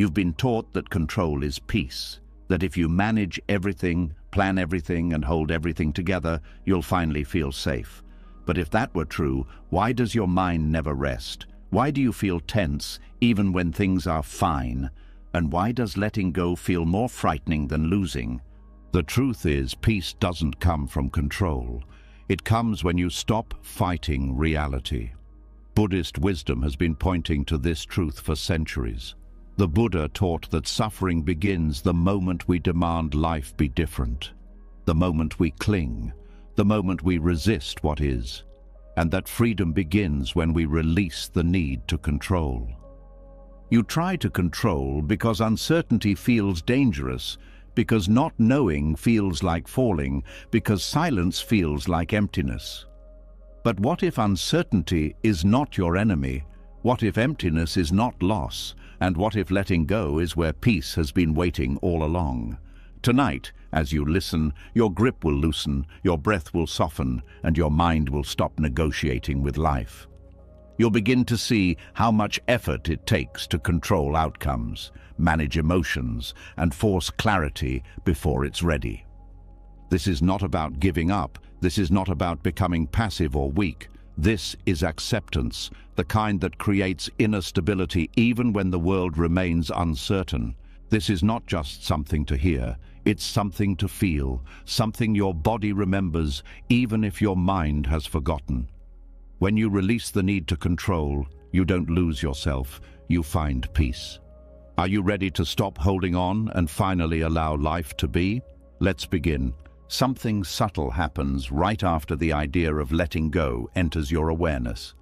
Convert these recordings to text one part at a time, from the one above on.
You've been taught that control is peace, that if you manage everything, plan everything, and hold everything together, you'll finally feel safe. But if that were true, why does your mind never rest? Why do you feel tense even when things are fine? And why does letting go feel more frightening than losing? The truth is, peace doesn't come from control. It comes when you stop fighting reality. Buddhist wisdom has been pointing to this truth for centuries. The Buddha taught that suffering begins the moment we demand life be different, the moment we cling, the moment we resist what is, and that freedom begins when we release the need to control. You try to control because uncertainty feels dangerous, because not knowing feels like falling, because silence feels like emptiness. But what if uncertainty is not your enemy? What if emptiness is not loss? And what if letting go is where peace has been waiting all along? Tonight, as you listen, your grip will loosen, your breath will soften, and your mind will stop negotiating with life. You'll begin to see how much effort it takes to control outcomes, manage emotions, and force clarity before it's ready. This is not about giving up. This is not about becoming passive or weak. This is acceptance, the kind that creates inner stability even when the world remains uncertain. This is not just something to hear. It's something to feel, something your body remembers even if your mind has forgotten. When you release the need to control, you don't lose yourself, you find peace. Are you ready to stop holding on and finally allow life to be? Let's begin. Something subtle happens right after the idea of letting go enters your awareness.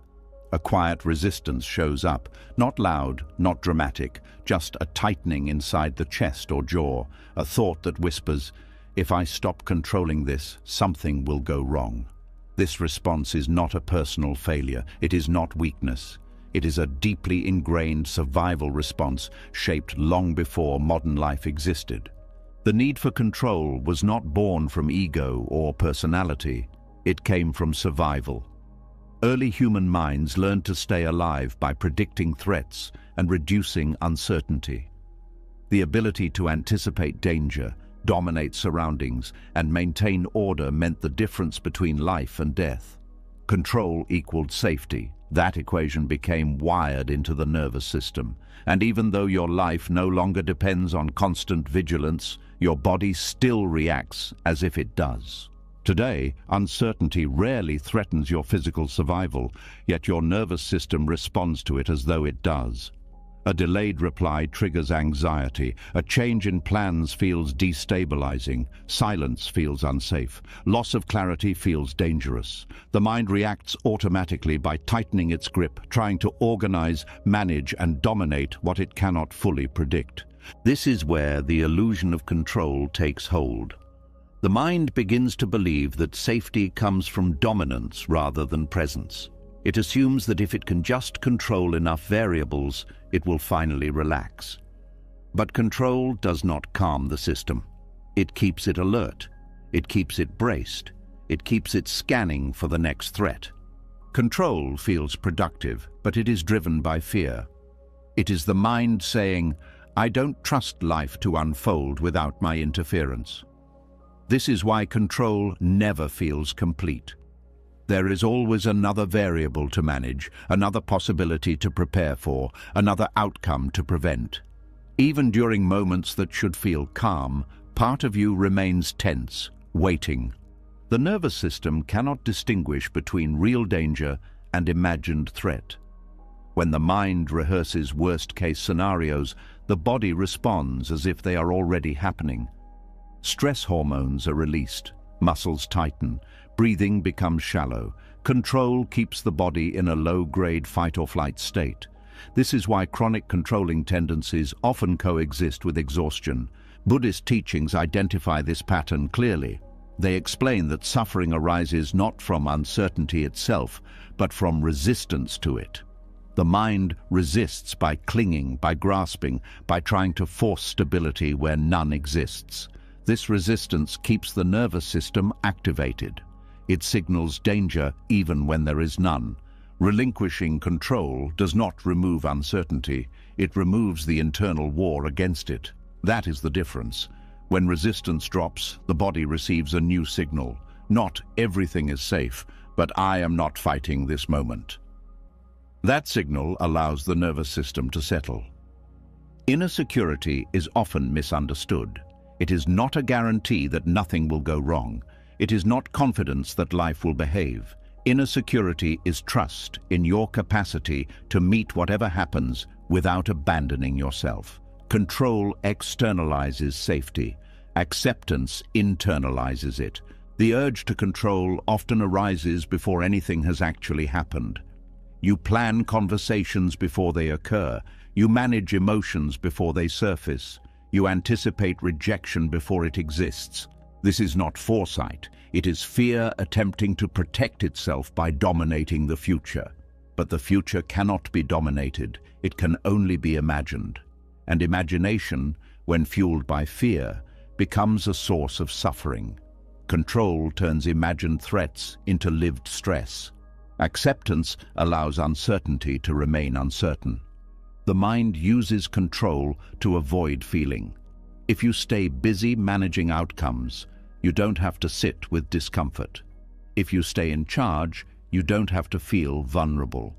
A quiet resistance shows up, not loud, not dramatic, just a tightening inside the chest or jaw, a thought that whispers, "If I stop controlling this, something will go wrong." This response is not a personal failure. It is not weakness. It is a deeply ingrained survival response shaped long before modern life existed. The need for control was not born from ego or personality. It came from survival. Early human minds learned to stay alive by predicting threats and reducing uncertainty. The ability to anticipate danger, dominate surroundings, and maintain order meant the difference between life and death. Control equaled safety. That equation became wired into the nervous system. And even though your life no longer depends on constant vigilance, your body still reacts as if it does. Today, uncertainty rarely threatens your physical survival, yet your nervous system responds to it as though it does. A delayed reply triggers anxiety. A change in plans feels destabilizing. Silence feels unsafe. Loss of clarity feels dangerous. The mind reacts automatically by tightening its grip, trying to organize, manage, and dominate what it cannot fully predict. This is where the illusion of control takes hold. The mind begins to believe that safety comes from dominance rather than presence. It assumes that if it can just control enough variables, it will finally relax. But control does not calm the system. It keeps it alert. It keeps it braced. It keeps it scanning for the next threat. Control feels productive, but it is driven by fear. It is the mind saying, "I don't trust life to unfold without my interference." This is why control never feels complete. There is always another variable to manage, another possibility to prepare for, another outcome to prevent. Even during moments that should feel calm, part of you remains tense, waiting. The nervous system cannot distinguish between real danger and imagined threat. When the mind rehearses worst-case scenarios, the body responds as if they are already happening. Stress hormones are released, muscles tighten, breathing becomes shallow. Control keeps the body in a low-grade fight-or-flight state. This is why chronic controlling tendencies often coexist with exhaustion. Buddhist teachings identify this pattern clearly. They explain that suffering arises not from uncertainty itself, but from resistance to it. The mind resists by clinging, by grasping, by trying to force stability where none exists. This resistance keeps the nervous system activated. It signals danger even when there is none. Relinquishing control does not remove uncertainty, it removes the internal war against it. That is the difference. When resistance drops, the body receives a new signal. Not everything is safe, but I am not fighting this moment. That signal allows the nervous system to settle. Inner security is often misunderstood. It is not a guarantee that nothing will go wrong. It is not confidence that life will behave. Inner security is trust in your capacity to meet whatever happens without abandoning yourself. Control externalizes safety. Acceptance internalizes it. The urge to control often arises before anything has actually happened. You plan conversations before they occur. You manage emotions before they surface. You anticipate rejection before it exists. This is not foresight. It is fear attempting to protect itself by dominating the future. But the future cannot be dominated. It can only be imagined. And imagination, when fueled by fear, becomes a source of suffering. Control turns imagined threats into lived stress. Acceptance allows uncertainty to remain uncertain. The mind uses control to avoid feeling. If you stay busy managing outcomes, you don't have to sit with discomfort. If you stay in charge, you don't have to feel vulnerable.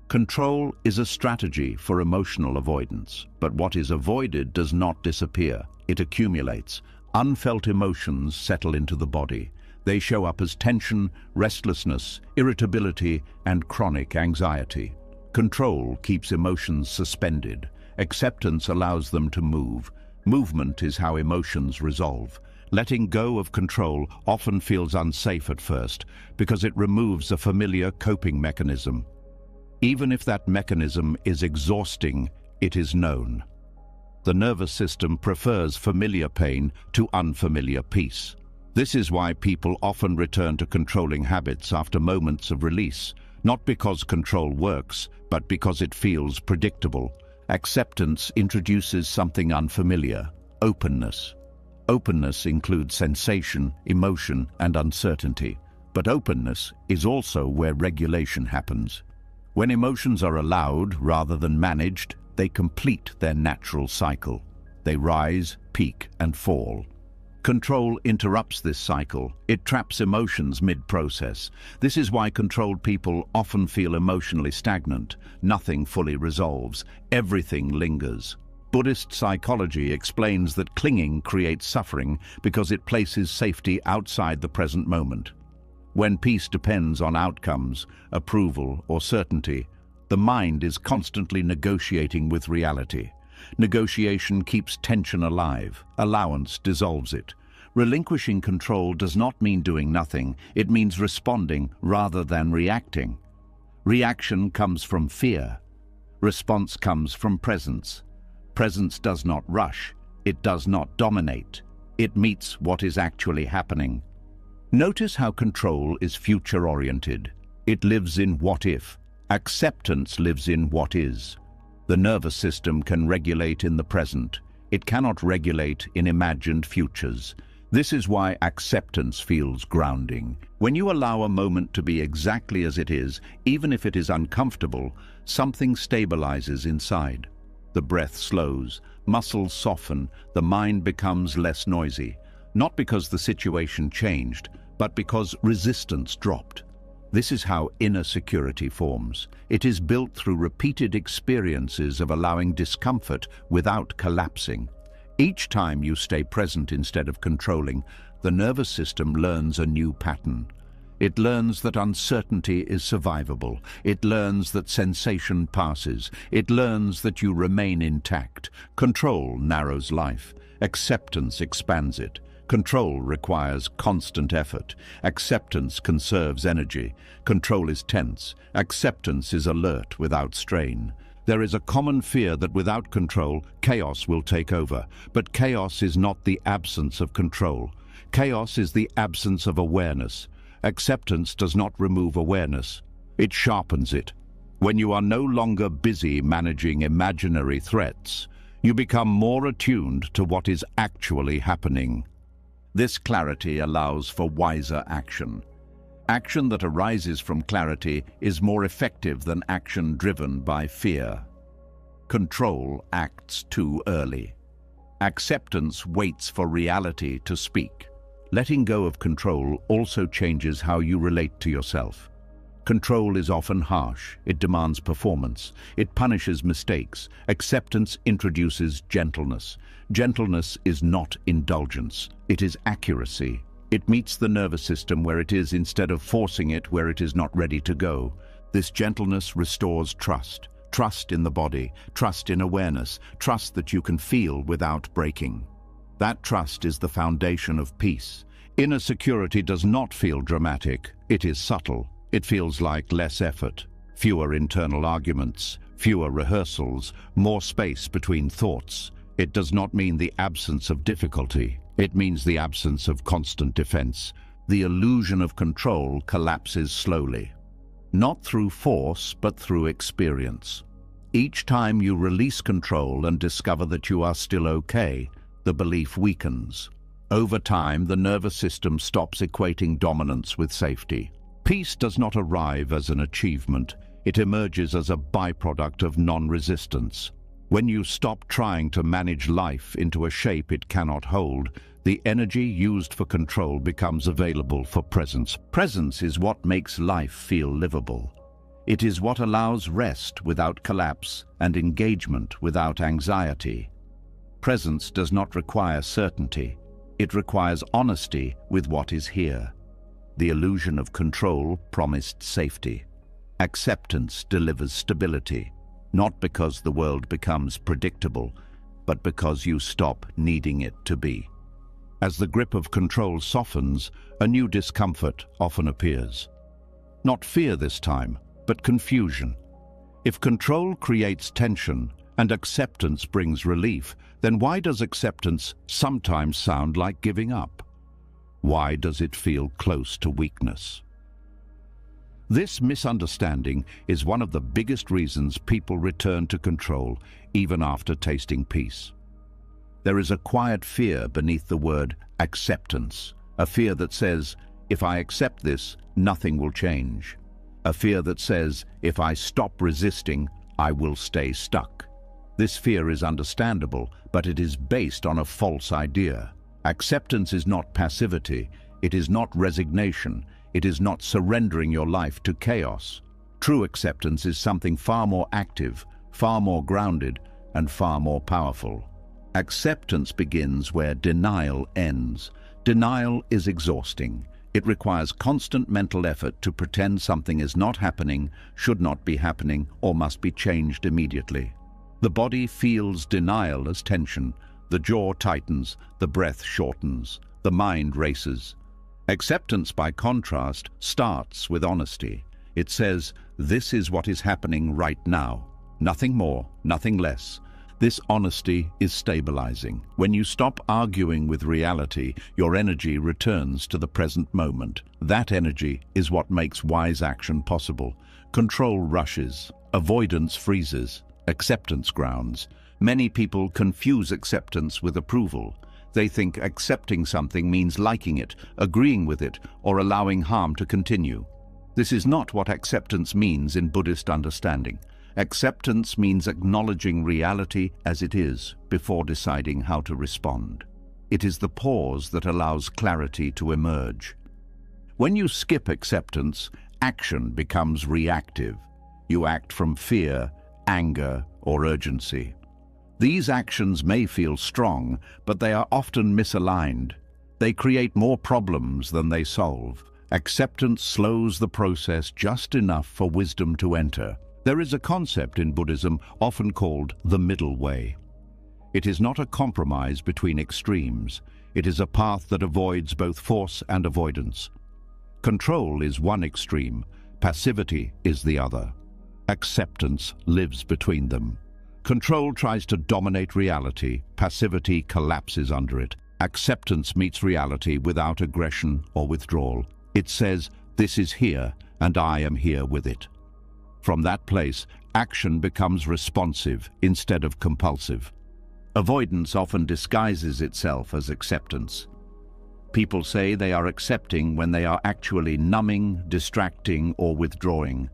Control is a strategy for emotional avoidance, but what is avoided does not disappear. It accumulates. Unfelt emotions settle into the body. They show up as tension, restlessness, irritability, and chronic anxiety. Control keeps emotions suspended. Acceptance allows them to move. Movement is how emotions resolve. Letting go of control often feels unsafe at first because it removes a familiar coping mechanism. Even if that mechanism is exhausting, it is known. The nervous system prefers familiar pain to unfamiliar peace. This is why people often return to controlling habits after moments of release, not because control works, but because it feels predictable. Acceptance introduces something unfamiliar: openness. Openness includes sensation, emotion, and uncertainty. But openness is also where regulation happens. When emotions are allowed rather than managed, they complete their natural cycle. They rise, peak, and fall. Control interrupts this cycle. It traps emotions mid-process. This is why controlled people often feel emotionally stagnant. Nothing fully resolves. Everything lingers. Buddhist psychology explains that clinging creates suffering because it places safety outside the present moment. When peace depends on outcomes, approval, or certainty, the mind is constantly negotiating with reality. Negotiation keeps tension alive. Allowance dissolves it. Relinquishing control does not mean doing nothing. It means responding rather than reacting. Reaction comes from fear. Response comes from presence. Presence does not rush. It does not dominate. It meets what is actually happening. Notice how control is future-oriented. It lives in what if. Acceptance lives in what is. The nervous system can regulate in the present. It cannot regulate in imagined futures. This is why acceptance feels grounding. When you allow a moment to be exactly as it is, even if it is uncomfortable, something stabilizes inside. The breath slows, muscles soften, the mind becomes less noisy. Not because the situation changed, but because resistance dropped. This is how inner security forms. It is built through repeated experiences of allowing discomfort without collapsing. Each time you stay present instead of controlling, the nervous system learns a new pattern. It learns that uncertainty is survivable. It learns that sensation passes. It learns that you remain intact. Control narrows life. Acceptance expands it. Control requires constant effort. Acceptance conserves energy. Control is tense. Acceptance is alert without strain. There is a common fear that without control, chaos will take over. But chaos is not the absence of control. Chaos is the absence of awareness. Acceptance does not remove awareness. It sharpens it. When you are no longer busy managing imaginary threats, you become more attuned to what is actually happening. This clarity allows for wiser action. Action that arises from clarity is more effective than action driven by fear. Control acts too early. Acceptance waits for reality to speak. Letting go of control also changes how you relate to yourself. Control is often harsh. It demands performance. It punishes mistakes. Acceptance introduces gentleness. Gentleness is not indulgence. It is accuracy. It meets the nervous system where it is instead of forcing it where it is not ready to go. This gentleness restores trust. Trust in the body, trust in awareness, trust that you can feel without breaking. That trust is the foundation of peace. Inner security does not feel dramatic. It is subtle. It feels like less effort, fewer internal arguments, fewer rehearsals, more space between thoughts. It does not mean the absence of difficulty. It means the absence of constant defense. The illusion of control collapses slowly. Not through force, but through experience. Each time you release control and discover that you are still okay, the belief weakens. Over time, the nervous system stops equating dominance with safety. Peace does not arrive as an achievement. It emerges as a byproduct of non-resistance. When you stop trying to manage life into a shape it cannot hold, the energy used for control becomes available for presence. Presence is what makes life feel livable. It is what allows rest without collapse and engagement without anxiety. Presence does not require certainty. It requires honesty with what is here. The illusion of control promised safety. Acceptance delivers stability. Not because the world becomes predictable, but because you stop needing it to be. As the grip of control softens, a new discomfort often appears. Not fear this time, but confusion. If control creates tension and acceptance brings relief, then why does acceptance sometimes sound like giving up? Why does it feel close to weakness? This misunderstanding is one of the biggest reasons people return to control even after tasting peace. There is a quiet fear beneath the word acceptance, a fear that says, if I accept this, nothing will change. A fear that says, if I stop resisting, I will stay stuck. This fear is understandable, but it is based on a false idea. Acceptance is not passivity, it is not resignation, it is not surrendering your life to chaos. True acceptance is something far more active, far more grounded, and far more powerful. Acceptance begins where denial ends. Denial is exhausting. It requires constant mental effort to pretend something is not happening, should not be happening, or must be changed immediately. The body feels denial as tension. The jaw tightens, the breath shortens, the mind races. Acceptance, by contrast, starts with honesty. It says, this is what is happening right now. Nothing more, nothing less. This honesty is stabilizing. When you stop arguing with reality, your energy returns to the present moment. That energy is what makes wise action possible. Control rushes, avoidance freezes, acceptance grounds. Many people confuse acceptance with approval. They think accepting something means liking it, agreeing with it, or allowing harm to continue. This is not what acceptance means in Buddhist understanding. Acceptance means acknowledging reality as it is before deciding how to respond. It is the pause that allows clarity to emerge. When you skip acceptance, action becomes reactive. You act from fear, anger, or urgency. These actions may feel strong, but they are often misaligned. They create more problems than they solve. Acceptance slows the process just enough for wisdom to enter. There is a concept in Buddhism often called the middle way. It is not a compromise between extremes. It is a path that avoids both force and avoidance. Control is one extreme, passivity is the other. Acceptance lives between them. Control tries to dominate reality, passivity collapses under it. Acceptance meets reality without aggression or withdrawal. It says, this is here, and I am here with it. From that place, action becomes responsive instead of compulsive. Avoidance often disguises itself as acceptance. People say they are accepting when they are actually numbing, distracting, or withdrawing.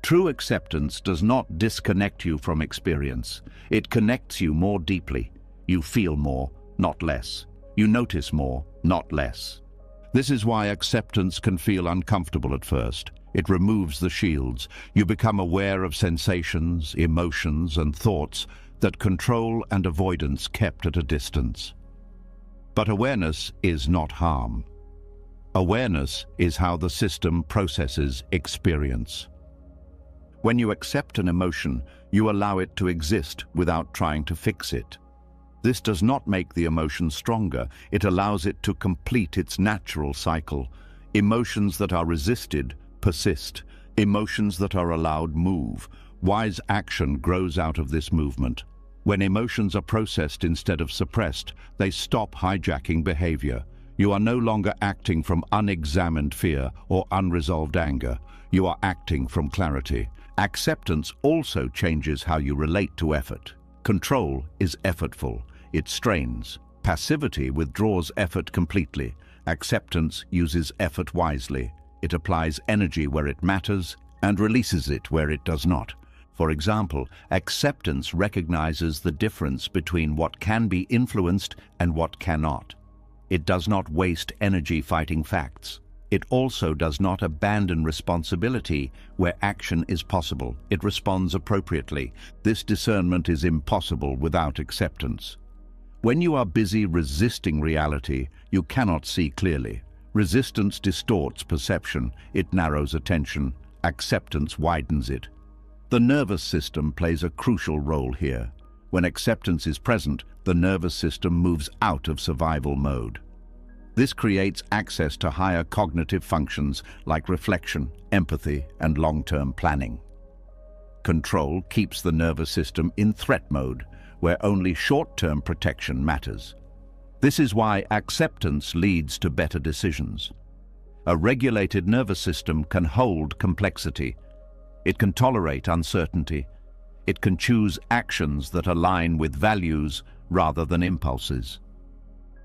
True acceptance does not disconnect you from experience. It connects you more deeply. You feel more, not less. You notice more, not less. This is why acceptance can feel uncomfortable at first. It removes the shields. You become aware of sensations, emotions, and thoughts that control and avoidance kept at a distance. But awareness is not harm. Awareness is how the system processes experience. When you accept an emotion, you allow it to exist without trying to fix it. This does not make the emotion stronger. It allows it to complete its natural cycle. Emotions that are resisted persist. Emotions that are allowed move. Wise action grows out of this movement. When emotions are processed instead of suppressed, they stop hijacking behavior. You are no longer acting from unexamined fear or unresolved anger. You are acting from clarity. Acceptance also changes how you relate to effort. Control is effortful. It strains. Passivity withdraws effort completely. Acceptance uses effort wisely. It applies energy where it matters and releases it where it does not. For example, acceptance recognizes the difference between what can be influenced and what cannot. It does not waste energy fighting facts. It also does not abandon responsibility where action is possible. It responds appropriately. This discernment is impossible without acceptance. When you are busy resisting reality, you cannot see clearly. Resistance distorts perception. It narrows attention. Acceptance widens it. The nervous system plays a crucial role here. When acceptance is present, the nervous system moves out of survival mode. This creates access to higher cognitive functions like reflection, empathy, and long-term planning. Control keeps the nervous system in threat mode, where only short-term protection matters. This is why acceptance leads to better decisions. A regulated nervous system can hold complexity. It can tolerate uncertainty. It can choose actions that align with values rather than impulses.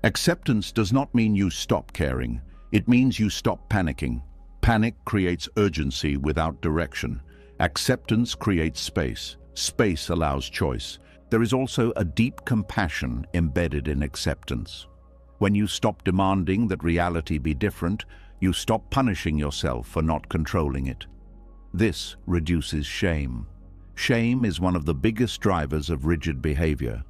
Acceptance does not mean you stop caring. It means you stop panicking. Panic creates urgency without direction. Acceptance creates space. Space allows choice. There is also a deep compassion embedded in acceptance. When you stop demanding that reality be different, you stop punishing yourself for not controlling it. This reduces shame. Shame is one of the biggest drivers of rigid behavior.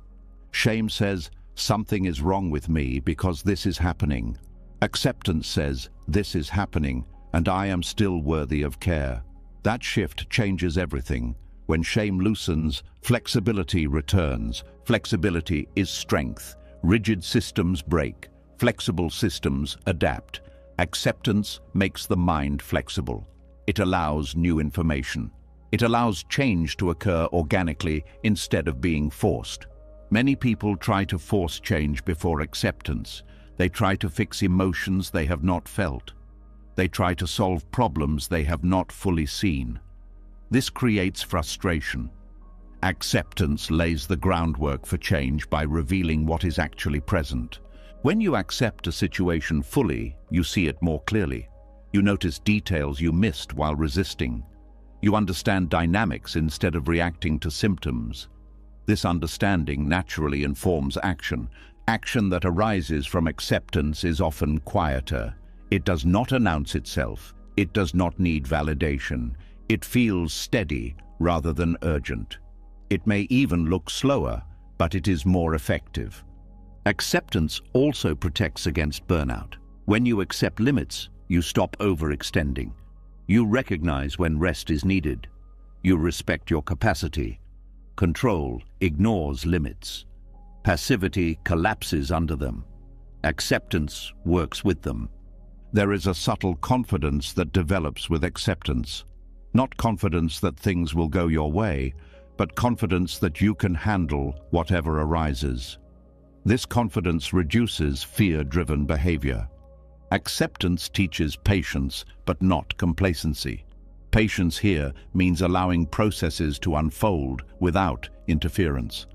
Shame says, something is wrong with me because this is happening. Acceptance says, this is happening, and I am still worthy of care. That shift changes everything. When shame loosens, flexibility returns. Flexibility is strength. Rigid systems break. Flexible systems adapt. Acceptance makes the mind flexible. It allows new information. It allows change to occur organically instead of being forced. Many people try to force change before acceptance. They try to fix emotions they have not felt. They try to solve problems they have not fully seen. This creates frustration. Acceptance lays the groundwork for change by revealing what is actually present. When you accept a situation fully, you see it more clearly. You notice details you missed while resisting. You understand dynamics instead of reacting to symptoms. This understanding naturally informs action. Action that arises from acceptance is often quieter. It does not announce itself. It does not need validation. It feels steady rather than urgent. It may even look slower, but it is more effective. Acceptance also protects against burnout. When you accept limits, you stop overextending. You recognize when rest is needed. You respect your capacity. Control ignores limits. Passivity collapses under them. Acceptance works with them. There is a subtle confidence that develops with acceptance. Not confidence that things will go your way, but confidence that you can handle whatever arises. This confidence reduces fear-driven behavior. Acceptance teaches patience, but not complacency. Patience here means allowing processes to unfold without interference.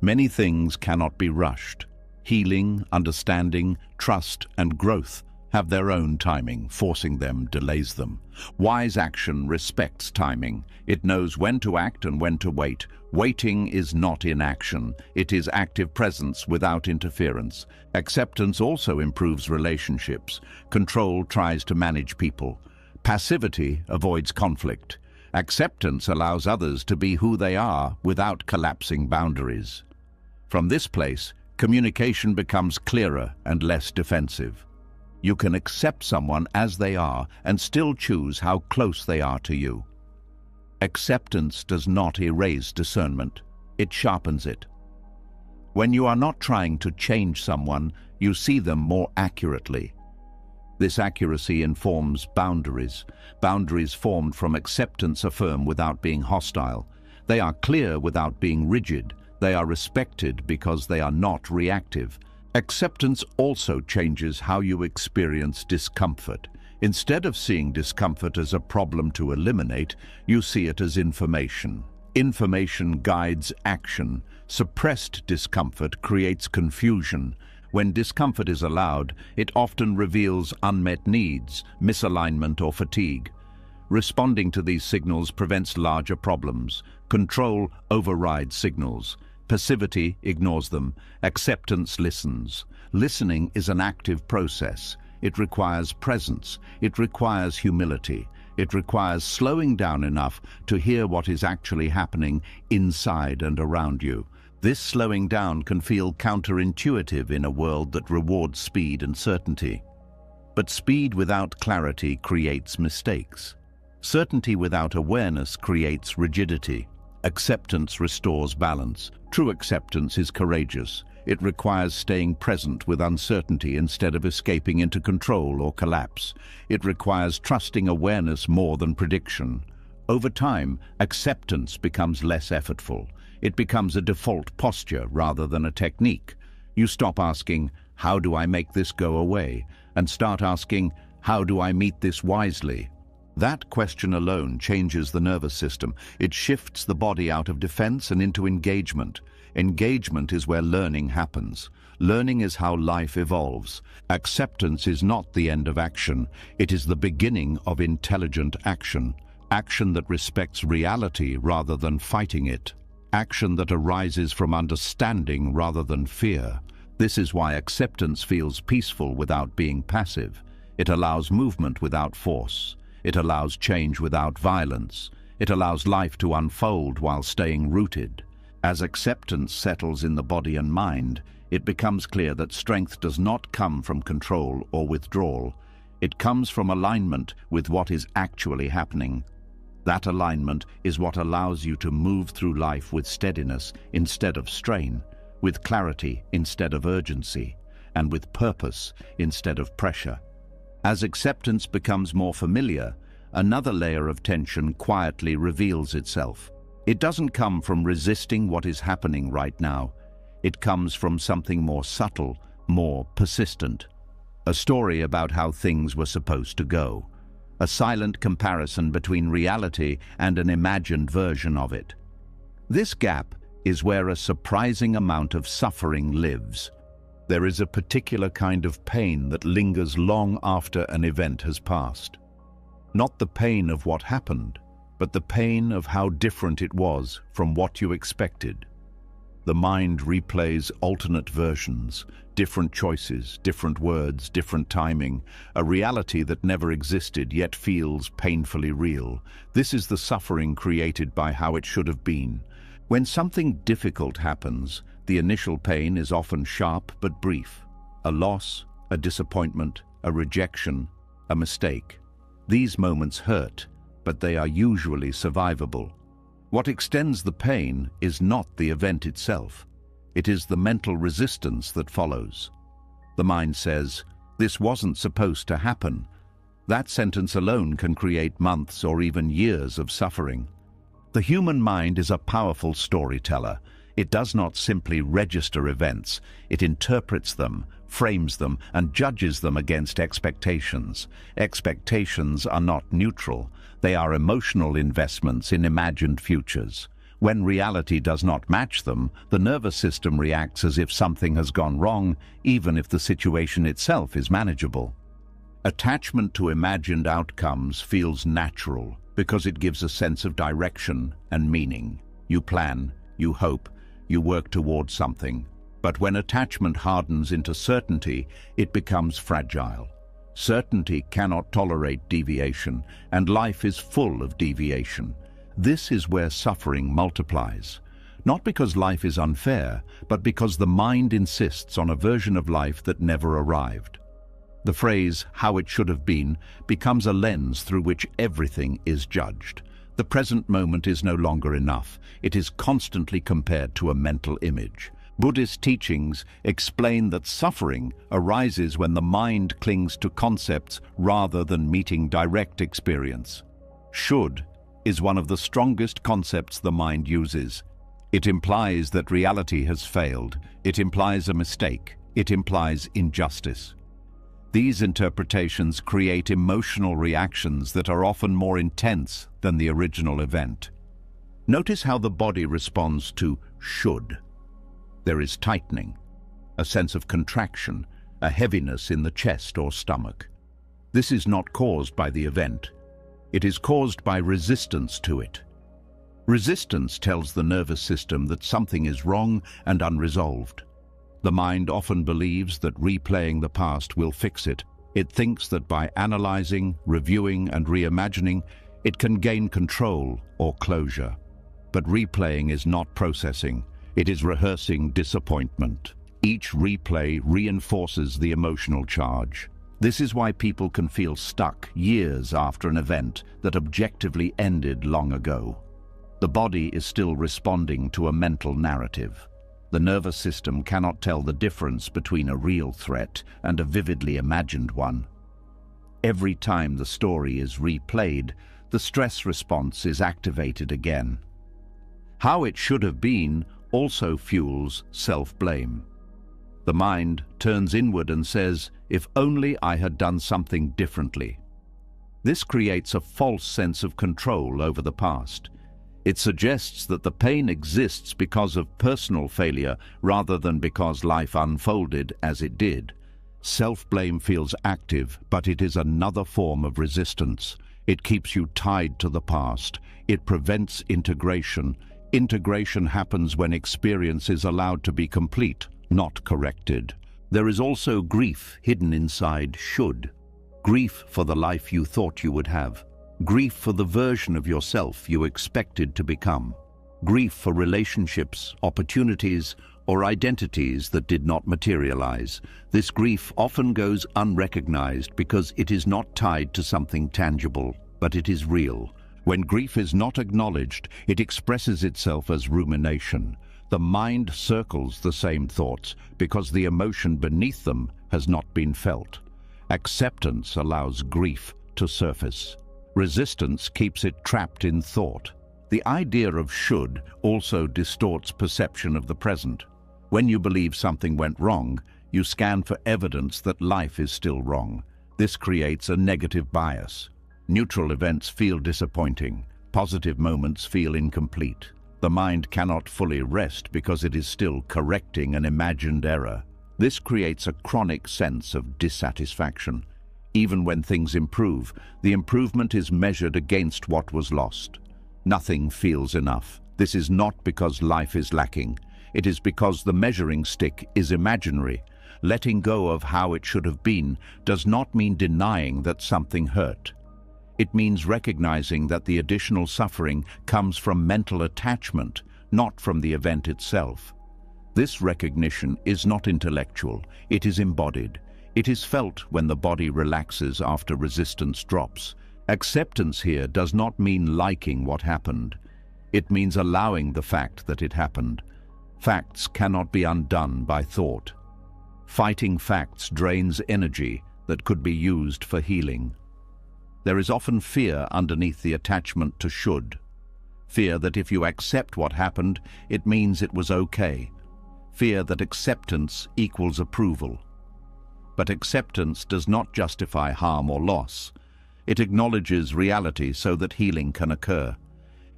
Many things cannot be rushed. Healing, understanding, trust, and growth have their own timing. Forcing them delays them. Wise action respects timing. It knows when to act and when to wait. Waiting is not inaction. It is active presence without interference. Acceptance also improves relationships. Control tries to manage people. Passivity avoids conflict. Acceptance allows others to be who they are without collapsing boundaries. From this place, communication becomes clearer and less defensive. You can accept someone as they are and still choose how close they are to you. Acceptance does not erase discernment, it sharpens it. When you are not trying to change someone, you see them more accurately. This accuracy informs boundaries. Boundaries formed from acceptance are firm without being hostile. They are clear without being rigid. They are respected because they are not reactive. Acceptance also changes how you experience discomfort. Instead of seeing discomfort as a problem to eliminate, you see it as information. Information guides action. Suppressed discomfort creates confusion. When discomfort is allowed, it often reveals unmet needs, misalignment, or fatigue. Responding to these signals prevents larger problems. Control overrides signals. Passivity ignores them. Acceptance listens. Listening is an active process. It requires presence. It requires humility. It requires slowing down enough to hear what is actually happening inside and around you. This slowing down can feel counterintuitive in a world that rewards speed and certainty. But speed without clarity creates mistakes. Certainty without awareness creates rigidity. Acceptance restores balance. True acceptance is courageous. It requires staying present with uncertainty instead of escaping into control or collapse. It requires trusting awareness more than prediction. Over time, acceptance becomes less effortful. It becomes a default posture rather than a technique. You stop asking, "How do I make this go away?" and start asking, "How do I meet this wisely?" That question alone changes the nervous system. It shifts the body out of defense and into engagement. Engagement is where learning happens. Learning is how life evolves. Acceptance is not the end of action. It is the beginning of intelligent action. Action that respects reality rather than fighting it. Action that arises from understanding rather than fear. This is why acceptance feels peaceful without being passive. It allows movement without force. It allows change without violence. It allows life to unfold while staying rooted. As acceptance settles in the body and mind, it becomes clear that strength does not come from control or withdrawal. It comes from alignment with what is actually happening. That alignment is what allows you to move through life with steadiness instead of strain, with clarity instead of urgency, and with purpose instead of pressure. As acceptance becomes more familiar, another layer of tension quietly reveals itself. It doesn't come from resisting what is happening right now. It comes from something more subtle, more persistent. A story about how things were supposed to go. A silent comparison between reality and an imagined version of it. This gap is where a surprising amount of suffering lives. There is a particular kind of pain that lingers long after an event has passed. Not the pain of what happened, but the pain of how different it was from what you expected. The mind replays alternate versions, different choices, different words, different timing, a reality that never existed yet feels painfully real. This is the suffering created by how it should have been. When something difficult happens, the initial pain is often sharp but brief. A loss, a disappointment, a rejection, a mistake. These moments hurt, but they are usually survivable. What extends the pain is not the event itself. It is the mental resistance that follows. The mind says, "This wasn't supposed to happen." That sentence alone can create months or even years of suffering. The human mind is a powerful storyteller. It does not simply register events. It interprets them, frames them, and judges them against expectations. Expectations are not neutral. They are emotional investments in imagined futures. When reality does not match them, the nervous system reacts as if something has gone wrong, even if the situation itself is manageable. Attachment to imagined outcomes feels natural because it gives a sense of direction and meaning. You plan, you hope, you work towards something. But when attachment hardens into certainty, it becomes fragile. Certainty cannot tolerate deviation, and life is full of deviation. This is where suffering multiplies. Not because life is unfair, but because the mind insists on a version of life that never arrived. The phrase, "how it should have been," becomes a lens through which everything is judged. The present moment is no longer enough. It is constantly compared to a mental image. Buddhist teachings explain that suffering arises when the mind clings to concepts rather than meeting direct experience. Should is one of the strongest concepts the mind uses. It implies that reality has failed. It implies a mistake. It implies injustice. These interpretations create emotional reactions that are often more intense than the original event. Notice how the body responds to should. There is tightening, a sense of contraction, a heaviness in the chest or stomach. This is not caused by the event. It is caused by resistance to it. Resistance tells the nervous system that something is wrong and unresolved. The mind often believes that replaying the past will fix it. It thinks that by analyzing, reviewing, and reimagining, it can gain control or closure. But replaying is not processing. It is rehearsing disappointment. Each replay reinforces the emotional charge. This is why people can feel stuck years after an event that objectively ended long ago. The body is still responding to a mental narrative. The nervous system cannot tell the difference between a real threat and a vividly imagined one. Every time the story is replayed, the stress response is activated again. How it should have been also fuels self-blame. The mind turns inward and says, "If only I had done something differently." This creates a false sense of control over the past. It suggests that the pain exists because of personal failure rather than because life unfolded as it did. Self-blame feels active, but it is another form of resistance. It keeps you tied to the past. It prevents integration. Integration happens when experience is allowed to be complete, not corrected. There is also grief hidden inside should. Grief for the life you thought you would have. Grief for the version of yourself you expected to become. Grief for relationships, opportunities, or identities that did not materialize. This grief often goes unrecognized because it is not tied to something tangible, but it is real. When grief is not acknowledged, it expresses itself as rumination. The mind circles the same thoughts because the emotion beneath them has not been felt. Acceptance allows grief to surface. Resistance keeps it trapped in thought. The idea of should also distorts perception of the present. When you believe something went wrong, you scan for evidence that life is still wrong. This creates a negative bias. Neutral events feel disappointing. Positive moments feel incomplete. The mind cannot fully rest because it is still correcting an imagined error. This creates a chronic sense of dissatisfaction. Even when things improve, the improvement is measured against what was lost. Nothing feels enough. This is not because life is lacking. It is because the measuring stick is imaginary. Letting go of how it should have been does not mean denying that something hurt. It means recognizing that the additional suffering comes from mental attachment, not from the event itself. This recognition is not intellectual, it is embodied. It is felt when the body relaxes after resistance drops. Acceptance here does not mean liking what happened. It means allowing the fact that it happened. Facts cannot be undone by thought. Fighting facts drains energy that could be used for healing. There is often fear underneath the attachment to should. Fear that if you accept what happened, it means it was okay. Fear that acceptance equals approval. But acceptance does not justify harm or loss. It acknowledges reality so that healing can occur.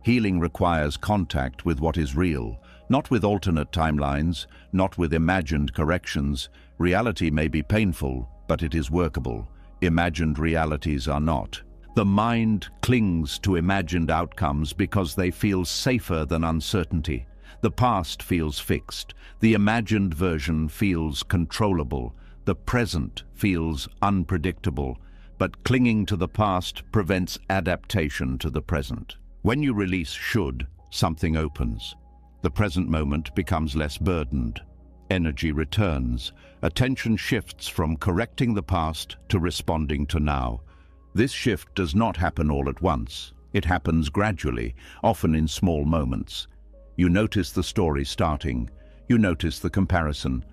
Healing requires contact with what is real, not with alternate timelines, not with imagined corrections. Reality may be painful, but it is workable. Imagined realities are not. The mind clings to imagined outcomes because they feel safer than uncertainty. The past feels fixed. The imagined version feels controllable. The present feels unpredictable. But clinging to the past prevents adaptation to the present. When you release should, something opens. The present moment becomes less burdened. Energy returns. Attention shifts from correcting the past to responding to now. This shift does not happen all at once. It happens gradually, often in small moments. You notice the story starting. You notice the comparison.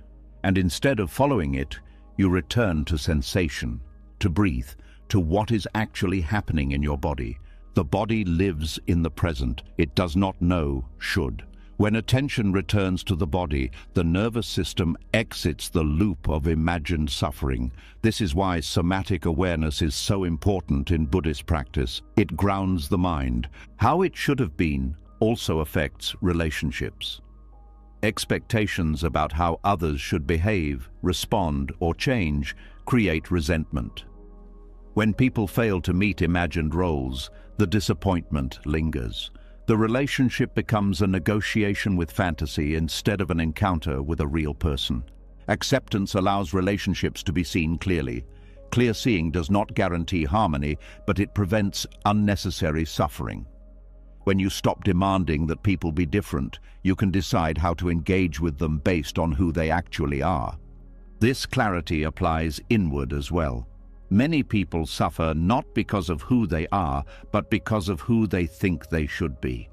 And instead of following it, you return to sensation, to breathe, to what is actually happening in your body. The body lives in the present. It does not know should. When attention returns to the body, the nervous system exits the loop of imagined suffering. This is why somatic awareness is so important in Buddhist practice. It grounds the mind. How it should have been also affects relationships. Expectations about how others should behave, respond, or change create resentment. When people fail to meet imagined roles, the disappointment lingers. The relationship becomes a negotiation with fantasy instead of an encounter with a real person. Acceptance allows relationships to be seen clearly. Clear seeing does not guarantee harmony, but it prevents unnecessary suffering. When you stop demanding that people be different, you can decide how to engage with them based on who they actually are. This clarity applies inward as well. Many people suffer not because of who they are, but because of who they think they should be.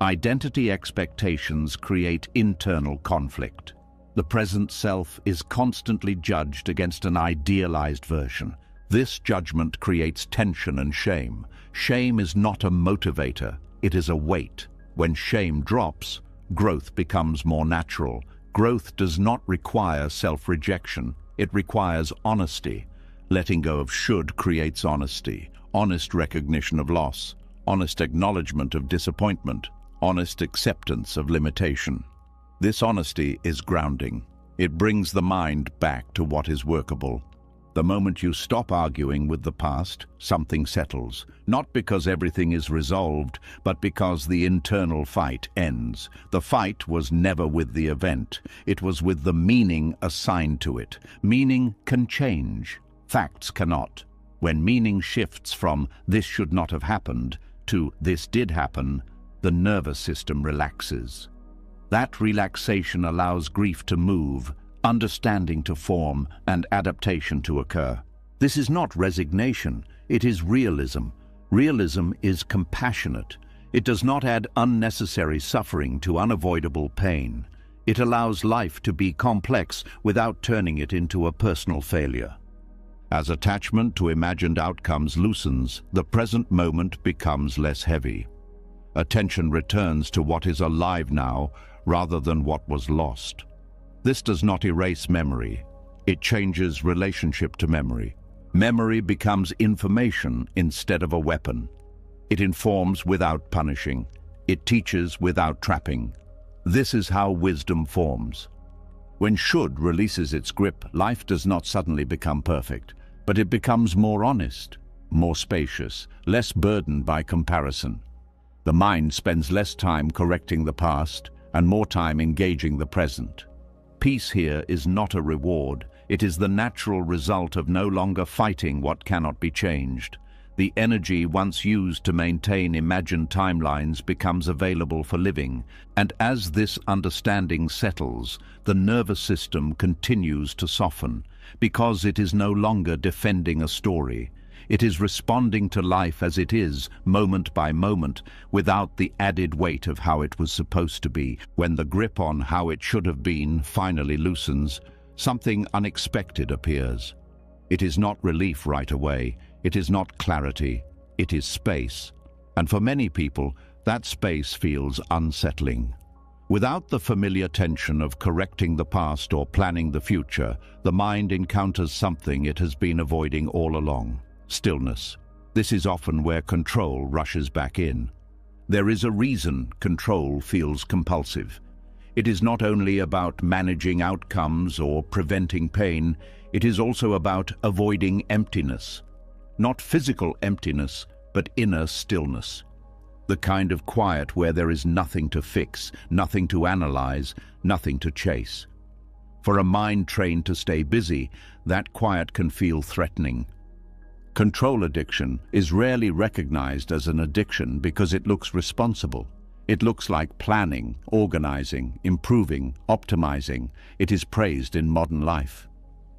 Identity expectations create internal conflict. The present self is constantly judged against an idealized version. This judgment creates tension and shame. Shame is not a motivator, it is a weight. When shame drops, growth becomes more natural. Growth does not require self-rejection, it requires honesty. Letting go of should creates honesty, honest recognition of loss, honest acknowledgement of disappointment, honest acceptance of limitation. This honesty is grounding. It brings the mind back to what is workable. The moment you stop arguing with the past, something settles, not because everything is resolved, but because the internal fight ends. The fight was never with the event, it was with the meaning assigned to it. Meaning can change. Facts cannot. When meaning shifts from "this should not have happened" to "this did happen," the nervous system relaxes. That relaxation allows grief to move, understanding to form, and adaptation to occur. This is not resignation, it is realism. Realism is compassionate. It does not add unnecessary suffering to unavoidable pain. It allows life to be complex without turning it into a personal failure. As attachment to imagined outcomes loosens, the present moment becomes less heavy. Attention returns to what is alive now rather than what was lost. This does not erase memory. It changes relationship to memory. Memory becomes information instead of a weapon. It informs without punishing. It teaches without trapping. This is how wisdom forms. When should releases its grip, life does not suddenly become perfect, but it becomes more honest, more spacious, less burdened by comparison. The mind spends less time correcting the past and more time engaging the present. Peace here is not a reward, it is the natural result of no longer fighting what cannot be changed. The energy once used to maintain imagined timelines becomes available for living, and as this understanding settles, the nervous system continues to soften, because it is no longer defending a story. It is responding to life as it is, moment by moment, without the added weight of how it was supposed to be. When the grip on how it should have been finally loosens, something unexpected appears. It is not relief right away. It is not clarity, it is space. And for many people, that space feels unsettling. Without the familiar tension of correcting the past or planning the future, the mind encounters something it has been avoiding all along: stillness. This is often where control rushes back in. There is a reason control feels compulsive. It is not only about managing outcomes or preventing pain, it is also about avoiding emptiness. Not physical emptiness, but inner stillness. The kind of quiet where there is nothing to fix, nothing to analyze, nothing to chase. For a mind trained to stay busy, that quiet can feel threatening. Control addiction is rarely recognized as an addiction because it looks responsible. It looks like planning, organizing, improving, optimizing. It is praised in modern life.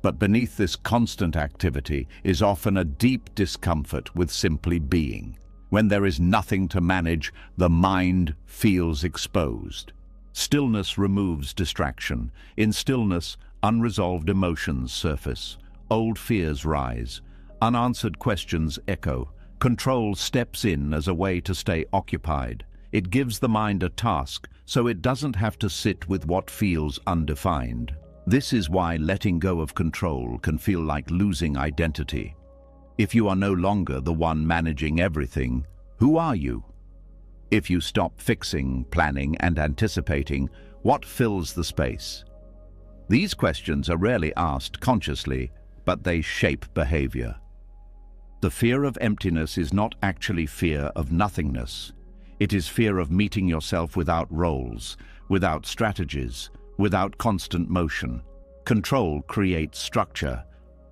But beneath this constant activity is often a deep discomfort with simply being. When there is nothing to manage, the mind feels exposed. Stillness removes distraction. In stillness, unresolved emotions surface. Old fears rise. Unanswered questions echo. Control steps in as a way to stay occupied. It gives the mind a task, so it doesn't have to sit with what feels undefined. This is why letting go of control can feel like losing identity. If you are no longer the one managing everything, who are you? If you stop fixing, planning, and anticipating, what fills the space? These questions are rarely asked consciously, but they shape behavior. The fear of emptiness is not actually fear of nothingness. It is fear of meeting yourself without roles, without strategies, without constant motion. Control creates structure.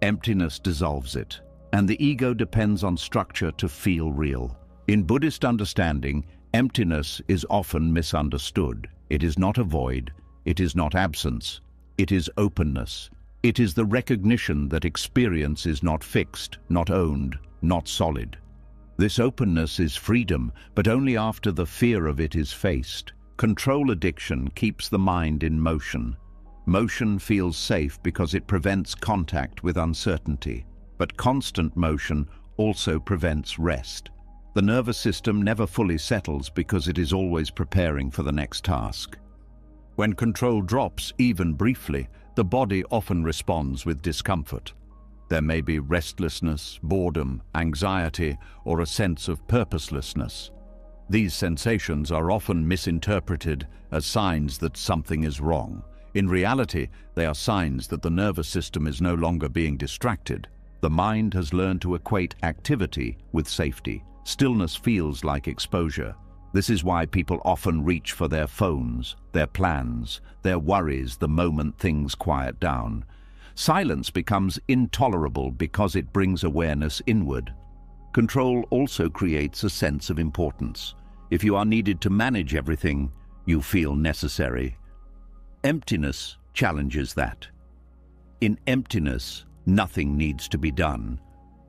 Emptiness dissolves it. And the ego depends on structure to feel real. In Buddhist understanding, emptiness is often misunderstood. It is not a void. It is not absence. It is openness. It is the recognition that experience is not fixed, not owned, not solid. This openness is freedom, but only after the fear of it is faced. Control addiction keeps the mind in motion. Motion feels safe because it prevents contact with uncertainty. But constant motion also prevents rest. The nervous system never fully settles because it is always preparing for the next task. When control drops, even briefly, the body often responds with discomfort. There may be restlessness, boredom, anxiety, or a sense of purposelessness. These sensations are often misinterpreted as signs that something is wrong. In reality, they are signs that the nervous system is no longer being distracted. The mind has learned to equate activity with safety. Stillness feels like exposure. This is why people often reach for their phones, their plans, their worries the moment things quiet down. Silence becomes intolerable because it brings awareness inward. Control also creates a sense of importance. If you are needed to manage everything, you feel necessary. Emptiness challenges that. In emptiness, nothing needs to be done.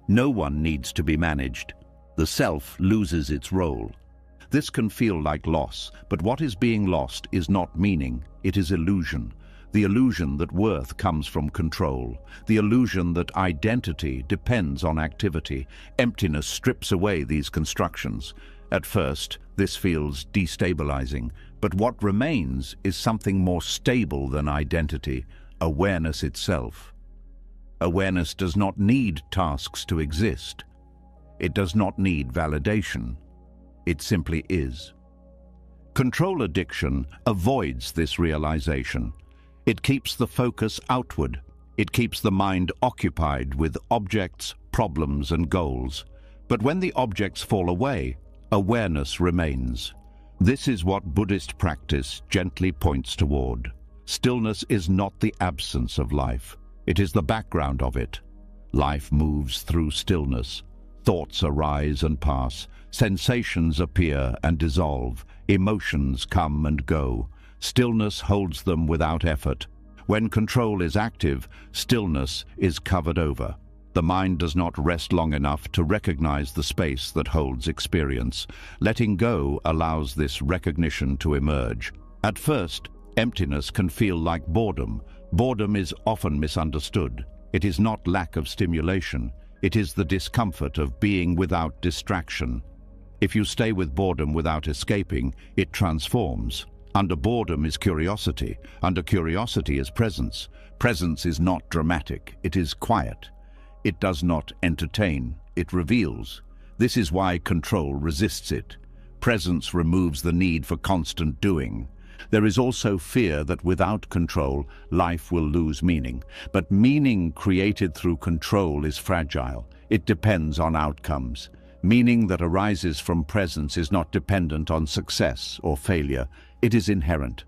No one needs to be managed. The self loses its role. This can feel like loss, but what is being lost is not meaning, it is illusion. The illusion that worth comes from control. The illusion that identity depends on activity. Emptiness strips away these constructions. At first, this feels destabilizing, but what remains is something more stable than identity, awareness itself. Awareness does not need tasks to exist. It does not need validation. It simply is. Control addiction avoids this realization. It keeps the focus outward. It keeps the mind occupied with objects, problems, and goals. But when the objects fall away, awareness remains. This is what Buddhist practice gently points toward. Stillness is not the absence of life. It is the background of it. Life moves through stillness. Thoughts arise and pass. Sensations appear and dissolve. Emotions come and go. Stillness holds them without effort. When control is active, stillness is covered over. The mind does not rest long enough to recognize the space that holds experience. Letting go allows this recognition to emerge. At first, emptiness can feel like boredom. Boredom is often misunderstood. It is not lack of stimulation. It is the discomfort of being without distraction. If you stay with boredom without escaping, it transforms. Under boredom is curiosity. Under curiosity is presence. Presence is not dramatic. It is quiet. It does not entertain. It reveals. This is why control resists it. Presence removes the need for constant doing. There is also fear that without control, life will lose meaning. But meaning created through control is fragile. It depends on outcomes. Meaning that arises from presence is not dependent on success or failure. It is inherent.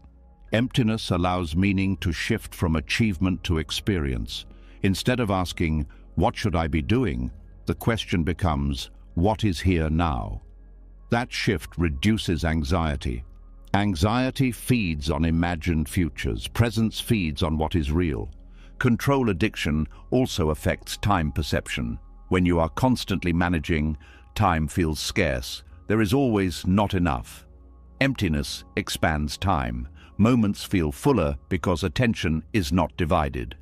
Emptiness allows meaning to shift from achievement to experience. Instead of asking, "What should I be doing?" the question becomes, "What is here now?" That shift reduces anxiety. Anxiety feeds on imagined futures. Presence feeds on what is real. Control addiction also affects time perception. When you are constantly managing, time feels scarce. There is always not enough. Emptiness expands time. Moments feel fuller because attention is not divided.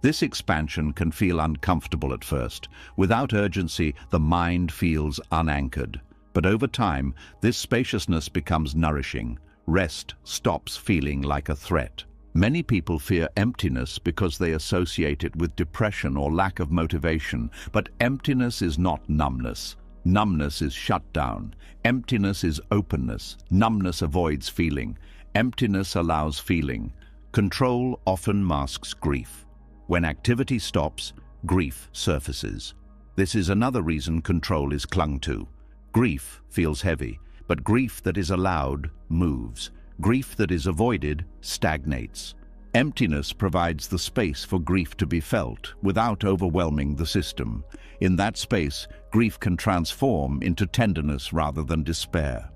This expansion can feel uncomfortable at first. Without urgency, the mind feels unanchored. But over time, this spaciousness becomes nourishing. Rest stops feeling like a threat. Many people fear emptiness because they associate it with depression or lack of motivation. But emptiness is not numbness. Numbness is shutdown. Emptiness is openness. Numbness avoids feeling. Emptiness allows feeling. Control often masks grief. When activity stops, grief surfaces. This is another reason control is clung to. Grief feels heavy, but grief that is allowed moves. Grief that is avoided stagnates. Emptiness provides the space for grief to be felt without overwhelming the system. In that space, grief can transform into tenderness rather than despair.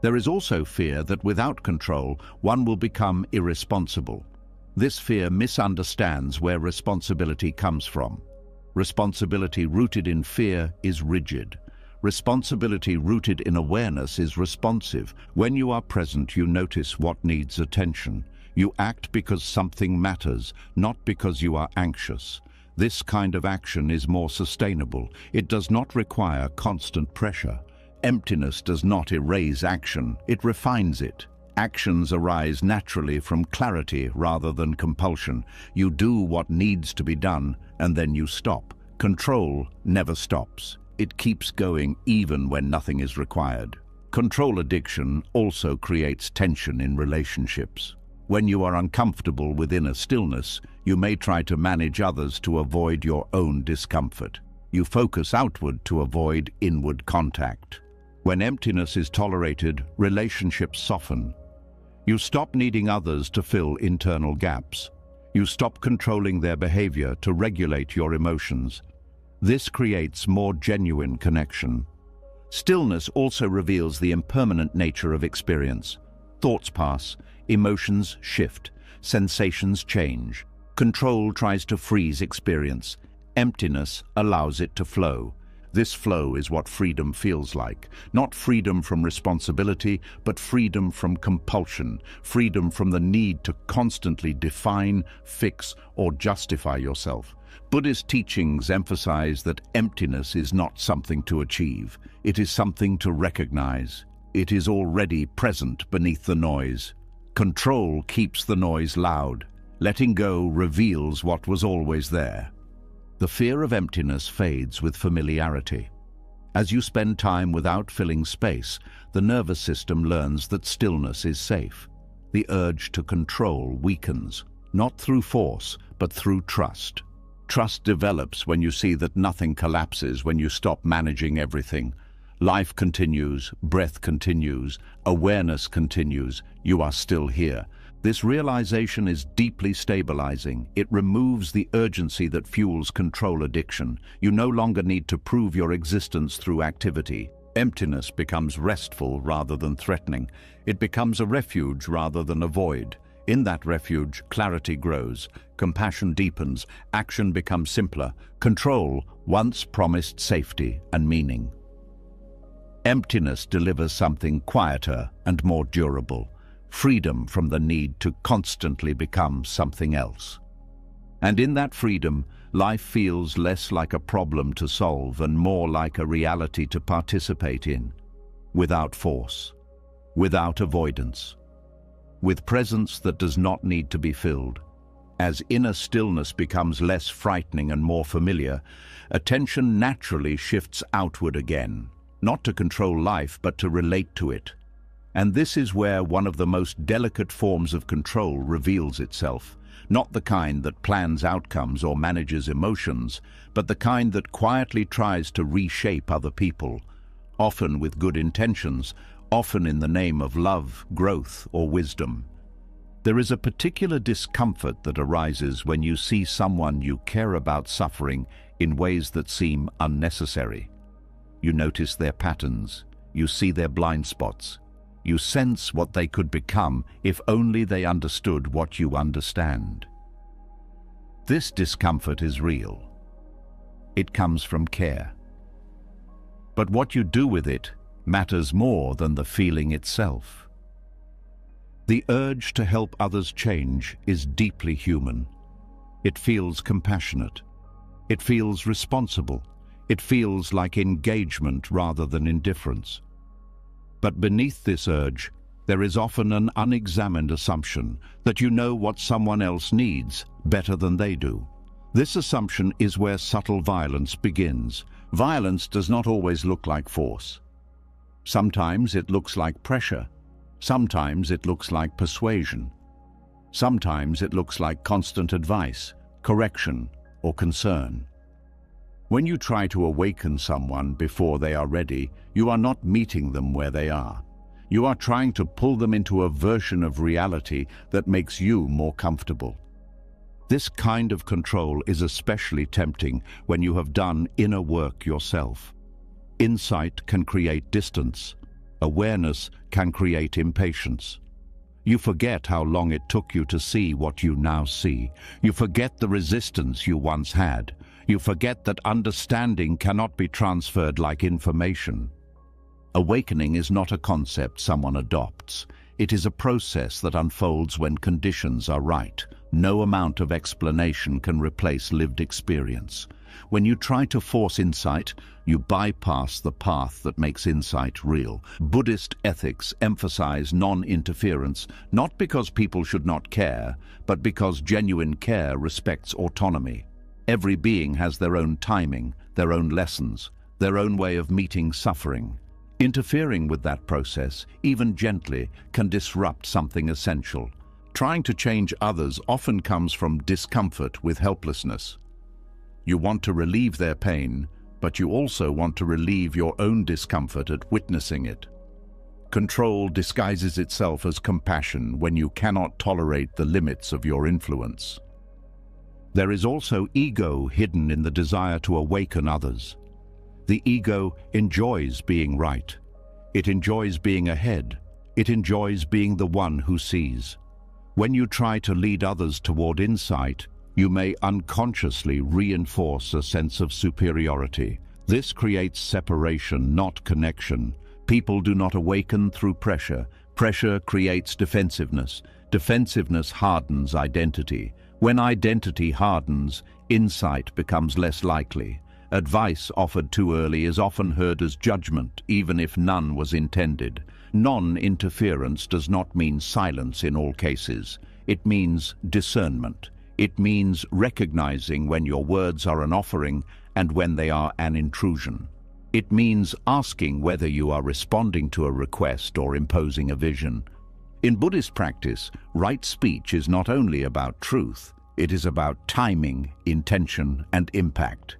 There is also fear that without control, one will become irresponsible. This fear misunderstands where responsibility comes from. Responsibility rooted in fear is rigid. Responsibility rooted in awareness is responsive. When you are present, you notice what needs attention. You act because something matters, not because you are anxious. This kind of action is more sustainable. It does not require constant pressure. Emptiness does not erase action, it refines it. Actions arise naturally from clarity rather than compulsion. You do what needs to be done, and then you stop. Control never stops. It keeps going even when nothing is required. Control addiction also creates tension in relationships. When you are uncomfortable within a stillness, you may try to manage others to avoid your own discomfort. You focus outward to avoid inward contact. When emptiness is tolerated, relationships soften. You stop needing others to fill internal gaps. You stop controlling their behavior to regulate your emotions. This creates more genuine connection. Stillness also reveals the impermanent nature of experience. Thoughts pass, emotions shift, sensations change. Control tries to freeze experience. Emptiness allows it to flow. This flow is what freedom feels like. Not freedom from responsibility, but freedom from compulsion. Freedom from the need to constantly define, fix, or justify yourself. Buddhist teachings emphasize that emptiness is not something to achieve. It is something to recognize. It is already present beneath the noise. Control keeps the noise loud. Letting go reveals what was always there. The fear of emptiness fades with familiarity. As you spend time without filling space, the nervous system learns that stillness is safe. The urge to control weakens, not through force, but through trust. Trust develops when you see that nothing collapses when you stop managing everything. Life continues, breath continues, awareness continues. You are still here. This realization is deeply stabilizing. It removes the urgency that fuels control addiction. You no longer need to prove your existence through activity. Emptiness becomes restful rather than threatening. It becomes a refuge rather than a void. In that refuge, clarity grows, compassion deepens, action becomes simpler. Control once promised safety and meaning. Emptiness delivers something quieter and more durable. Freedom from the need to constantly become something else. And in that freedom, life feels less like a problem to solve and more like a reality to participate in, without force, without avoidance, with presence that does not need to be filled. As inner stillness becomes less frightening and more familiar, attention naturally shifts outward again. not to control life, but to relate to it. And this is where one of the most delicate forms of control reveals itself, not the kind that plans outcomes or manages emotions, but the kind that quietly tries to reshape other people, often with good intentions, often in the name of love, growth, or wisdom. There is a particular discomfort that arises when you see someone you care about suffering in ways that seem unnecessary. You notice their patterns, you see their blind spots, you sense what they could become if only they understood what you understand. This discomfort is real. It comes from care. But what you do with it matters more than the feeling itself. The urge to help others change is deeply human. It feels compassionate. It feels responsible. It feels like engagement rather than indifference. But beneath this urge, there is often an unexamined assumption that you know what someone else needs better than they do. This assumption is where subtle violence begins. Violence does not always look like force. Sometimes it looks like pressure. Sometimes it looks like persuasion. Sometimes it looks like constant advice, correction, or concern. When you try to awaken someone before they are ready, you are not meeting them where they are. You are trying to pull them into a version of reality that makes you more comfortable. This kind of control is especially tempting when you have done inner work yourself. Insight can create distance. Awareness can create impatience. You forget how long it took you to see what you now see. You forget the resistance you once had. You forget that understanding cannot be transferred like information. Awakening is not a concept someone adopts. It is a process that unfolds when conditions are right. No amount of explanation can replace lived experience. When you try to force insight, you bypass the path that makes insight real. Buddhist ethics emphasize non-interference, not because people should not care, but because genuine care respects autonomy. Every being has their own timing, their own lessons, their own way of meeting suffering. Interfering with that process, even gently, can disrupt something essential. Trying to change others often comes from discomfort with helplessness. You want to relieve their pain, but you also want to relieve your own discomfort at witnessing it. Control disguises itself as compassion when you cannot tolerate the limits of your influence. There is also ego hidden in the desire to awaken others. The ego enjoys being right. It enjoys being ahead. It enjoys being the one who sees. When you try to lead others toward insight, you may unconsciously reinforce a sense of superiority. This creates separation, not connection. People do not awaken through pressure. Pressure creates defensiveness. Defensiveness hardens identity. When identity hardens, insight becomes less likely. Advice offered too early is often heard as judgment, even if none was intended. Non-interference does not mean silence in all cases. It means discernment. It means recognizing when your words are an offering and when they are an intrusion. It means asking whether you are responding to a request or imposing a vision. In Buddhist practice, right speech is not only about truth, it is about timing, intention, and impact.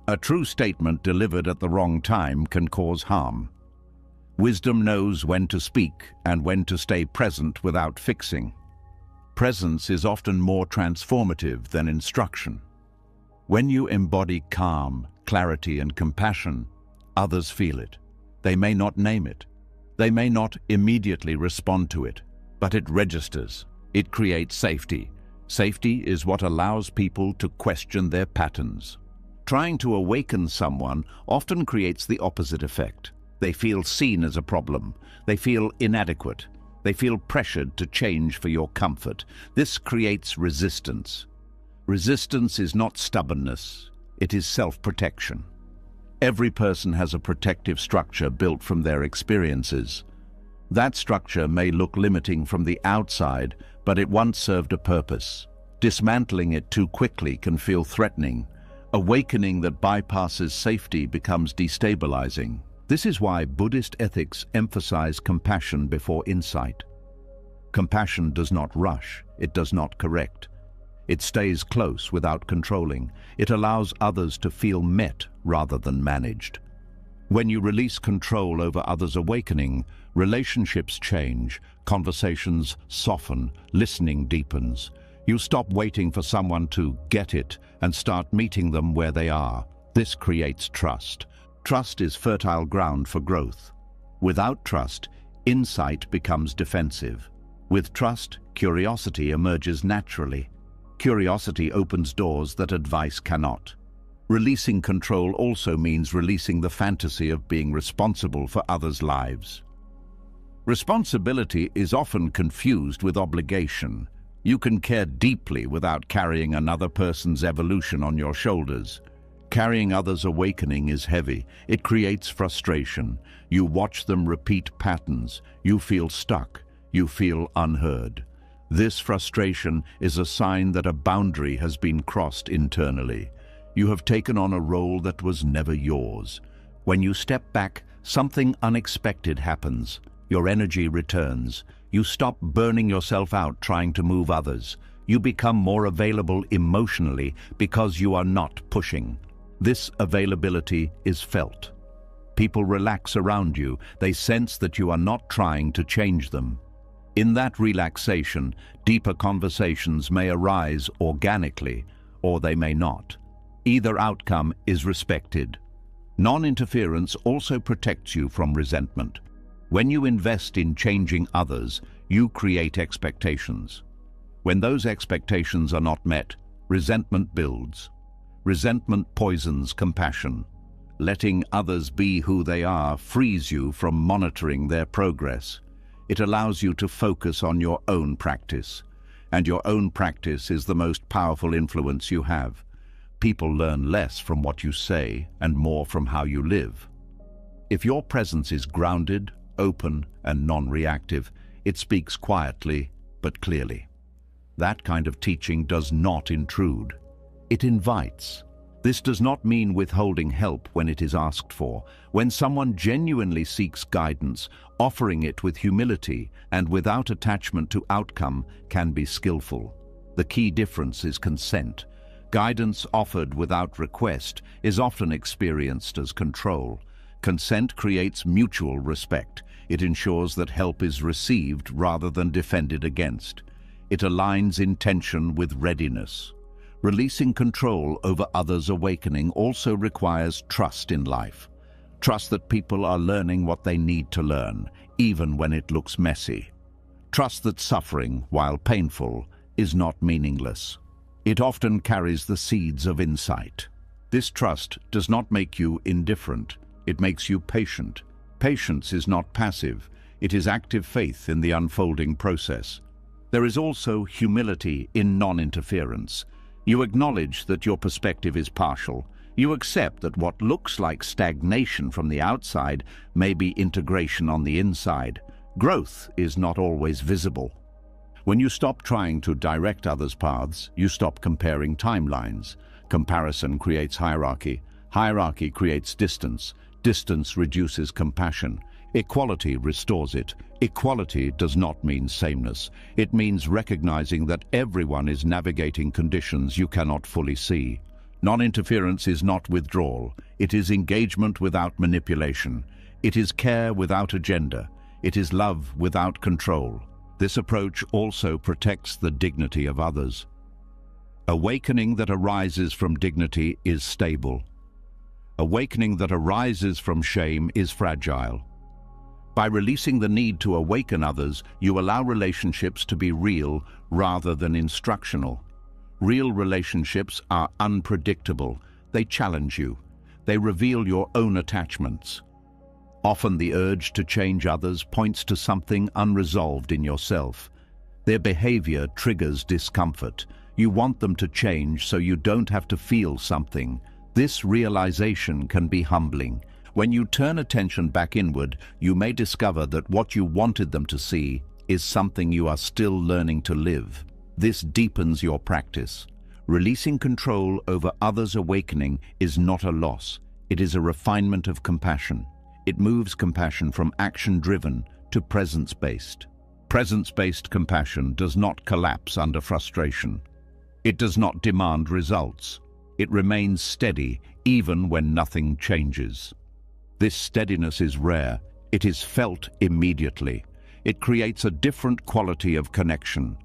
A true statement delivered at the wrong time can cause harm. Wisdom knows when to speak and when to stay present without fixing. Presence is often more transformative than instruction. When you embody calm, clarity, and compassion, others feel it. They may not name it. They may not immediately respond to it, but it registers. It creates safety. Safety is what allows people to question their patterns. Trying to awaken someone often creates the opposite effect. They feel seen as a problem. They feel inadequate. They feel pressured to change for your comfort. This creates resistance. Resistance is not stubbornness. It is self-protection. Every person has a protective structure built from their experiences. That structure may look limiting from the outside, but it once served a purpose. Dismantling it too quickly can feel threatening. Awakening that bypasses safety becomes destabilizing. This is why Buddhist ethics emphasize compassion before insight. Compassion does not rush, it does not correct. It stays close without controlling. It allows others to feel met rather than managed. When you release control over others' awakening, relationships change, conversations soften, listening deepens. You stop waiting for someone to get it and start meeting them where they are. This creates trust. Trust is fertile ground for growth. Without trust, insight becomes defensive. With trust, curiosity emerges naturally. Curiosity opens doors that advice cannot. Releasing control also means releasing the fantasy of being responsible for others' lives. Responsibility is often confused with obligation. You can care deeply without carrying another person's evolution on your shoulders. Carrying others' awakening is heavy. It creates frustration. You watch them repeat patterns. You feel stuck. You feel unheard. This frustration is a sign that a boundary has been crossed internally. You have taken on a role that was never yours. When you step back, something unexpected happens. Your energy returns. You stop burning yourself out trying to move others. You become more available emotionally because you are not pushing. This availability is felt. People relax around you. They sense that you are not trying to change them. In that relaxation, deeper conversations may arise organically, or they may not. Either outcome is respected. Non-interference also protects you from resentment. When you invest in changing others, you create expectations. When those expectations are not met, resentment builds. Resentment poisons compassion. Letting others be who they are frees you from monitoring their progress. It allows you to focus on your own practice. And your own practice is the most powerful influence you have. People learn less from what you say and more from how you live. If your presence is grounded, open, and non-reactive, it speaks quietly but clearly. That kind of teaching does not intrude. It invites. This does not mean withholding help when it is asked for. When someone genuinely seeks guidance, offering it with humility and without attachment to outcome can be skillful. The key difference is consent. Guidance offered without request is often experienced as control. Consent creates mutual respect. It ensures that help is received rather than defended against. It aligns intention with readiness. Releasing control over others' awakening also requires trust in life. Trust that people are learning what they need to learn, even when it looks messy. Trust that suffering, while painful, is not meaningless. It often carries the seeds of insight. This trust does not make you indifferent. It makes you patient. Patience is not passive. It is active faith in the unfolding process. There is also humility in non-interference. You acknowledge that your perspective is partial. You accept that what looks like stagnation from the outside may be integration on the inside. Growth is not always visible. When you stop trying to direct others' paths, you stop comparing timelines. Comparison creates hierarchy. Hierarchy creates distance. Distance reduces compassion. Equality restores it. Equality does not mean sameness. It means recognizing that everyone is navigating conditions you cannot fully see. Non-interference is not withdrawal. It is engagement without manipulation. It is care without agenda. It is love without control. This approach also protects the dignity of others. Awakening that arises from dignity is stable. Awakening that arises from shame is fragile. By releasing the need to awaken others, you allow relationships to be real rather than instructional. Real relationships are unpredictable. They challenge you. They reveal your own attachments. Often the urge to change others points to something unresolved in yourself. Their behavior triggers discomfort. You want them to change so you don't have to feel something. This realization can be humbling. When you turn attention back inward, you may discover that what you wanted them to see is something you are still learning to live. This deepens your practice. Releasing control over others' awakening is not a loss. It is a refinement of compassion. It moves compassion from action-driven to presence-based. Presence-based compassion does not collapse under frustration. It does not demand results. It remains steady even when nothing changes. This steadiness is rare. It is felt immediately. It creates a different quality of connection,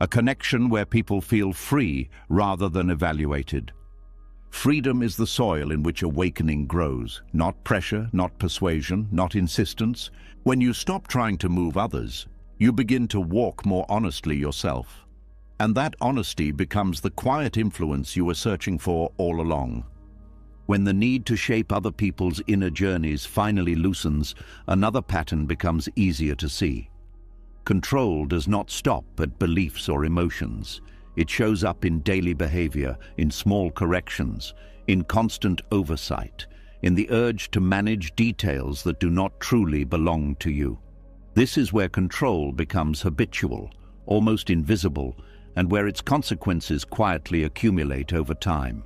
a connection where people feel free rather than evaluated. Freedom is the soil in which awakening grows, not pressure, not persuasion, not insistence. When you stop trying to move others, you begin to walk more honestly yourself. And that honesty becomes the quiet influence you were searching for all along. When the need to shape other people's inner journeys finally loosens, another pattern becomes easier to see. Control does not stop at beliefs or emotions. It shows up in daily behavior, in small corrections, in constant oversight, in the urge to manage details that do not truly belong to you. This is where control becomes habitual, almost invisible, and where its consequences quietly accumulate over time.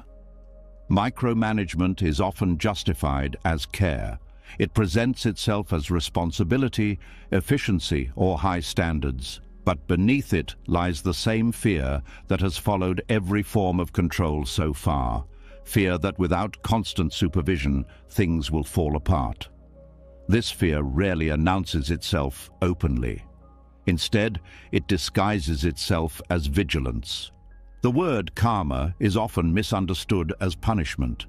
Micromanagement is often justified as care. It presents itself as responsibility, efficiency, or high standards. But beneath it lies the same fear that has followed every form of control so far. Fear that without constant supervision, things will fall apart. This fear rarely announces itself openly. Instead, it disguises itself as vigilance. The word karma is often misunderstood as punishment.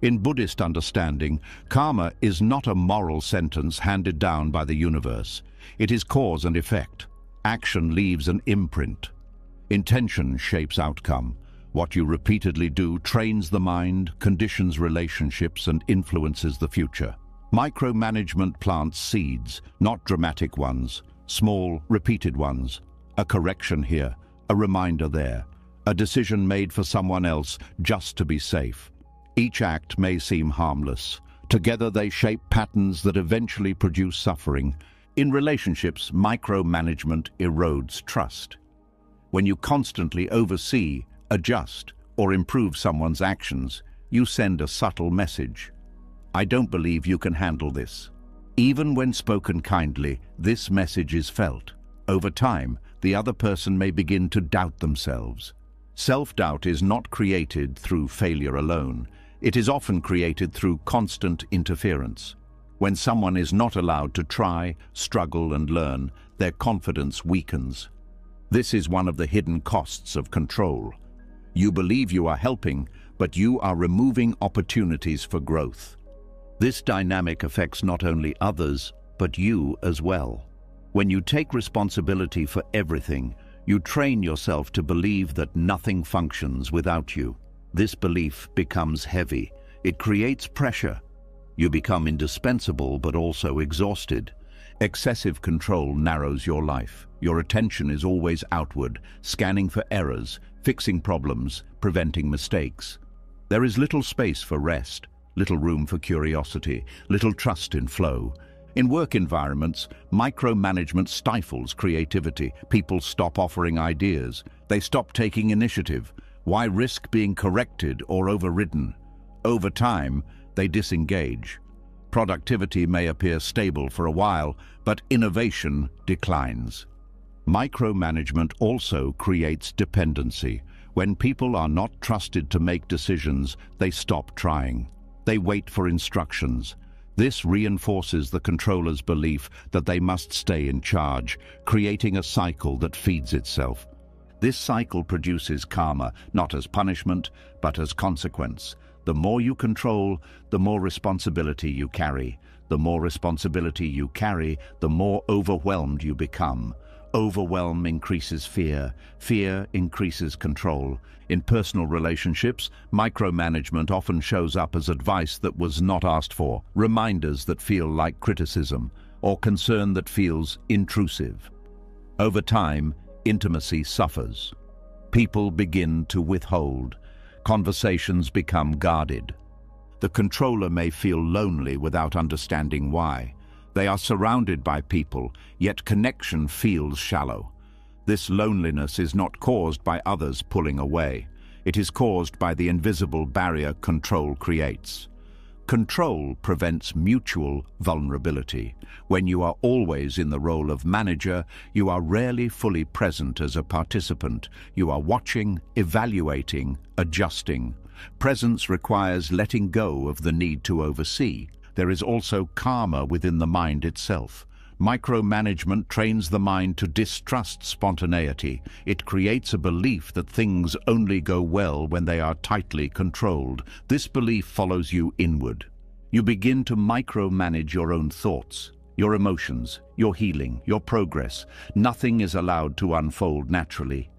In Buddhist understanding, karma is not a moral sentence handed down by the universe. It is cause and effect. Action leaves an imprint. Intention shapes outcome. What you repeatedly do trains the mind, conditions relationships, and influences the future. Micromanagement plants seeds, not dramatic ones, small, repeated ones. A correction here, a reminder there, a decision made for someone else just to be safe. Each act may seem harmless. Together they shape patterns that eventually produce suffering. In relationships, micromanagement erodes trust. When you constantly oversee, adjust, or improve someone's actions, you send a subtle message. I don't believe you can handle this. Even when spoken kindly, this message is felt. Over time, the other person may begin to doubt themselves. Self-doubt is not created through failure alone. It is often created through constant interference. When someone is not allowed to try, struggle, and learn, their confidence weakens. This is one of the hidden costs of control. You believe you are helping, but you are removing opportunities for growth. This dynamic affects not only others, but you as well. When you take responsibility for everything, you train yourself to believe that nothing functions without you. This belief becomes heavy. It creates pressure. You become indispensable but also exhausted. Excessive control narrows your life. Your attention is always outward, scanning for errors, fixing problems, preventing mistakes. There is little space for rest, little room for curiosity, little trust in flow. In work environments, micromanagement stifles creativity. People stop offering ideas. They stop taking initiative. Why risk being corrected or overridden? Over time, they disengage. Productivity may appear stable for a while, but innovation declines. Micromanagement also creates dependency. When people are not trusted to make decisions, they stop trying. They wait for instructions. This reinforces the controller's belief that they must stay in charge, creating a cycle that feeds itself. This cycle produces karma, not as punishment, but as consequence. The more you control, the more responsibility you carry. The more responsibility you carry, the more overwhelmed you become. Overwhelm increases fear. Fear increases control. In personal relationships, micromanagement often shows up as advice that was not asked for, reminders that feel like criticism, or concern that feels intrusive. Over time, intimacy suffers. People begin to withhold. Conversations become guarded. The controller may feel lonely without understanding why. They are surrounded by people, yet connection feels shallow. This loneliness is not caused by others pulling away. It is caused by the invisible barrier control creates. Control prevents mutual vulnerability. When you are always in the role of manager, you are rarely fully present as a participant. You are watching, evaluating, adjusting. Presence requires letting go of the need to oversee. There is also karma within the mind itself. Micromanagement trains the mind to distrust spontaneity. It creates a belief that things only go well when they are tightly controlled. This belief follows you inward. You begin to micromanage your own thoughts, your emotions, your healing, your progress. Nothing is allowed to unfold naturally.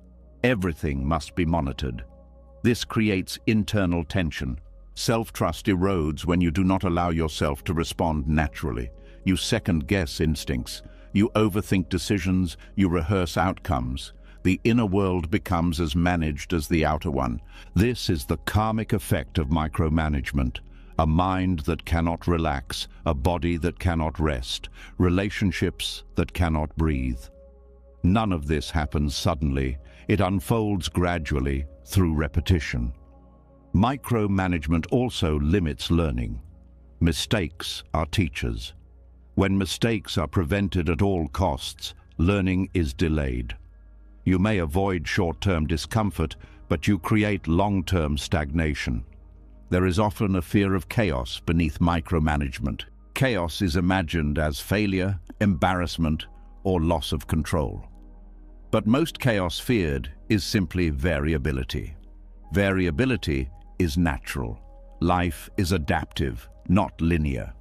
Everything must be monitored. This creates internal tension. Self-trust erodes when you do not allow yourself to respond naturally. You second-guess instincts. You overthink decisions. You rehearse outcomes. The inner world becomes as managed as the outer one. This is the karmic effect of micromanagement. A mind that cannot relax, a body that cannot rest, relationships that cannot breathe. None of this happens suddenly. It unfolds gradually through repetition. Micromanagement also limits learning. Mistakes are teachers. When mistakes are prevented at all costs, learning is delayed. You may avoid short-term discomfort, but you create long-term stagnation. There is often a fear of chaos beneath micromanagement. Chaos is imagined as failure, embarrassment, or loss of control. But most chaos feared is simply variability. Variability is natural. Life is adaptive, not linear.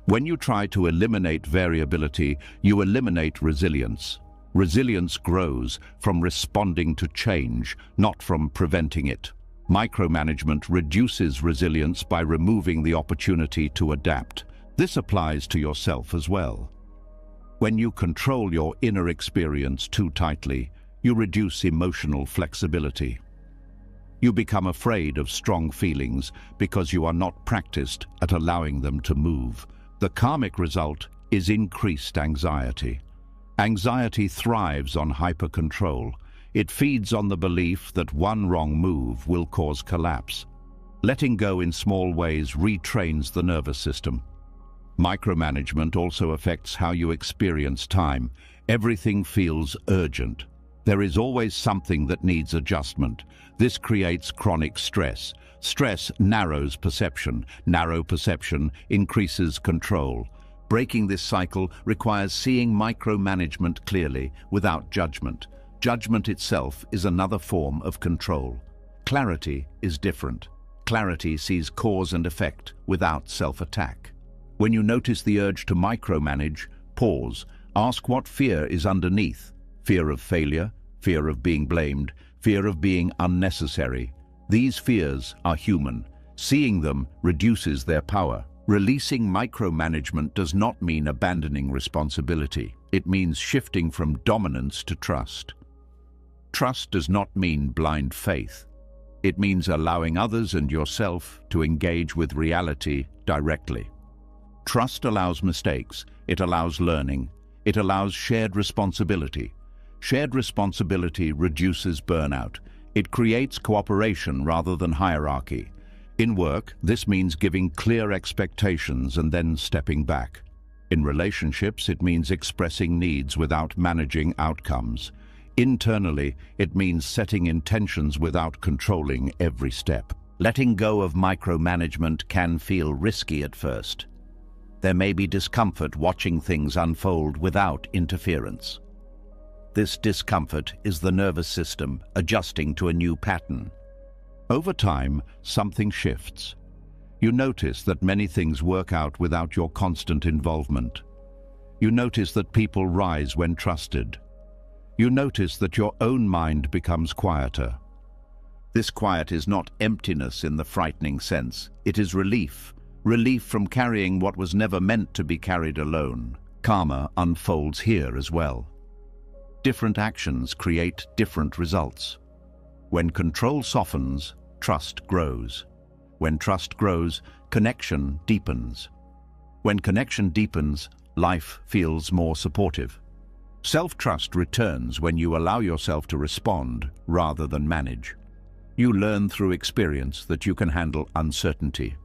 When you try to eliminate variability, you eliminate resilience. Resilience grows from responding to change, not from preventing it. Micromanagement reduces resilience by removing the opportunity to adapt. This applies to yourself as well. When you control your inner experience too tightly, you reduce emotional flexibility. You become afraid of strong feelings because you are not practiced at allowing them to move. The karmic result is increased anxiety. Anxiety thrives on hyper-control. It feeds on the belief that one wrong move will cause collapse. Letting go in small ways retrains the nervous system. Micromanagement also affects how you experience time. Everything feels urgent. There is always something that needs adjustment. This creates chronic stress. Stress narrows perception. Narrow perception increases control. Breaking this cycle requires seeing micromanagement clearly, without judgment. Judgment itself is another form of control. Clarity is different. Clarity sees cause and effect without self-attack. When you notice the urge to micromanage, pause. Ask what fear is underneath. Fear of failure, fear of being blamed, fear of being unnecessary. These fears are human. Seeing them reduces their power. Releasing micromanagement does not mean abandoning responsibility. It means shifting from dominance to trust. Trust does not mean blind faith. It means allowing others and yourself to engage with reality directly. Trust allows mistakes. It allows learning. It allows shared responsibility. Shared responsibility reduces burnout. It creates cooperation rather than hierarchy. In work, this means giving clear expectations and then stepping back. In relationships, it means expressing needs without managing outcomes. Internally, it means setting intentions without controlling every step. Letting go of micromanagement can feel risky at first. There may be discomfort watching things unfold without interference. This discomfort is the nervous system adjusting to a new pattern. Over time, something shifts. You notice that many things work out without your constant involvement. You notice that people rise when trusted. You notice that your own mind becomes quieter. This quiet is not emptiness in the frightening sense. It is relief. Relief from carrying what was never meant to be carried alone. Karma unfolds here as well. Different actions create different results. When control softens, trust grows. When trust grows, connection deepens. When connection deepens, life feels more supportive. Self-trust returns when you allow yourself to respond rather than manage. You learn through experience that you can handle uncertainty.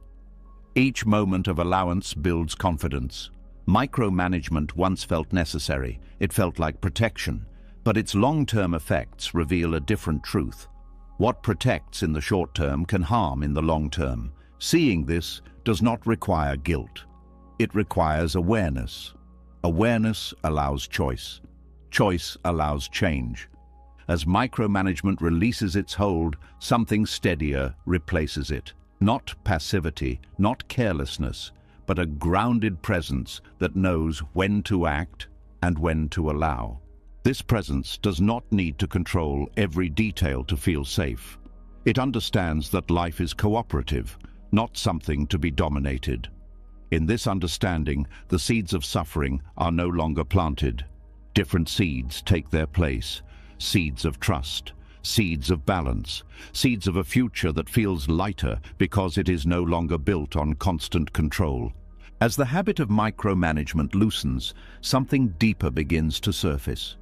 Each moment of allowance builds confidence. Micromanagement once felt necessary. It felt like protection. But its long-term effects reveal a different truth. What protects in the short term can harm in the long term. Seeing this does not require guilt. It requires awareness. Awareness allows choice. Choice allows change. As micromanagement releases its hold, something steadier replaces it. Not passivity, not carelessness, but a grounded presence that knows when to act and when to allow. This presence does not need to control every detail to feel safe. It understands that life is cooperative, not something to be dominated. In this understanding, the seeds of suffering are no longer planted. Different seeds take their place. Seeds of trust, seeds of balance, seeds of a future that feels lighter because it is no longer built on constant control. As the habit of micromanagement loosens, something deeper begins to surface.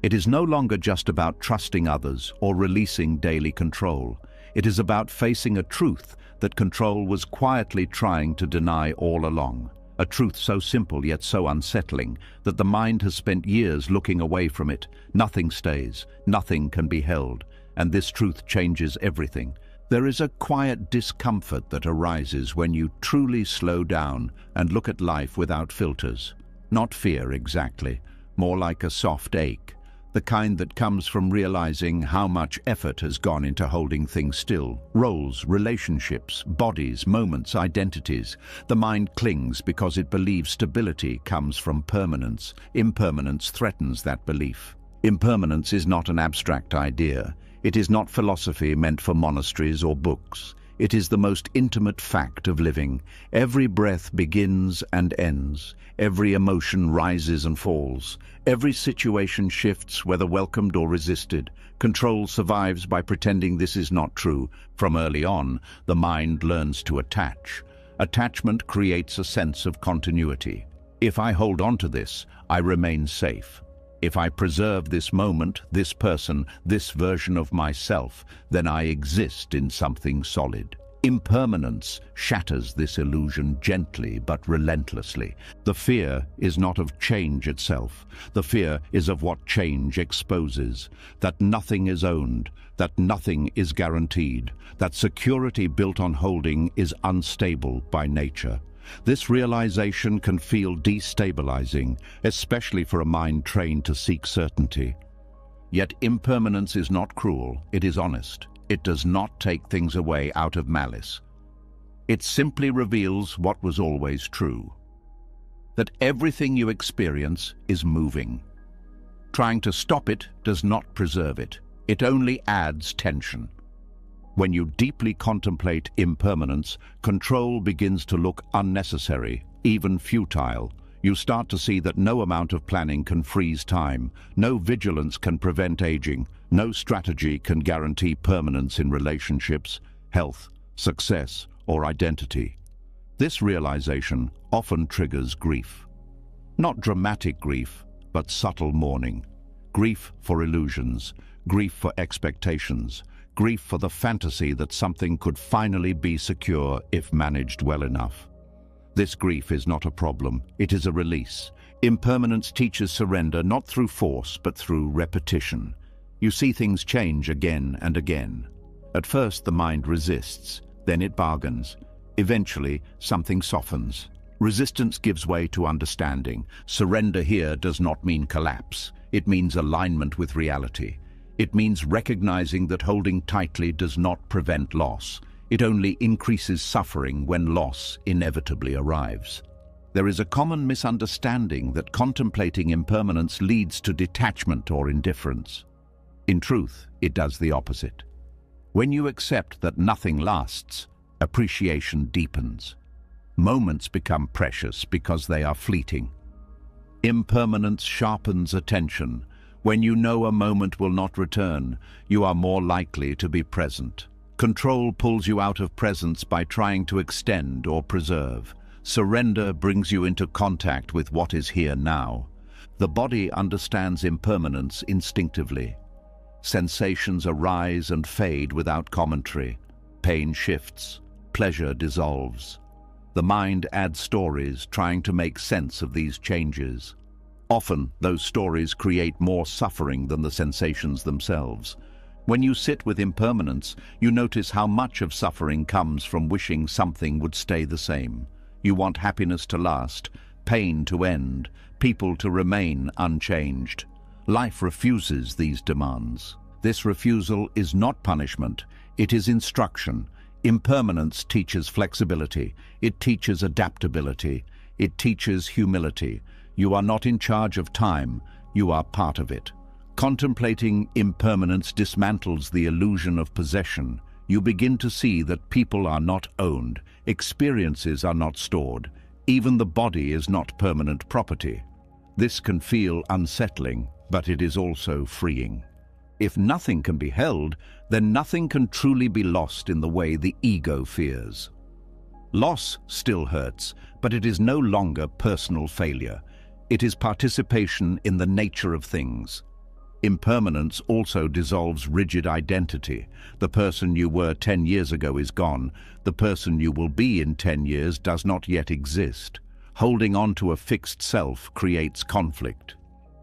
It is no longer just about trusting others or releasing daily control. It is about facing a truth that control was quietly trying to deny all along. A truth so simple yet so unsettling that the mind has spent years looking away from it. Nothing stays, nothing can be held, and this truth changes everything. There is a quiet discomfort that arises when you truly slow down and look at life without filters. Not fear exactly, more like a soft ache. The kind that comes from realizing how much effort has gone into holding things still. Roles, relationships, bodies, moments, identities. The mind clings because it believes stability comes from permanence. Impermanence threatens that belief. Impermanence is not an abstract idea. It is not philosophy meant for monasteries or books. It is the most intimate fact of living. Every breath begins and ends. Every emotion rises and falls. Every situation shifts, whether welcomed or resisted. Control survives by pretending this is not true. From early on, the mind learns to attach. Attachment creates a sense of continuity. If I hold on to this, I remain safe. If I preserve this moment, this person, this version of myself, then I exist in something solid. Impermanence shatters this illusion gently but relentlessly. The fear is not of change itself. The fear is of what change exposes. That nothing is owned, that nothing is guaranteed, that security built on holding is unstable by nature. This realization can feel destabilizing, especially for a mind trained to seek certainty. Yet impermanence is not cruel, it is honest. It does not take things away out of malice. It simply reveals what was always true. That everything you experience is moving. Trying to stop it does not preserve it. It only adds tension. When you deeply contemplate impermanence, control begins to look unnecessary, even futile. You start to see that no amount of planning can freeze time, no vigilance can prevent aging, no strategy can guarantee permanence in relationships, health, success, or identity. This realization often triggers grief. Not dramatic grief, but subtle mourning. Grief for illusions, grief for expectations, grief for the fantasy that something could finally be secure if managed well enough. This grief is not a problem, it is a release. Impermanence teaches surrender not through force but through repetition. You see things change again and again. At first the mind resists, then it bargains. Eventually something softens. Resistance gives way to understanding. Surrender here does not mean collapse. It means alignment with reality. It means recognizing that holding tightly does not prevent loss. It only increases suffering when loss inevitably arrives. There is a common misunderstanding that contemplating impermanence leads to detachment or indifference. In truth, it does the opposite. When you accept that nothing lasts, appreciation deepens. Moments become precious because they are fleeting. Impermanence sharpens attention. When you know a moment will not return, you are more likely to be present. Control pulls you out of presence by trying to extend or preserve. Surrender brings you into contact with what is here now. The body understands impermanence instinctively. Sensations arise and fade without commentary. Pain shifts, pleasure dissolves. The mind adds stories, trying to make sense of these changes. Often, those stories create more suffering than the sensations themselves. When you sit with impermanence, you notice how much of suffering comes from wishing something would stay the same. You want happiness to last, pain to end, people to remain unchanged. Life refuses these demands. This refusal is not punishment, it is instruction. Impermanence teaches flexibility, it teaches adaptability, it teaches humility. You are not in charge of time, you are part of it. Contemplating impermanence dismantles the illusion of possession. You begin to see that people are not owned, experiences are not stored, even the body is not permanent property. This can feel unsettling, but it is also freeing. If nothing can be held, then nothing can truly be lost in the way the ego fears. Loss still hurts, but it is no longer personal failure. It is participation in the nature of things. Impermanence also dissolves rigid identity. The person you were 10 years ago is gone. The person you will be in 10 years does not yet exist. Holding on to a fixed self creates conflict.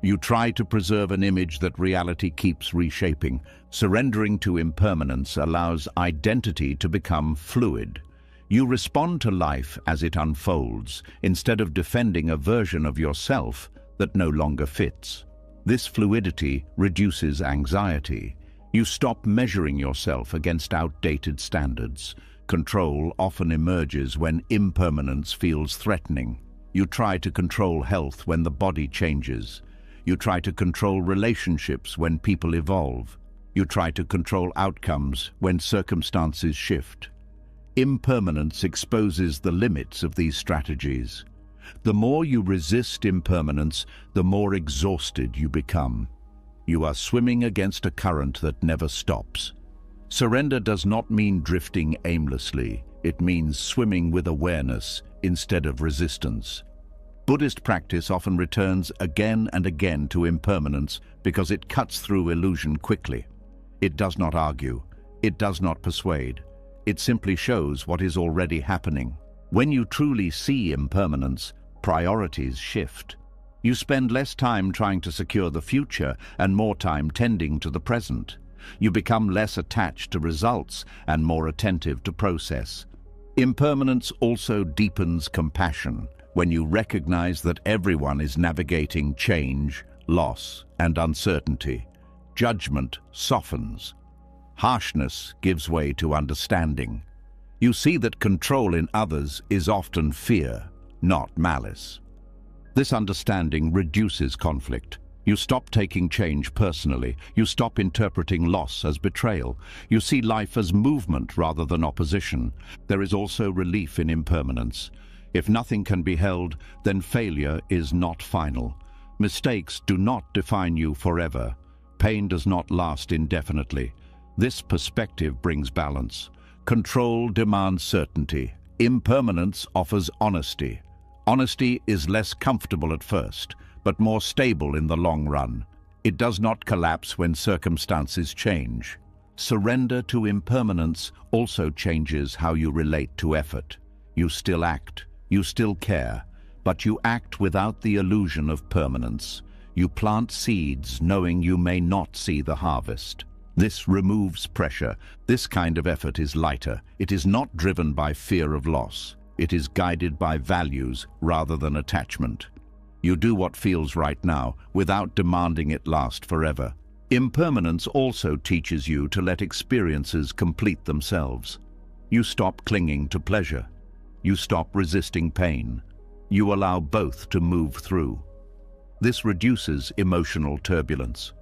You try to preserve an image that reality keeps reshaping. Surrendering to impermanence allows identity to become fluid. You respond to life as it unfolds, instead of defending a version of yourself that no longer fits. This fluidity reduces anxiety. You stop measuring yourself against outdated standards. Control often emerges when impermanence feels threatening. You try to control health when the body changes. You try to control relationships when people evolve. You try to control outcomes when circumstances shift. Impermanence exposes the limits of these strategies. The more you resist impermanence, the more exhausted you become. You are swimming against a current that never stops. Surrender does not mean drifting aimlessly. It means swimming with awareness instead of resistance. Buddhist practice often returns again and again to impermanence because it cuts through illusion quickly. It does not argue. It does not persuade. It simply shows what is already happening. When you truly see impermanence, priorities shift. You spend less time trying to secure the future and more time tending to the present. You become less attached to results and more attentive to process. Impermanence also deepens compassion. When you recognize that everyone is navigating change, loss, and uncertainty, judgment softens. Harshness gives way to understanding. You see that control in others is often fear, not malice. This understanding reduces conflict. You stop taking change personally. You stop interpreting loss as betrayal. You see life as movement rather than opposition. There is also relief in impermanence. If nothing can be held, then failure is not final. Mistakes do not define you forever. Pain does not last indefinitely. This perspective brings balance. Control demands certainty. Impermanence offers honesty. Honesty is less comfortable at first, but more stable in the long run. It does not collapse when circumstances change. Surrender to impermanence also changes how you relate to effort. You still act. You still care, but you act without the illusion of permanence. You plant seeds knowing you may not see the harvest. This removes pressure. This kind of effort is lighter. It is not driven by fear of loss. It is guided by values rather than attachment. You do what feels right now without demanding it last forever. Impermanence also teaches you to let experiences complete themselves. You stop clinging to pleasure. You stop resisting pain. You allow both to move through. This reduces emotional turbulence.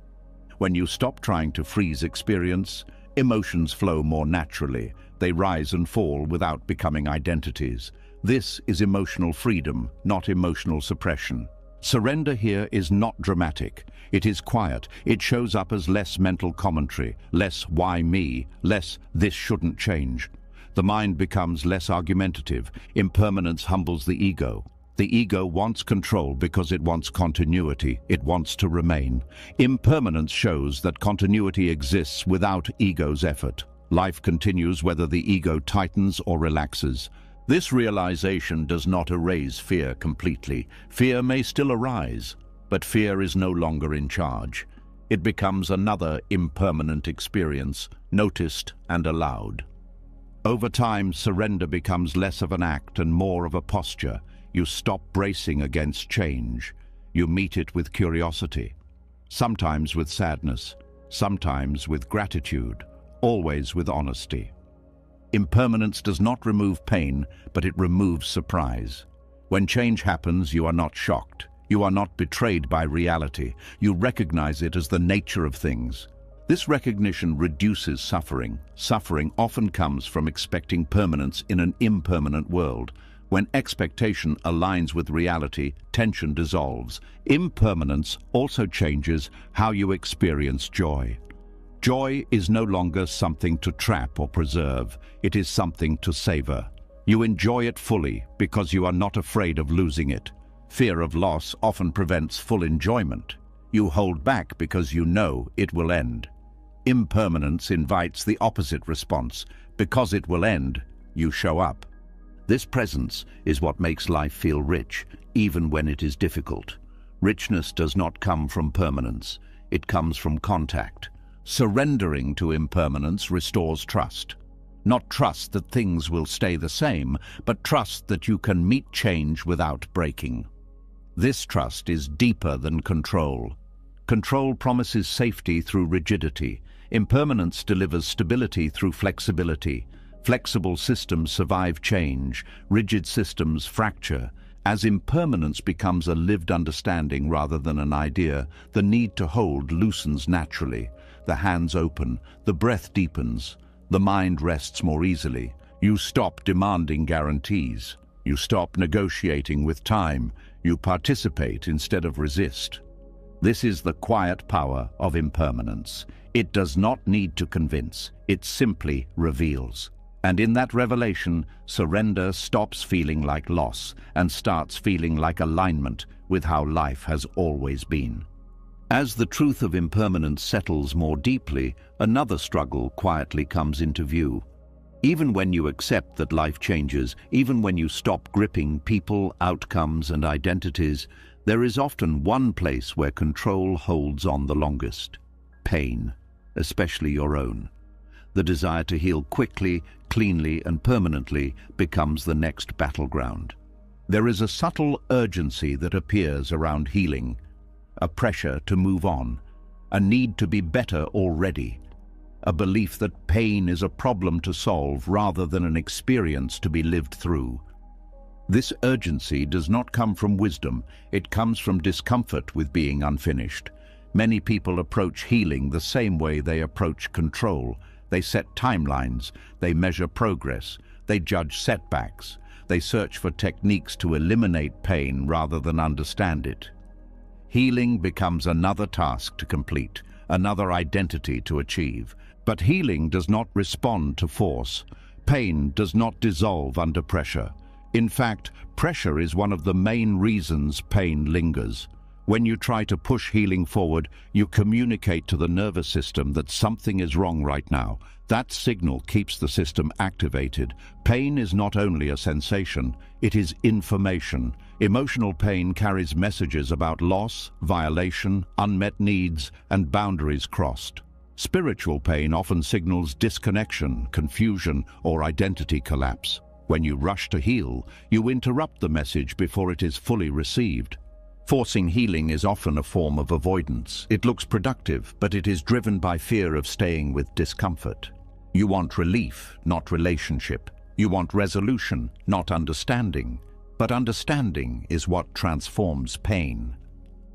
When you stop trying to freeze experience, emotions flow more naturally. They rise and fall without becoming identities. This is emotional freedom, not emotional suppression. Surrender here is not dramatic. It is quiet. It shows up as less mental commentary, less why me, less this shouldn't change. The mind becomes less argumentative. Impermanence humbles the ego. The ego wants control because it wants continuity. It wants to remain. Impermanence shows that continuity exists without ego's effort. Life continues whether the ego tightens or relaxes. This realization does not erase fear completely. Fear may still arise, but fear is no longer in charge. It becomes another impermanent experience, noticed and allowed. Over time, surrender becomes less of an act and more of a posture. You stop bracing against change. You meet it with curiosity, sometimes with sadness, sometimes with gratitude, always with honesty. Impermanence does not remove pain, but it removes surprise. When change happens, you are not shocked. You are not betrayed by reality. You recognize it as the nature of things. This recognition reduces suffering. Suffering often comes from expecting permanence in an impermanent world. When expectation aligns with reality, tension dissolves. Impermanence also changes how you experience joy. Joy is no longer something to trap or preserve. It is something to savor. You enjoy it fully because you are not afraid of losing it. Fear of loss often prevents full enjoyment. You hold back because you know it will end. Impermanence invites the opposite response. Because it will end, you show up. This presence is what makes life feel rich, even when it is difficult. Richness does not come from permanence. It comes from contact. Surrendering to impermanence restores trust. Not trust that things will stay the same, but trust that you can meet change without breaking. This trust is deeper than control. Control promises safety through rigidity. Impermanence delivers stability through flexibility. Flexible systems survive change. Rigid systems fracture. As impermanence becomes a lived understanding rather than an idea, the need to hold loosens naturally. The hands open, the breath deepens, the mind rests more easily. You stop demanding guarantees. You stop negotiating with time. You participate instead of resist. This is the quiet power of impermanence. It does not need to convince. It simply reveals. And in that revelation, surrender stops feeling like loss and starts feeling like alignment with how life has always been. As the truth of impermanence settles more deeply, another struggle quietly comes into view. Even when you accept that life changes, even when you stop gripping people, outcomes, and identities, there is often one place where control holds on the longest: pain, especially your own. The desire to heal quickly, cleanly, and permanently becomes the next battleground. There is a subtle urgency that appears around healing, a pressure to move on, a need to be better already, a belief that pain is a problem to solve rather than an experience to be lived through. This urgency does not come from wisdom, it comes from discomfort with being unfinished. Many people approach healing the same way they approach control. They set timelines, they measure progress, they judge setbacks, they search for techniques to eliminate pain rather than understand it. Healing becomes another task to complete, another identity to achieve. But healing does not respond to force. Pain does not dissolve under pressure. In fact, pressure is one of the main reasons pain lingers. When you try to push healing forward, you communicate to the nervous system that something is wrong right now. That signal keeps the system activated. Pain is not only a sensation, it is information. Emotional pain carries messages about loss, violation, unmet needs, and boundaries crossed. Spiritual pain often signals disconnection, confusion, or identity collapse. When you rush to heal, you interrupt the message before it is fully received. Forcing healing is often a form of avoidance. It looks productive, but it is driven by fear of staying with discomfort. You want relief, not relationship. You want resolution, not understanding. But understanding is what transforms pain.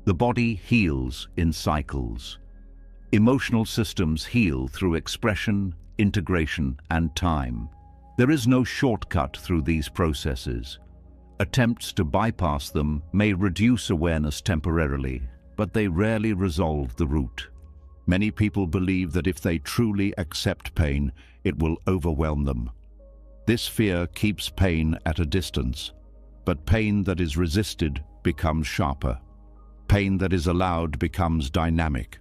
The body heals in cycles. Emotional systems heal through expression, integration, and time. There is no shortcut through these processes. Attempts to bypass them may reduce awareness temporarily, but they rarely resolve the root. Many people believe that if they truly accept pain, it will overwhelm them. This fear keeps pain at a distance, but pain that is resisted becomes sharper. Pain that is allowed becomes dynamic.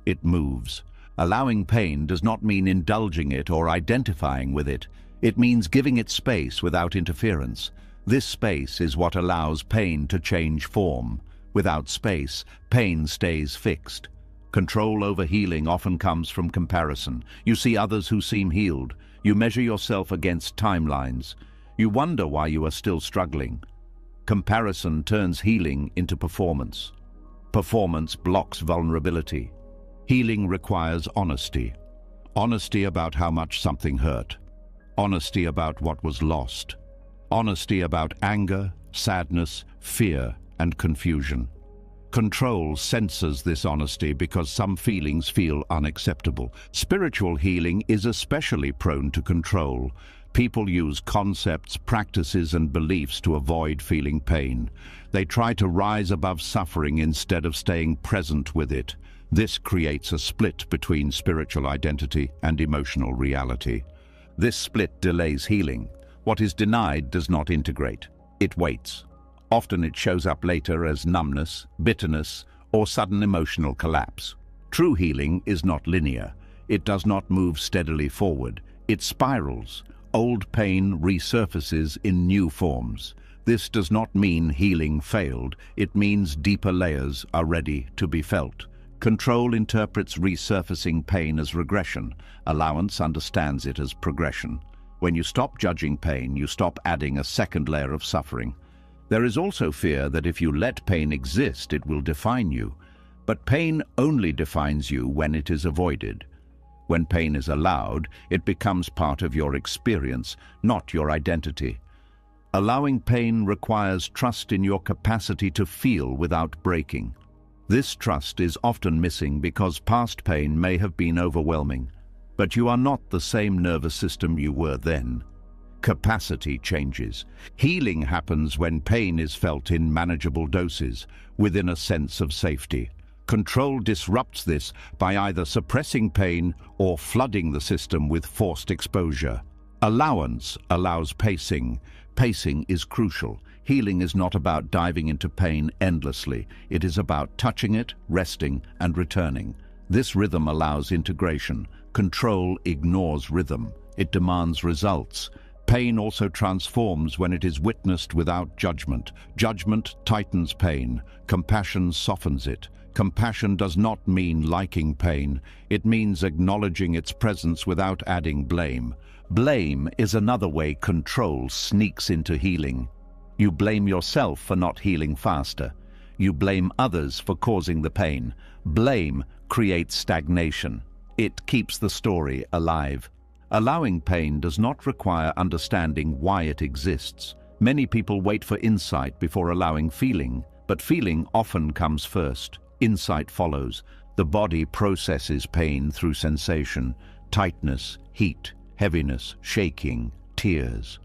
It moves. Allowing pain does not mean indulging it or identifying with it. It means giving it space without interference. This space is what allows pain to change form. Without space, pain stays fixed. Control over healing often comes from comparison. You see others who seem healed. You measure yourself against timelines. You wonder why you are still struggling. Comparison turns healing into performance. Performance blocks vulnerability. Healing requires honesty. Honesty about how much something hurt. Honesty about what was lost. Honesty about anger, sadness, fear, and confusion. Control censors this honesty because some feelings feel unacceptable. Spiritual healing is especially prone to control. People use concepts, practices, and beliefs to avoid feeling pain. They try to rise above suffering instead of staying present with it. This creates a split between spiritual identity and emotional reality. This split delays healing. What is denied does not integrate. It waits. Often it shows up later as numbness, bitterness, or sudden emotional collapse. True healing is not linear. It does not move steadily forward. It spirals. Old pain resurfaces in new forms. This does not mean healing failed. It means deeper layers are ready to be felt. Control interprets resurfacing pain as regression. Allowance understands it as progression. When you stop judging pain, you stop adding a second layer of suffering. There is also fear that if you let pain exist, it will define you. But pain only defines you when it is avoided. When pain is allowed, it becomes part of your experience, not your identity. Allowing pain requires trust in your capacity to feel without breaking. This trust is often missing because past pain may have been overwhelming, but you are not the same nervous system you were then. Capacity changes. Healing happens when pain is felt in manageable doses, within a sense of safety. Control disrupts this by either suppressing pain or flooding the system with forced exposure. Allowance allows pacing. Pacing is crucial. Healing is not about diving into pain endlessly. It is about touching it, resting, and returning. This rhythm allows integration. Control ignores rhythm. It demands results. Pain also transforms when it is witnessed without judgment. Judgment tightens pain. Compassion softens it. Compassion does not mean liking pain. It means acknowledging its presence without adding blame. Blame is another way control sneaks into healing. You blame yourself for not healing faster. You blame others for causing the pain. Blame creates stagnation. It keeps the story alive. Allowing pain does not require understanding why it exists. Many people wait for insight before allowing feeling, but feeling often comes first. Insight follows. The body processes pain through sensation, tightness, heat, heaviness, shaking, tears.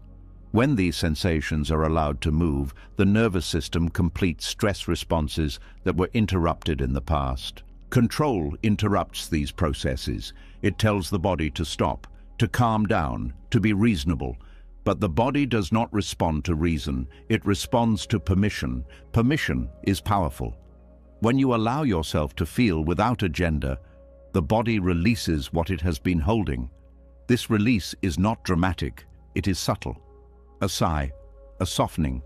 When these sensations are allowed to move, the nervous system completes stress responses that were interrupted in the past. Control interrupts these processes. It tells the body to stop, to calm down, to be reasonable. But the body does not respond to reason. It responds to permission. Permission is powerful. When you allow yourself to feel without agenda, the body releases what it has been holding. This release is not dramatic. It is subtle. A sigh, a softening,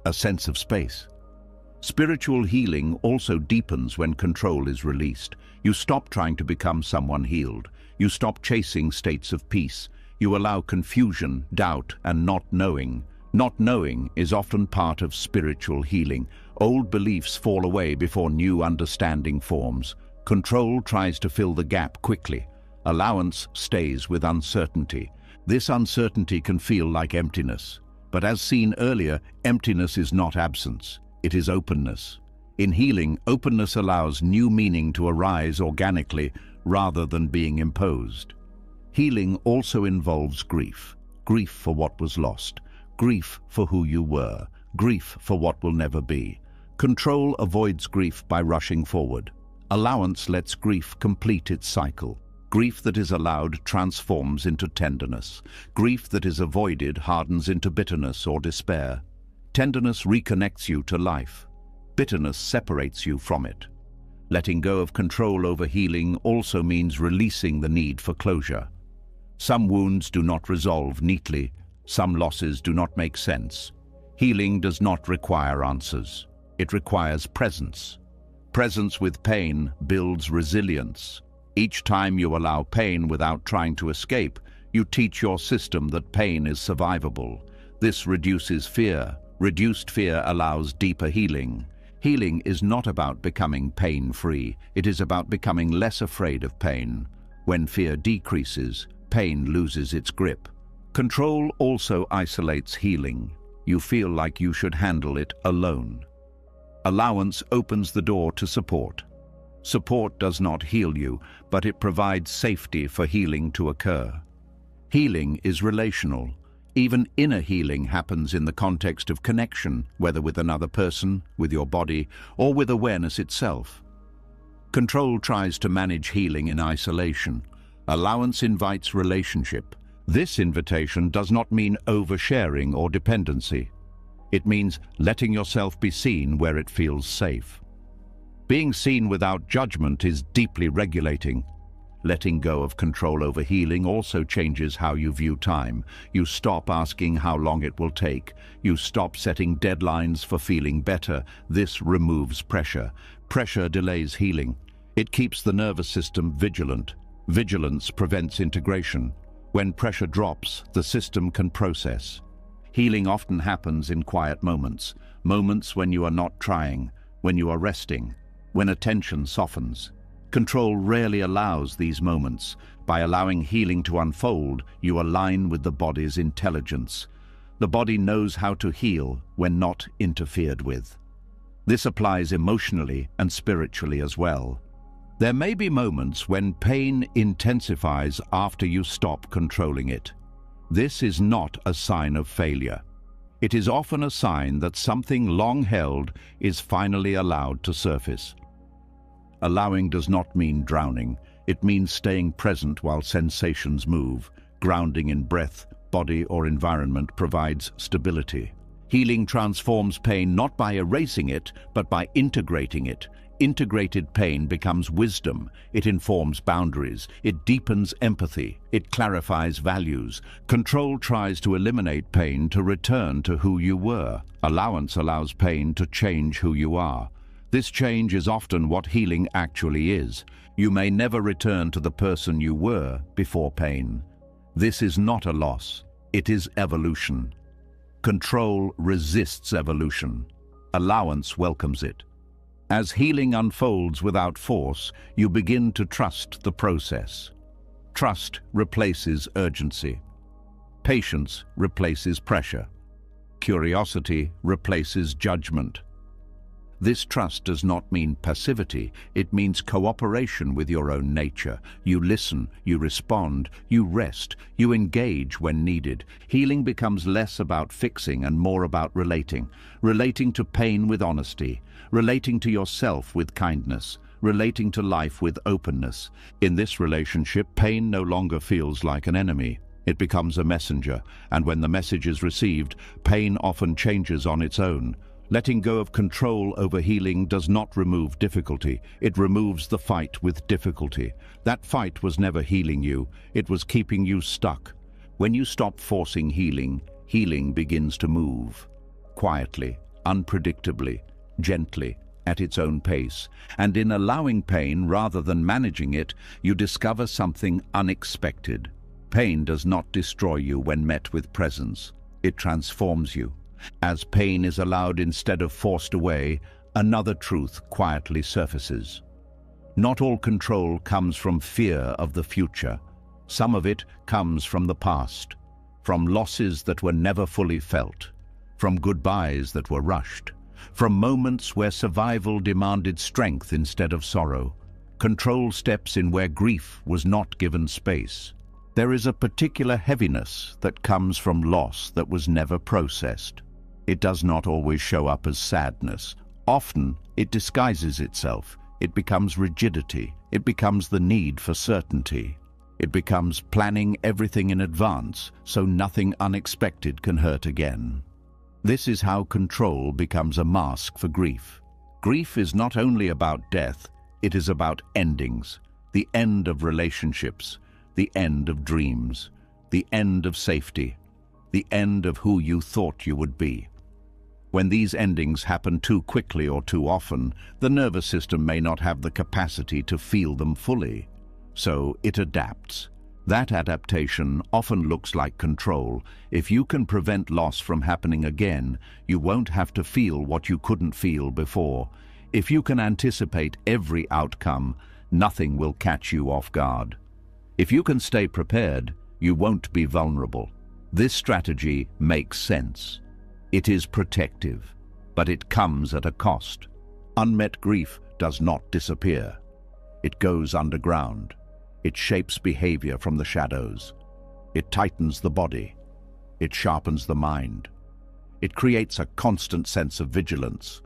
a sense of space. Spiritual healing also deepens when control is released. You stop trying to become someone healed. You stop chasing states of peace. You allow confusion, doubt, and not knowing. Not knowing is often part of spiritual healing. Old beliefs fall away before new understanding forms. Control tries to fill the gap quickly. Allowance stays with uncertainty. This uncertainty can feel like emptiness. But as seen earlier, emptiness is not absence. It is openness. In healing, openness allows new meaning to arise organically rather than being imposed. Healing also involves grief. Grief for what was lost. Grief for who you were. Grief for what will never be. Control avoids grief by rushing forward. Allowance lets grief complete its cycle. Grief that is allowed transforms into tenderness. Grief that is avoided hardens into bitterness or despair. Tenderness reconnects you to life. Bitterness separates you from it. Letting go of control over healing also means releasing the need for closure. Some wounds do not resolve neatly. Some losses do not make sense. Healing does not require answers. It requires presence. Presence with pain builds resilience. Each time you allow pain without trying to escape, you teach your system that pain is survivable. This reduces fear. Reduced fear allows deeper healing. Healing is not about becoming pain-free. It is about becoming less afraid of pain. When fear decreases, pain loses its grip. Control also isolates healing. You feel like you should handle it alone. Allowance opens the door to support. Support does not heal you, but it provides safety for healing to occur. Healing is relational. Even inner healing happens in the context of connection, whether with another person, with your body, or with awareness itself. Control tries to manage healing in isolation. Allowance invites relationship. This invitation does not mean oversharing or dependency. It means letting yourself be seen where it feels safe. Being seen without judgment is deeply regulating. Letting go of control over healing also changes how you view time. You stop asking how long it will take. You stop setting deadlines for feeling better. This removes pressure. Pressure delays healing. It keeps the nervous system vigilant. Vigilance prevents integration. When pressure drops, the system can process. Healing often happens in quiet moments. Moments when you are not trying, when you are resting, when attention softens. Control rarely allows these moments. By allowing healing to unfold, you align with the body's intelligence. The body knows how to heal when not interfered with. This applies emotionally and spiritually as well. There may be moments when pain intensifies after you stop controlling it. This is not a sign of failure. It is often a sign that something long held is finally allowed to surface. Allowing does not mean drowning. It means staying present while sensations move. Grounding in breath, body, or environment provides stability. Healing transforms pain not by erasing it, but by integrating it. Integrated pain becomes wisdom. It informs boundaries. It deepens empathy. It clarifies values. Control tries to eliminate pain to return to who you were. Allowance allows pain to change who you are. This change is often what healing actually is. You may never return to the person you were before pain. This is not a loss. It is evolution. Control resists evolution. Allowance welcomes it. As healing unfolds without force, you begin to trust the process. Trust replaces urgency. Patience replaces pressure. Curiosity replaces judgment. This trust does not mean passivity. It means cooperation with your own nature. You listen, you respond, you rest, you engage when needed. Healing becomes less about fixing and more about relating. Relating to pain with honesty. Relating to yourself with kindness. Relating to life with openness. In this relationship, pain no longer feels like an enemy. It becomes a messenger, and when the message is received, pain often changes on its own. Letting go of control over healing does not remove difficulty. It removes the fight with difficulty. That fight was never healing you. It was keeping you stuck. When you stop forcing healing, healing begins to move. Quietly, unpredictably, gently, at its own pace. And in allowing pain rather than managing it, you discover something unexpected. Pain does not destroy you when met with presence. It transforms you. As pain is allowed instead of forced away, another truth quietly surfaces. Not all control comes from fear of the future. Some of it comes from the past, from losses that were never fully felt, from goodbyes that were rushed, from moments where survival demanded strength instead of sorrow. Control steps in where grief was not given space. There is a particular heaviness that comes from loss that was never processed. It does not always show up as sadness. Often, it disguises itself. It becomes rigidity. It becomes the need for certainty. It becomes planning everything in advance so nothing unexpected can hurt again. This is how control becomes a mask for grief. Grief is not only about death, it is about endings, the end of relationships, the end of dreams, the end of safety, the end of who you thought you would be. When these endings happen too quickly or too often, the nervous system may not have the capacity to feel them fully. So it adapts. That adaptation often looks like control. If you can prevent loss from happening again, you won't have to feel what you couldn't feel before. If you can anticipate every outcome, nothing will catch you off guard. If you can stay prepared, you won't be vulnerable. This strategy makes sense. It is protective, but it comes at a cost. Unmet grief does not disappear. It goes underground. It shapes behavior from the shadows. It tightens the body. It sharpens the mind. It creates a constant sense of vigilance.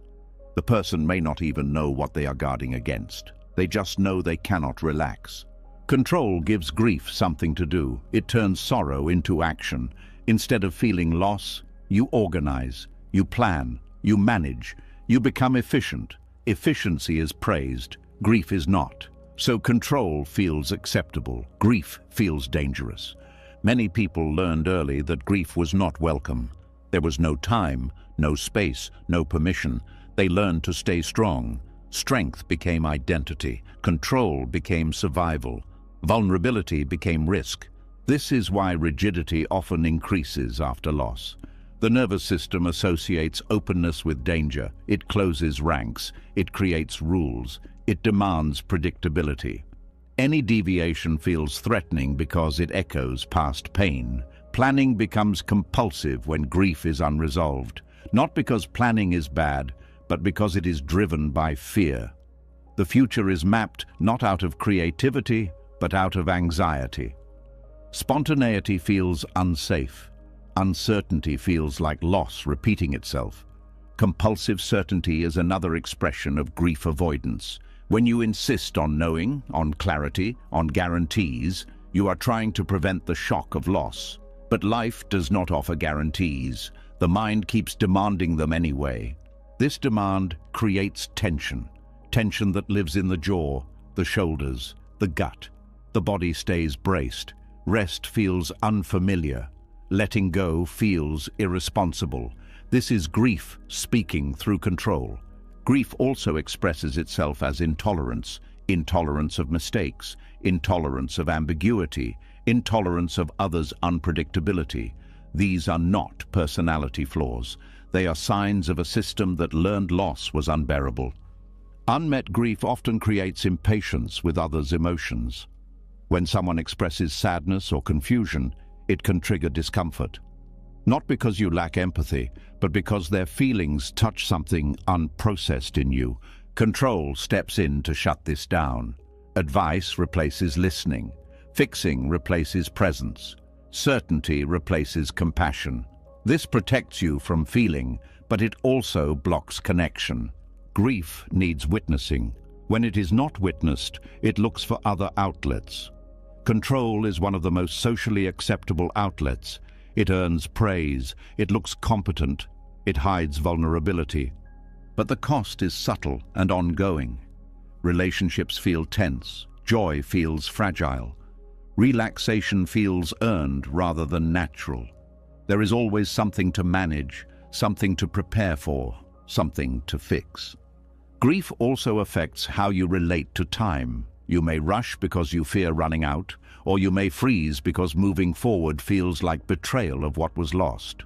The person may not even know what they are guarding against. They just know they cannot relax. Control gives grief something to do. It turns sorrow into action. Instead of feeling loss, you organize, you plan, you manage, you become efficient. Efficiency is praised, grief is not. So control feels acceptable, grief feels dangerous. Many people learned early that grief was not welcome. There was no time, no space, no permission. They learned to stay strong. Strength became identity, control became survival, vulnerability became risk. This is why rigidity often increases after loss. The nervous system associates openness with danger. It closes ranks. It creates rules. It demands predictability. Any deviation feels threatening because it echoes past pain. Planning becomes compulsive when grief is unresolved, not because planning is bad, but because it is driven by fear. The future is mapped not out of creativity, but out of anxiety. Spontaneity feels unsafe. Uncertainty feels like loss repeating itself. Compulsive certainty is another expression of grief avoidance. When you insist on knowing, on clarity, on guarantees, you are trying to prevent the shock of loss. But life does not offer guarantees. The mind keeps demanding them anyway. This demand creates tension. Tension that lives in the jaw, the shoulders, the gut. The body stays braced. Rest feels unfamiliar. Letting go feels irresponsible. This is grief speaking through control. Grief also expresses itself as intolerance, intolerance of mistakes, intolerance of ambiguity, intolerance of others' unpredictability. These are not personality flaws. They are signs of a system that learned loss was unbearable. Unmet grief often creates impatience with others' emotions. When someone expresses sadness or confusion, it can trigger discomfort. Not because you lack empathy, but because their feelings touch something unprocessed in you. Control steps in to shut this down. Advice replaces listening. Fixing replaces presence. Certainty replaces compassion. This protects you from feeling, but it also blocks connection. Grief needs witnessing. When it is not witnessed, it looks for other outlets. Control is one of the most socially acceptable outlets. It earns praise, it looks competent, it hides vulnerability. But the cost is subtle and ongoing. Relationships feel tense, joy feels fragile. Relaxation feels earned rather than natural. There is always something to manage, something to prepare for, something to fix. Grief also affects how you relate to time. You may rush because you fear running out, or you may freeze because moving forward feels like betrayal of what was lost.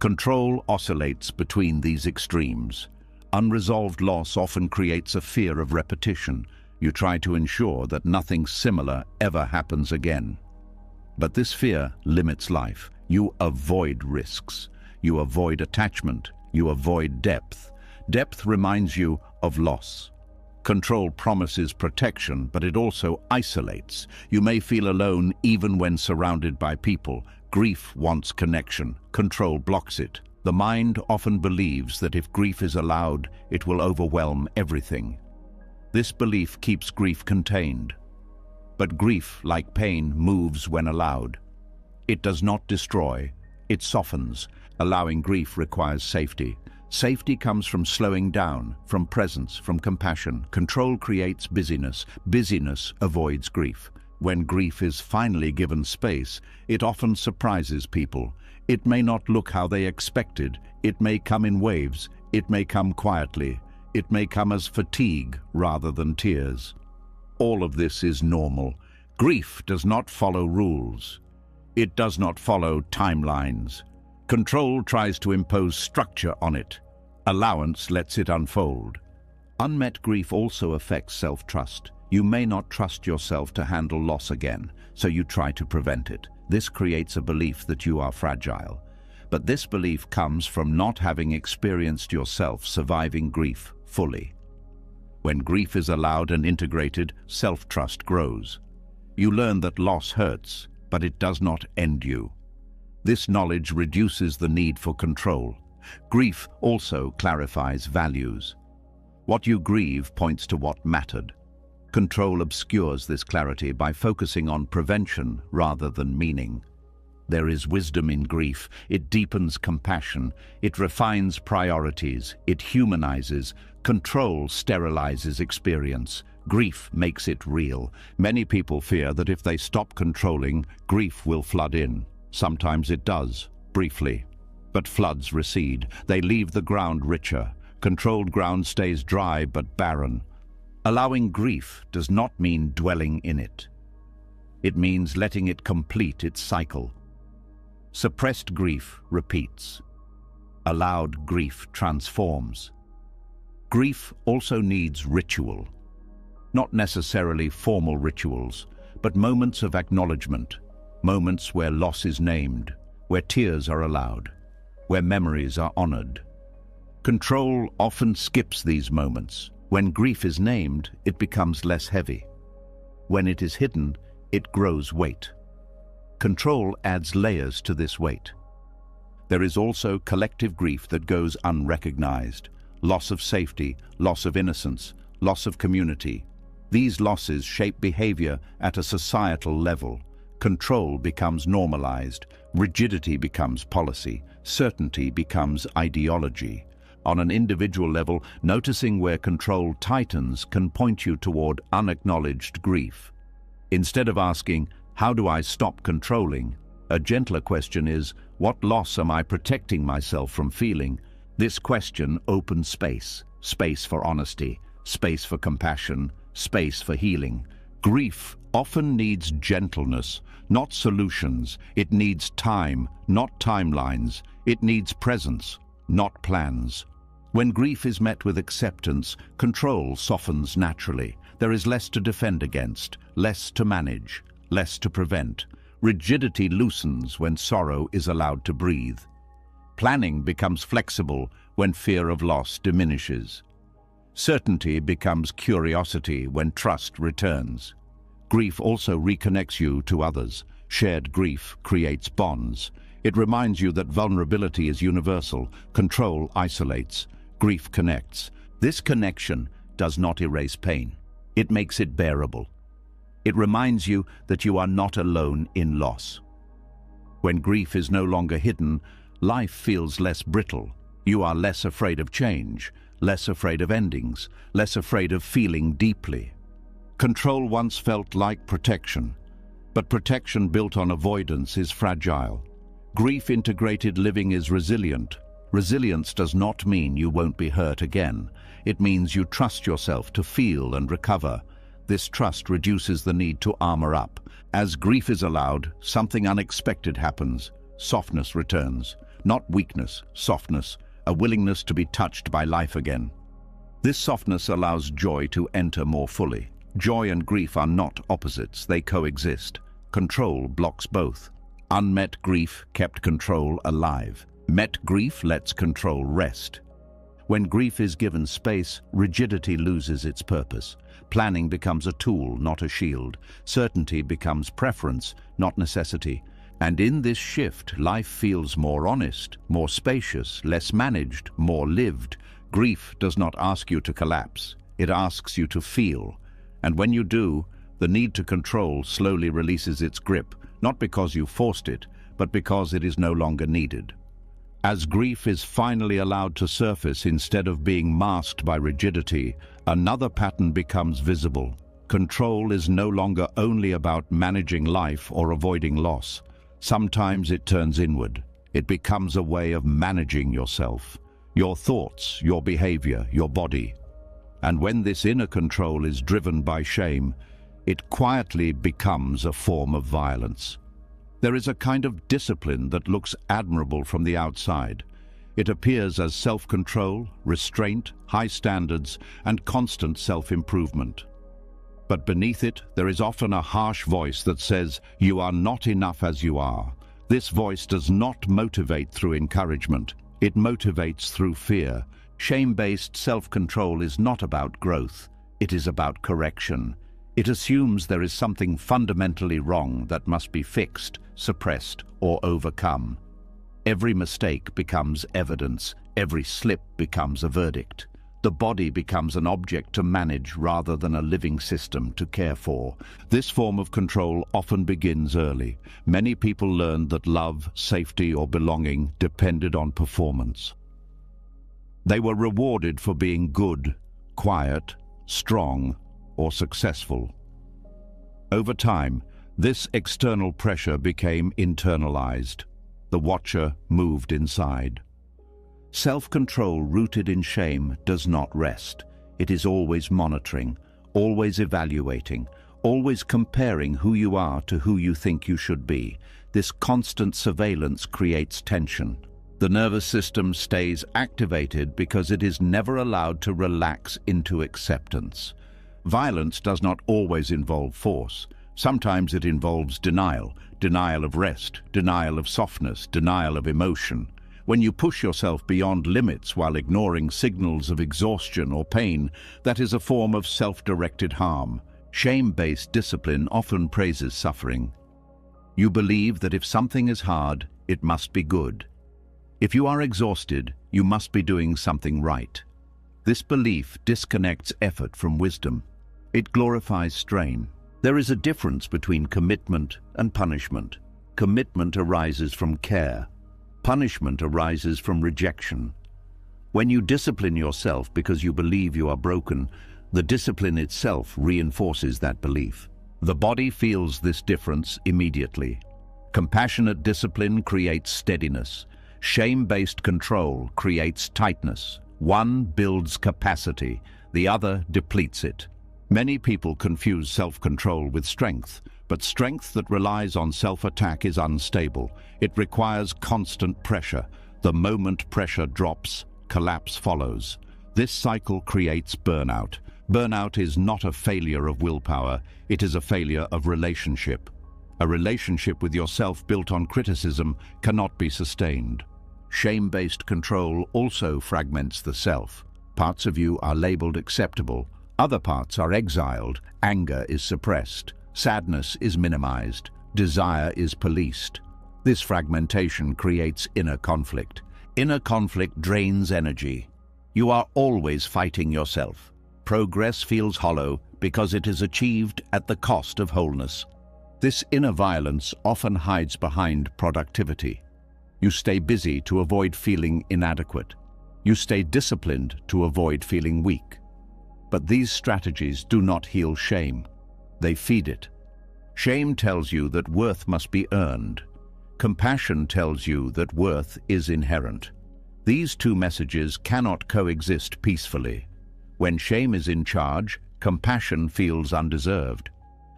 Control oscillates between these extremes. Unresolved loss often creates a fear of repetition. You try to ensure that nothing similar ever happens again. But this fear limits life. You avoid risks. You avoid attachment. You avoid depth. Depth reminds you of loss. Control promises protection, but it also isolates. You may feel alone even when surrounded by people. Grief wants connection. Control blocks it. The mind often believes that if grief is allowed, it will overwhelm everything. This belief keeps grief contained. But grief, like pain, moves when allowed. It does not destroy, it softens. Allowing grief requires safety. Safety comes from slowing down, from presence, from compassion. Control creates busyness. Busyness avoids grief. When grief is finally given space, it often surprises people. It may not look how they expected. It may come in waves. It may come quietly. It may come as fatigue rather than tears. All of this is normal. Grief does not follow rules. It does not follow timelines. Control tries to impose structure on it. Allowance lets it unfold. Unmet grief also affects self-trust. You may not trust yourself to handle loss again, so you try to prevent it. This creates a belief that you are fragile. But this belief comes from not having experienced yourself surviving grief fully. When grief is allowed and integrated, self-trust grows. You learn that loss hurts, but it does not end you. This knowledge reduces the need for control. Grief also clarifies values. What you grieve points to what mattered. Control obscures this clarity by focusing on prevention rather than meaning. There is wisdom in grief. It deepens compassion. It refines priorities. It humanizes. Control sterilizes experience. Grief makes it real. Many people fear that if they stop controlling, grief will flood in. Sometimes it does, briefly. But floods recede. They leave the ground richer. Controlled ground stays dry but barren. Allowing grief does not mean dwelling in it. It means letting it complete its cycle. Suppressed grief repeats. Allowed grief transforms. Grief also needs ritual. Not necessarily formal rituals, but moments of acknowledgement, moments where loss is named, where tears are allowed, where memories are honored. Control often skips these moments. When grief is named, it becomes less heavy. When it is hidden, it grows weight. Control adds layers to this weight. There is also collective grief that goes unrecognized. Loss of safety, loss of innocence, loss of community. These losses shape behavior at a societal level. Control becomes normalized. Rigidity becomes policy. Certainty becomes ideology. On an individual level, noticing where control tightens can point you toward unacknowledged grief. Instead of asking, "How do I stop controlling?" a gentler question is, "What loss am I protecting myself from feeling?" This question opens space. Space for honesty, space for compassion, space for healing. Grief often needs gentleness, not solutions. It needs time, not timelines. It needs presence, not plans. When grief is met with acceptance, control softens naturally. There is less to defend against, less to manage, less to prevent. Rigidity loosens when sorrow is allowed to breathe. Planning becomes flexible when fear of loss diminishes. Certainty becomes curiosity when trust returns. Grief also reconnects you to others. Shared grief creates bonds. It reminds you that vulnerability is universal. Control isolates. Grief connects. This connection does not erase pain. It makes it bearable. It reminds you that you are not alone in loss. When grief is no longer hidden, life feels less brittle. You are less afraid of change, less afraid of endings, less afraid of feeling deeply. Control once felt like protection, but protection built on avoidance is fragile. Grief-integrated living is resilient. Resilience does not mean you won't be hurt again. It means you trust yourself to feel and recover. This trust reduces the need to armor up. As grief is allowed, something unexpected happens. Softness returns. Not weakness, softness, a willingness to be touched by life again. This softness allows joy to enter more fully. Joy and grief are not opposites, they coexist. Control blocks both. Unmet grief kept control alive. Met grief lets control rest. When grief is given space, rigidity loses its purpose. Planning becomes a tool, not a shield. Certainty becomes preference, not necessity. And in this shift, life feels more honest, more spacious, less managed, more lived. Grief does not ask you to collapse. It asks you to feel. And when you do, the need to control slowly releases its grip, not because you forced it, but because it is no longer needed. As grief is finally allowed to surface instead of being masked by rigidity, another pattern becomes visible. Control is no longer only about managing life or avoiding loss. Sometimes it turns inward. It becomes a way of managing yourself, your thoughts, your behavior, your body. And when this inner control is driven by shame, it quietly becomes a form of violence. There is a kind of discipline that looks admirable from the outside. It appears as self-control, restraint, high standards, and constant self-improvement. But beneath it, there is often a harsh voice that says, "You are not enough as you are." This voice does not motivate through encouragement. It motivates through fear. Shame-based self-control is not about growth. It is about correction. It assumes there is something fundamentally wrong that must be fixed, suppressed, or overcome. Every mistake becomes evidence. Every slip becomes a verdict. The body becomes an object to manage rather than a living system to care for. This form of control often begins early. Many people learned that love, safety, or belonging depended on performance. They were rewarded for being good, quiet, strong, or successful. Over time, this external pressure became internalized. The watcher moved inside. Self-control rooted in shame does not rest. It is always monitoring, always evaluating, always comparing who you are to who you think you should be. This constant surveillance creates tension. The nervous system stays activated because it is never allowed to relax into acceptance. Violence does not always involve force. Sometimes it involves denial, denial of rest, denial of softness, denial of emotion. When you push yourself beyond limits while ignoring signals of exhaustion or pain, that is a form of self-directed harm. Shame-based discipline often praises suffering. You believe that if something is hard, it must be good. If you are exhausted, you must be doing something right. This belief disconnects effort from wisdom. It glorifies strain. There is a difference between commitment and punishment. Commitment arises from care. Punishment arises from rejection. When you discipline yourself because you believe you are broken, the discipline itself reinforces that belief. The body feels this difference immediately. Compassionate discipline creates steadiness. Shame-based control creates tightness. One builds capacity, the other depletes it. Many people confuse self-control with strength, but strength that relies on self-attack is unstable. It requires constant pressure. The moment pressure drops, collapse follows. This cycle creates burnout. Burnout is not a failure of willpower, it is a failure of relationship. A relationship with yourself built on criticism cannot be sustained. Shame-based control also fragments the self. Parts of you are labeled acceptable, other parts are exiled, anger is suppressed, sadness is minimized, desire is policed. This fragmentation creates inner conflict. Inner conflict drains energy. You are always fighting yourself. Progress feels hollow because it is achieved at the cost of wholeness. This inner violence often hides behind productivity. You stay busy to avoid feeling inadequate. You stay disciplined to avoid feeling weak. But these strategies do not heal shame. They feed it. Shame tells you that worth must be earned. Compassion tells you that worth is inherent. These two messages cannot coexist peacefully. When shame is in charge, compassion feels undeserved.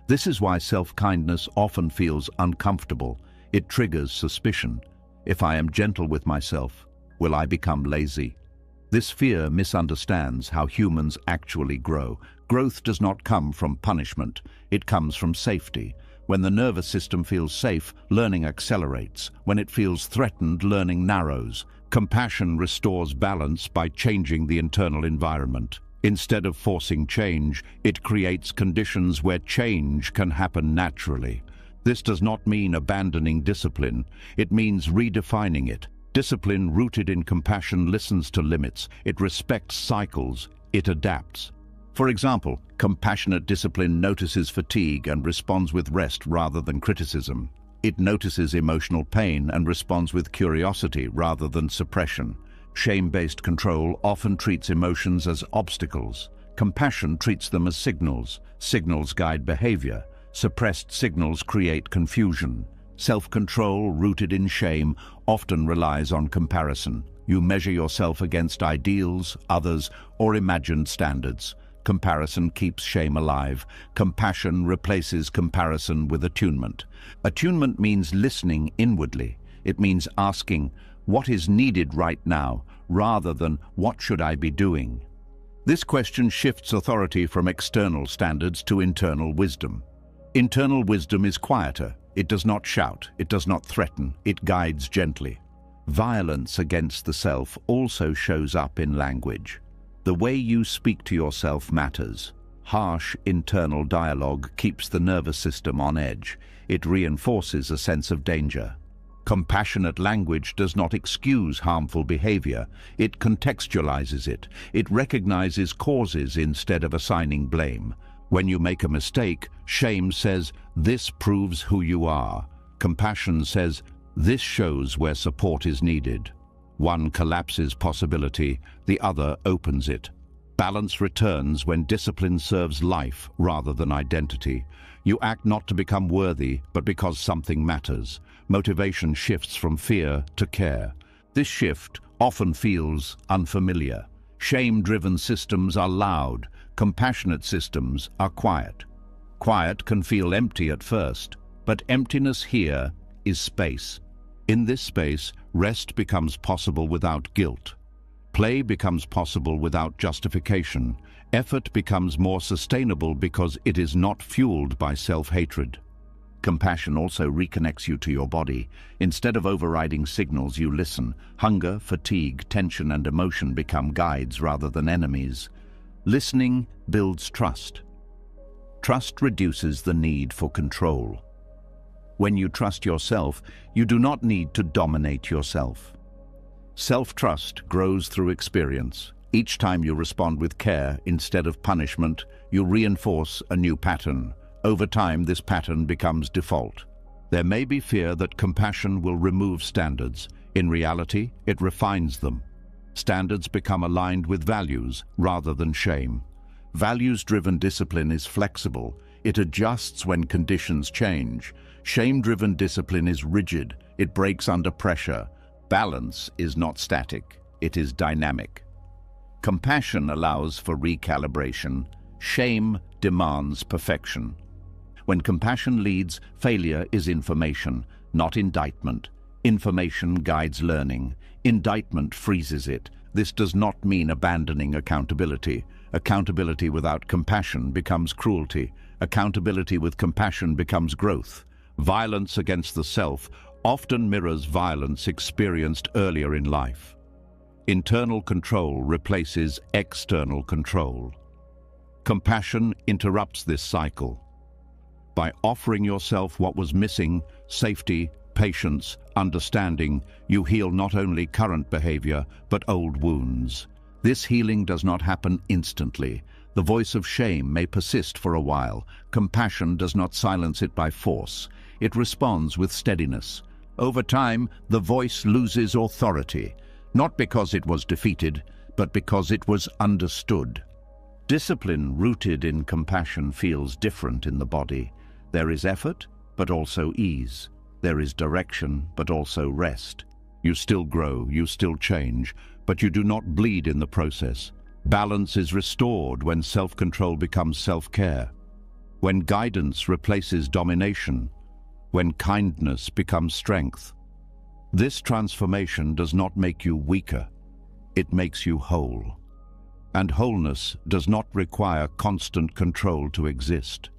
This is why self-kindness often feels uncomfortable. It triggers suspicion. If I am gentle with myself, will I become lazy? This fear misunderstands how humans actually grow. Growth does not come from punishment, it comes from safety. When the nervous system feels safe, learning accelerates. When it feels threatened, learning narrows. Compassion restores balance by changing the internal environment. Instead of forcing change, it creates conditions where change can happen naturally. This does not mean abandoning discipline, it means redefining it. Discipline rooted in compassion listens to limits, it respects cycles, it adapts. For example, compassionate discipline notices fatigue and responds with rest rather than criticism. It notices emotional pain and responds with curiosity rather than suppression. Shame-based control often treats emotions as obstacles. Compassion treats them as signals. Signals guide behavior. Suppressed signals create confusion. Self-control, rooted in shame, often relies on comparison. You measure yourself against ideals, others, or imagined standards. Comparison keeps shame alive. Compassion replaces comparison with attunement. Attunement means listening inwardly. It means asking, what is needed right now, rather than what should I be doing? This question shifts authority from external standards to internal wisdom. Internal wisdom is quieter. It does not shout. It does not threaten. It guides gently. Violence against the self also shows up in language. The way you speak to yourself matters. Harsh internal dialogue keeps the nervous system on edge. It reinforces a sense of danger. Compassionate language does not excuse harmful behavior. It contextualizes it. It recognizes causes instead of assigning blame. When you make a mistake, shame says, "This proves who you are." Compassion says, "This shows where support is needed." One collapses possibility, the other opens it. Balance returns when discipline serves life rather than identity. You act not to become worthy, but because something matters. Motivation shifts from fear to care. This shift often feels unfamiliar. Shame-driven systems are loud. Compassionate systems are quiet. Quiet can feel empty at first, but emptiness here is space. In this space, rest becomes possible without guilt. Play becomes possible without justification. Effort becomes more sustainable because it is not fueled by self-hatred. Compassion also reconnects you to your body. Instead of overriding signals, you listen. Hunger, fatigue, tension, and emotion become guides rather than enemies. Listening builds trust. Trust reduces the need for control. When you trust yourself, you do not need to dominate yourself. Self-trust grows through experience. Each time you respond with care instead of punishment, you reinforce a new pattern. Over time, this pattern becomes default. There may be fear that compassion will remove standards. In reality, it refines them. Standards become aligned with values rather than shame. Values-driven discipline is flexible. It adjusts when conditions change. Shame-driven discipline is rigid. It breaks under pressure. Balance is not static. It is dynamic. Compassion allows for recalibration. Shame demands perfection. When compassion leads, failure is information, not indictment. Information guides learning. Indictment freezes it. This does not mean abandoning accountability. Accountability without compassion becomes cruelty. Accountability with compassion becomes growth. Violence against the self often mirrors violence experienced earlier in life. Internal control replaces external control. Compassion interrupts this cycle. By offering yourself what was missing, safety, patience, understanding, you heal not only current behavior, but old wounds. This healing does not happen instantly. The voice of shame may persist for a while. Compassion does not silence it by force. It responds with steadiness. Over time, the voice loses authority, not because it was defeated, but because it was understood. Discipline rooted in compassion feels different in the body. There is effort, but also ease. There is direction, but also rest. You still grow, you still change, but you do not bleed in the process. Balance is restored when self-control becomes self-care. When guidance replaces domination. When kindness becomes strength. This transformation does not make you weaker. It makes you whole. And wholeness does not require constant control to exist.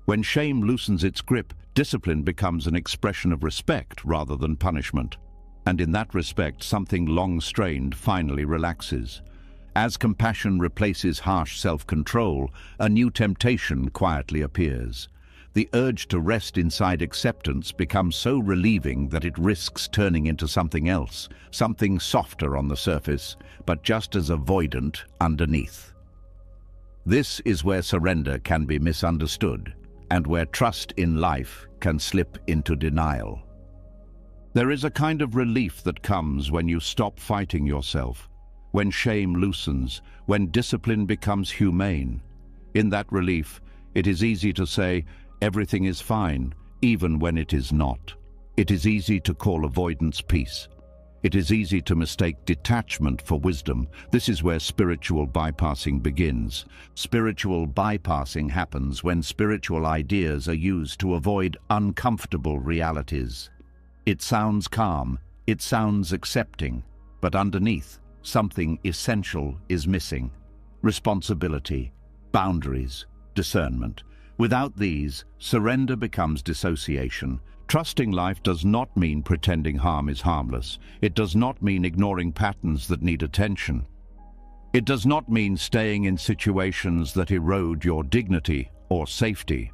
When shame loosens its grip, discipline becomes an expression of respect rather than punishment. And in that respect, something long strained finally relaxes. As compassion replaces harsh self-control, a new temptation quietly appears. The urge to rest inside acceptance becomes so relieving that it risks turning into something else, something softer on the surface, but just as avoidant underneath. This is where surrender can be misunderstood, and where trust in life can slip into denial. There is a kind of relief that comes when you stop fighting yourself. when shame loosens, when discipline becomes humane. In that relief, it is easy to say, everything is fine, even when it is not. It is easy to call avoidance peace. It is easy to mistake detachment for wisdom. This is where spiritual bypassing begins. Spiritual bypassing happens when spiritual ideas are used to avoid uncomfortable realities. It sounds calm, it sounds accepting, but underneath, something essential is missing. Responsibility, boundaries, discernment. Without these, surrender becomes dissociation. Trusting life does not mean pretending harm is harmless. It does not mean ignoring patterns that need attention. It does not mean staying in situations that erode your dignity or safety.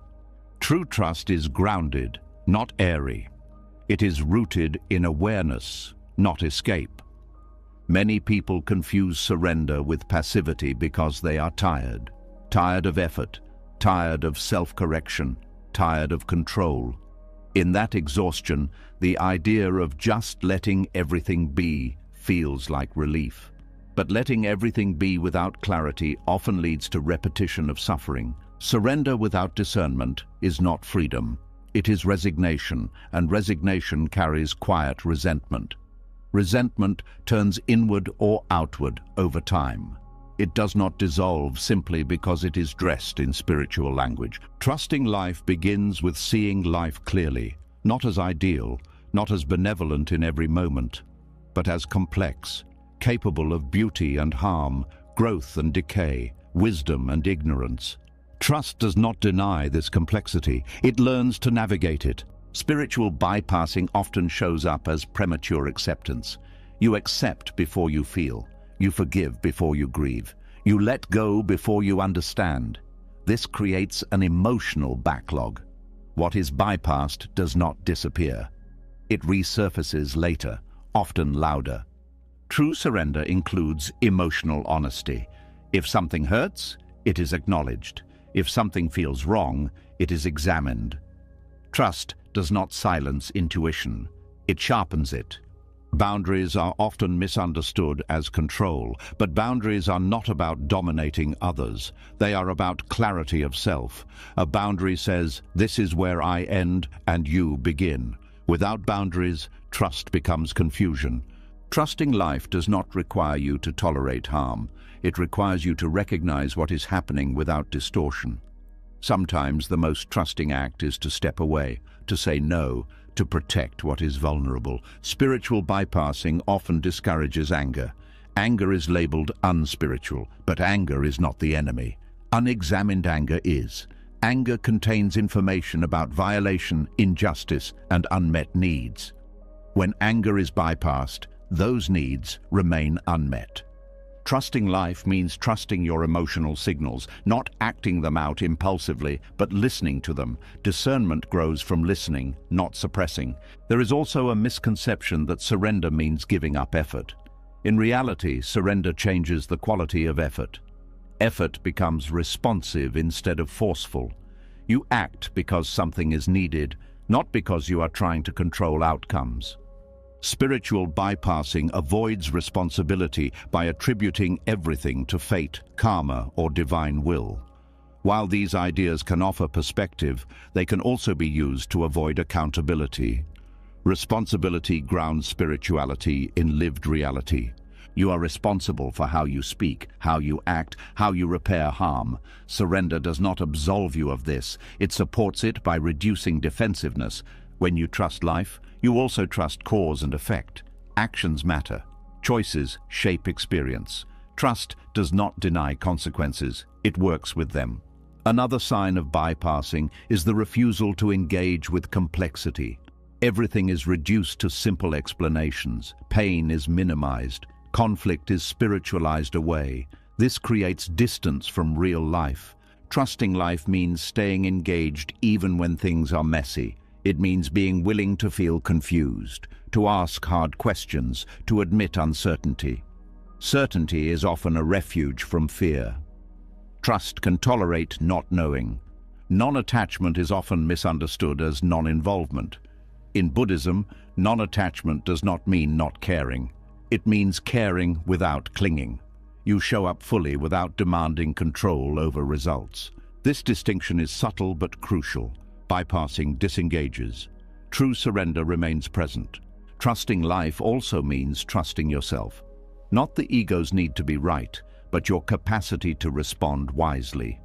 True trust is grounded, not airy. It is rooted in awareness, not escape. Many people confuse surrender with passivity because they are tired. Tired of effort, tired of self-correction, tired of control. In that exhaustion, the idea of just letting everything be feels like relief. But letting everything be without clarity often leads to repetition of suffering. Surrender without discernment is not freedom. It is resignation, and resignation carries quiet resentment. Resentment turns inward or outward over time. It does not dissolve simply because it is dressed in spiritual language. Trusting life begins with seeing life clearly, not as ideal, not as benevolent in every moment, but as complex, capable of beauty and harm, growth and decay, wisdom and ignorance. Trust does not deny this complexity. It learns to navigate it. Spiritual bypassing often shows up as premature acceptance. You accept before you feel. You forgive before you grieve. You let go before you understand. This creates an emotional backlog. What is bypassed does not disappear. It resurfaces later, often louder. True surrender includes emotional honesty. If something hurts, it is acknowledged. If something feels wrong, it is examined. Trust does not silence intuition. It sharpens it. Boundaries are often misunderstood as control, but boundaries are not about dominating others. They are about clarity of self. A boundary says, this is where I end and you begin. Without boundaries, trust becomes confusion. Trusting life does not require you to tolerate harm. It requires you to recognize what is happening without distortion. Sometimes the most trusting act is to step away, to say no, to protect what is vulnerable. Spiritual bypassing often discourages anger. Anger is labeled unspiritual, but anger is not the enemy. Unexamined anger is. Anger contains information about violation, injustice, and unmet needs. When anger is bypassed, those needs remain unmet. Trusting life means trusting your emotional signals, not acting them out impulsively, but listening to them. Discernment grows from listening, not suppressing. There is also a misconception that surrender means giving up effort. In reality, surrender changes the quality of effort. Effort becomes responsive instead of forceful. You act because something is needed, not because you are trying to control outcomes. Spiritual bypassing avoids responsibility by attributing everything to fate, karma, or divine will. While these ideas can offer perspective, they can also be used to avoid accountability. Responsibility grounds spirituality in lived reality. You are responsible for how you speak, how you act, how you repair harm. Surrender does not absolve you of this. It supports it by reducing defensiveness. When you trust life, you also trust cause and effect. Actions matter. Choices shape experience. Trust does not deny consequences. It works with them. Another sign of bypassing is the refusal to engage with complexity. Everything is reduced to simple explanations. Pain is minimized. Conflict is spiritualized away. This creates distance from real life. Trusting life means staying engaged even when things are messy. It means being willing to feel confused, to ask hard questions, to admit uncertainty. Certainty is often a refuge from fear. Trust can tolerate not knowing. Non-attachment is often misunderstood as non-involvement. In Buddhism, non-attachment does not mean not caring. It means caring without clinging. You show up fully without demanding control over results. This distinction is subtle but crucial. Bypassing disengages. True surrender remains present. Trusting life also means trusting yourself. Not the ego's need to be right, but your capacity to respond wisely.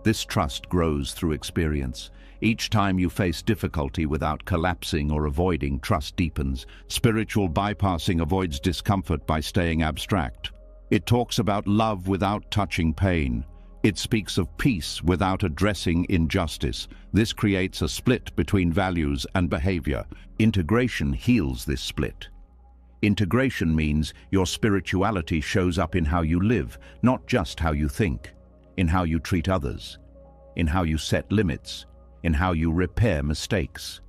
This trust grows through experience. Each time you face difficulty without collapsing or avoiding, trust deepens. Spiritual bypassing avoids discomfort by staying abstract. It talks about love without touching pain. It speaks of peace without addressing injustice. This creates a split between values and behavior. Integration heals this split. Integration means your spirituality shows up in how you live, not just how you think, in how you treat others, in how you set limits, in how you repair mistakes.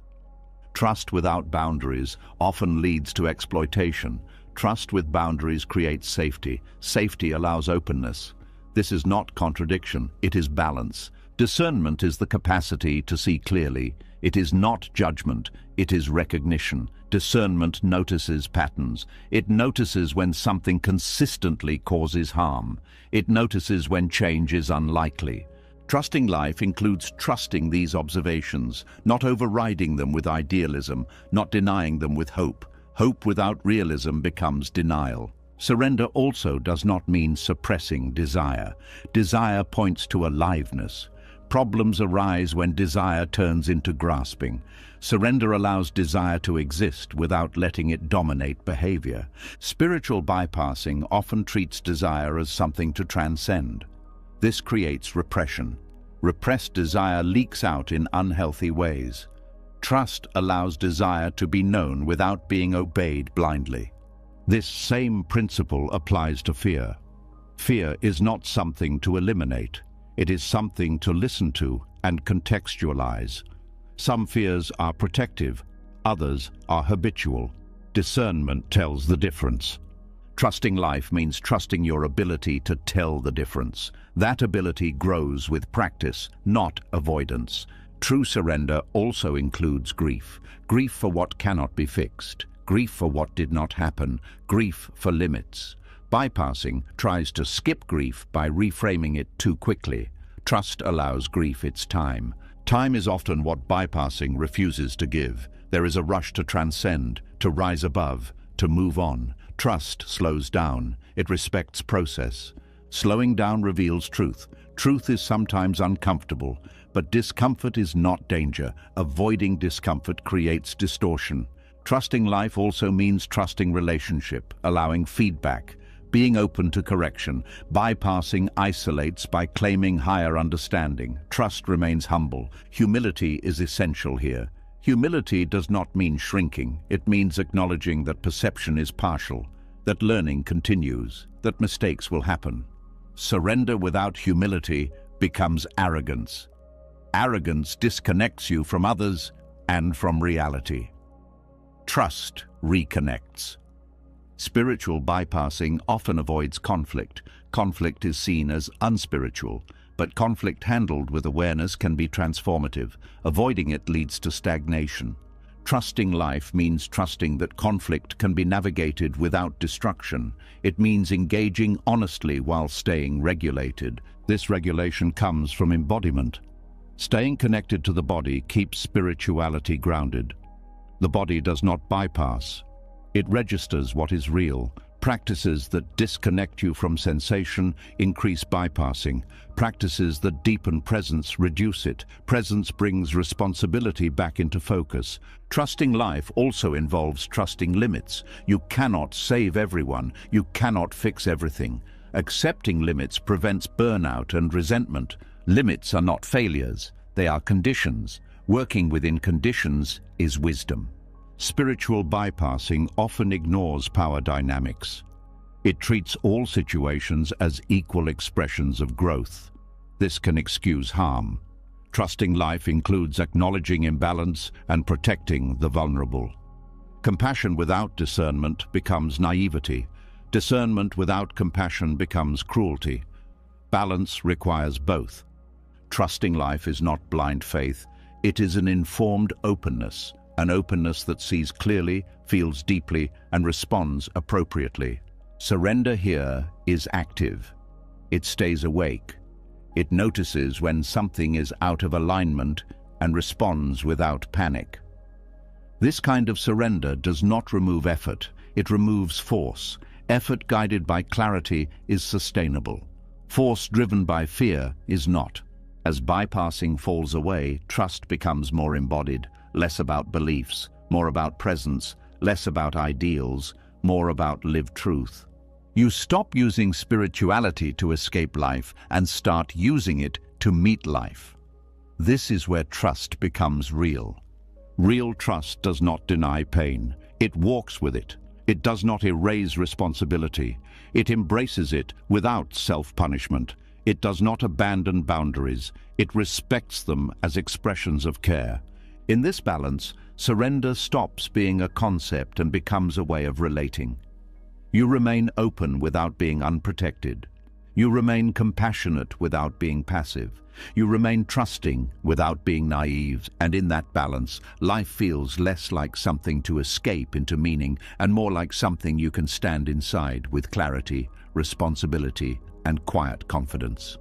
Trust without boundaries often leads to exploitation. Trust with boundaries creates safety. Safety allows openness. This is not contradiction, it is balance. Discernment is the capacity to see clearly. It is not judgment, it is recognition. Discernment notices patterns. It notices when something consistently causes harm. It notices when change is unlikely. Trusting life includes trusting these observations, not overriding them with idealism, not denying them with hope. Hope without realism becomes denial. Surrender also does not mean suppressing desire. Desire points to aliveness. Problems arise when desire turns into grasping. Surrender allows desire to exist without letting it dominate behavior. Spiritual bypassing often treats desire as something to transcend. This creates repression. Repressed desire leaks out in unhealthy ways. Trust allows desire to be known without being obeyed blindly. This same principle applies to fear. Fear is not something to eliminate. It is something to listen to and contextualize. Some fears are protective, others are habitual. Discernment tells the difference. Trusting life means trusting your ability to tell the difference. That ability grows with practice, not avoidance. True surrender also includes grief. Grief for what cannot be fixed. Grief for what did not happen. Grief for limits. Bypassing tries to skip grief by reframing it too quickly. Trust allows grief its time. Time is often what bypassing refuses to give. There is a rush to transcend, to rise above, to move on. Trust slows down. It respects process. Slowing down reveals truth. Truth is sometimes uncomfortable, but discomfort is not danger. Avoiding discomfort creates distortion. Trusting life also means trusting relationship, allowing feedback, being open to correction. Bypassing isolates by claiming higher understanding. Trust remains humble. Humility is essential here. Humility does not mean shrinking. It means acknowledging that perception is partial, that learning continues, that mistakes will happen. Surrender without humility becomes arrogance. Arrogance disconnects you from others and from reality. Trust reconnects. Spiritual bypassing often avoids conflict. Conflict is seen as unspiritual, but conflict handled with awareness can be transformative. Avoiding it leads to stagnation. Trusting life means trusting that conflict can be navigated without destruction. It means engaging honestly while staying regulated. This regulation comes from embodiment. Staying connected to the body keeps spirituality grounded. The body does not bypass. It registers what is real. Practices that disconnect you from sensation increase bypassing. Practices that deepen presence reduce it. Presence brings responsibility back into focus. Trusting life also involves trusting limits. You cannot save everyone. You cannot fix everything. Accepting limits prevents burnout and resentment. Limits are not failures. They are conditions. Working within conditions is wisdom. Spiritual bypassing often ignores power dynamics. It treats all situations as equal expressions of growth. This can excuse harm. Trusting life includes acknowledging imbalance and protecting the vulnerable. Compassion without discernment becomes naivety. Discernment without compassion becomes cruelty. Balance requires both. Trusting life is not blind faith. It is an informed openness. an openness that sees clearly, feels deeply, and responds appropriately. Surrender here is active. It stays awake. It notices when something is out of alignment and responds without panic. This kind of surrender does not remove effort, it removes force. Effort guided by clarity is sustainable. Force driven by fear is not. As bypassing falls away, trust becomes more embodied, less about beliefs, more about presence, less about ideals, more about lived truth. You stop using spirituality to escape life and start using it to meet life. This is where trust becomes real. Real trust does not deny pain. It walks with it. It does not erase responsibility. It embraces it without self-punishment. It does not abandon boundaries. It respects them as expressions of care. In this balance, surrender stops being a concept and becomes a way of relating. You remain open without being unprotected. You remain compassionate without being passive. You remain trusting without being naive, and in that balance, life feels less like something to escape into meaning and more like something you can stand inside with clarity, responsibility, and quiet confidence.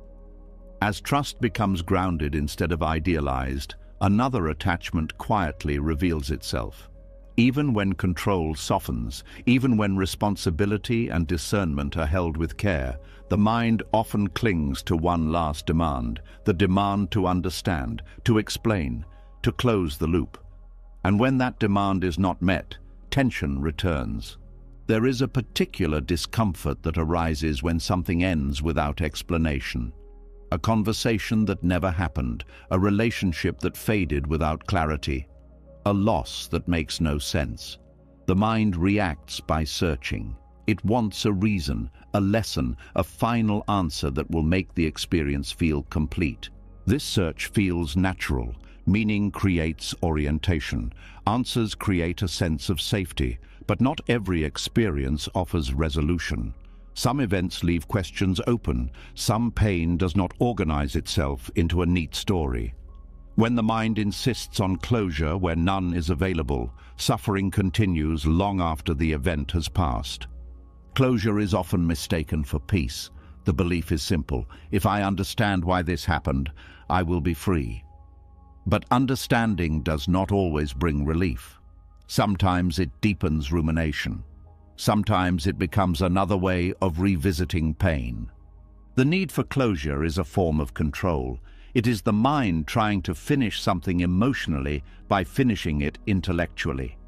As trust becomes grounded instead of idealized, another attachment quietly reveals itself. Even when control softens, even when responsibility and discernment are held with care, the mind often clings to one last demand, the demand to understand, to explain, to close the loop. And when that demand is not met, tension returns. There is a particular discomfort that arises when something ends without explanation. A conversation that never happened, a relationship that faded without clarity. A loss that makes no sense. The mind reacts by searching. It wants a reason, a lesson, a final answer that will make the experience feel complete. This search feels natural. Meaning creates orientation. Answers create a sense of safety, but not every experience offers resolution. Some events leave questions open. Some pain does not organize itself into a neat story. When the mind insists on closure where none is available, suffering continues long after the event has passed. Closure is often mistaken for peace. The belief is simple: if I understand why this happened, I will be free. But understanding does not always bring relief. Sometimes it deepens rumination. Sometimes it becomes another way of revisiting pain. The need for closure is a form of control. It is the mind trying to finish something emotionally by finishing it intellectually.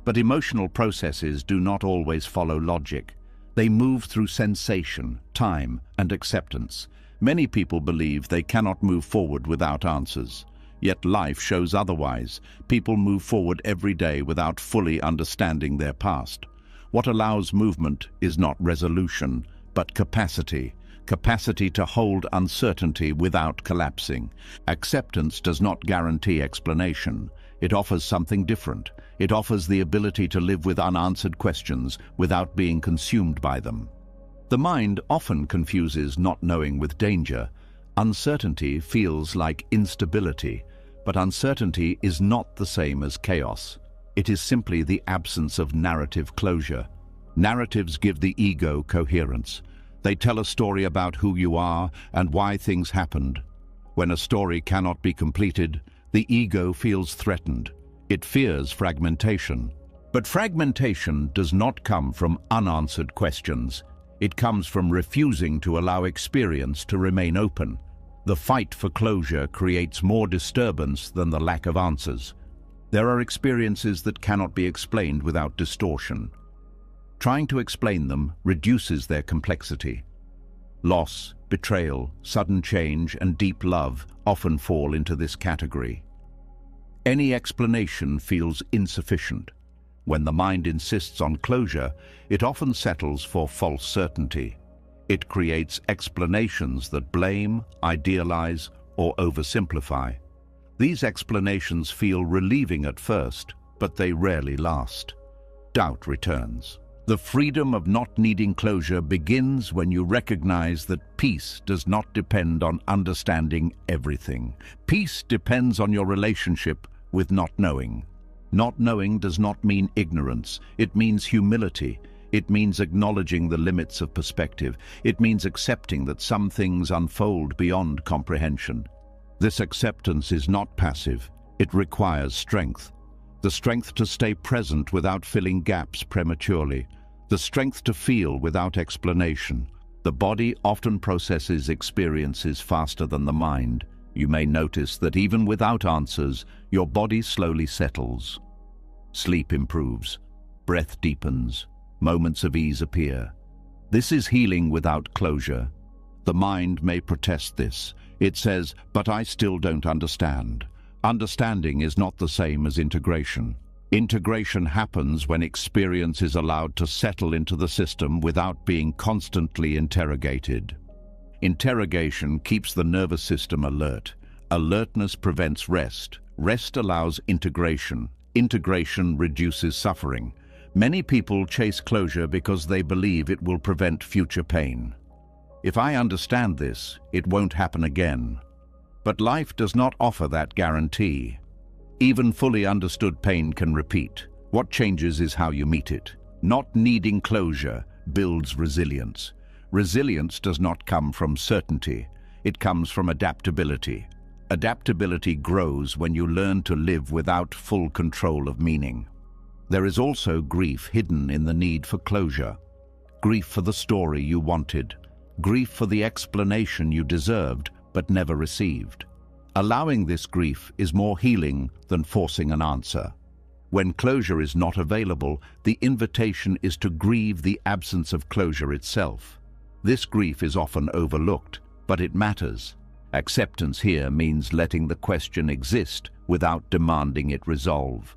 But emotional processes do not always follow logic. They move through sensation, time, and acceptance. Many people believe they cannot move forward without answers. Yet life shows otherwise. People move forward every day without fully understanding their past. What allows movement is not resolution, but capacity. Capacity to hold uncertainty without collapsing. Acceptance does not guarantee explanation. It offers something different. It offers the ability to live with unanswered questions without being consumed by them. The mind often confuses not knowing with danger. Uncertainty feels like instability, but uncertainty is not the same as chaos. It is simply the absence of narrative closure. Narratives give the ego coherence. They tell a story about who you are and why things happened. When a story cannot be completed, the ego feels threatened. It fears fragmentation. But fragmentation does not come from unanswered questions. It comes from refusing to allow experience to remain open. The fight for closure creates more disturbance than the lack of answers. There are experiences that cannot be explained without distortion. Trying to explain them reduces their complexity. Loss, betrayal, sudden change, and deep love often fall into this category. Any explanation feels insufficient. When the mind insists on closure, it often settles for false certainty. It creates explanations that blame, idealize, or oversimplify. These explanations feel relieving at first, but they rarely last. Doubt returns. The freedom of not needing closure begins when you recognize that peace does not depend on understanding everything. Peace depends on your relationship with not knowing. Not knowing does not mean ignorance. It means humility. It means acknowledging the limits of perspective. It means accepting that some things unfold beyond comprehension. This acceptance is not passive. It requires strength. The strength to stay present without filling gaps prematurely. The strength to feel without explanation. The body often processes experiences faster than the mind. You may notice that even without answers, your body slowly settles. Sleep improves. Breath deepens. Moments of ease appear. This is healing without closure. The mind may protest this. It says, "But I still don't understand." Understanding is not the same as integration. Integration happens when experience is allowed to settle into the system without being constantly interrogated. Interrogation keeps the nervous system alert. Alertness prevents rest. Rest allows integration. Integration reduces suffering. Many people chase closure because they believe it will prevent future pain. If I understand this, it won't happen again. But life does not offer that guarantee. Even fully understood pain can repeat. What changes is how you meet it. Not needing closure builds resilience. Resilience does not come from certainty. It comes from adaptability. Adaptability grows when you learn to live without full control of meaning. There is also grief hidden in the need for closure. Grief for the story you wanted. Grief for the explanation you deserved but never received. Allowing this grief is more healing than forcing an answer. When closure is not available, the invitation is to grieve the absence of closure itself. This grief is often overlooked, but it matters. Acceptance here means letting the question exist without demanding it resolve.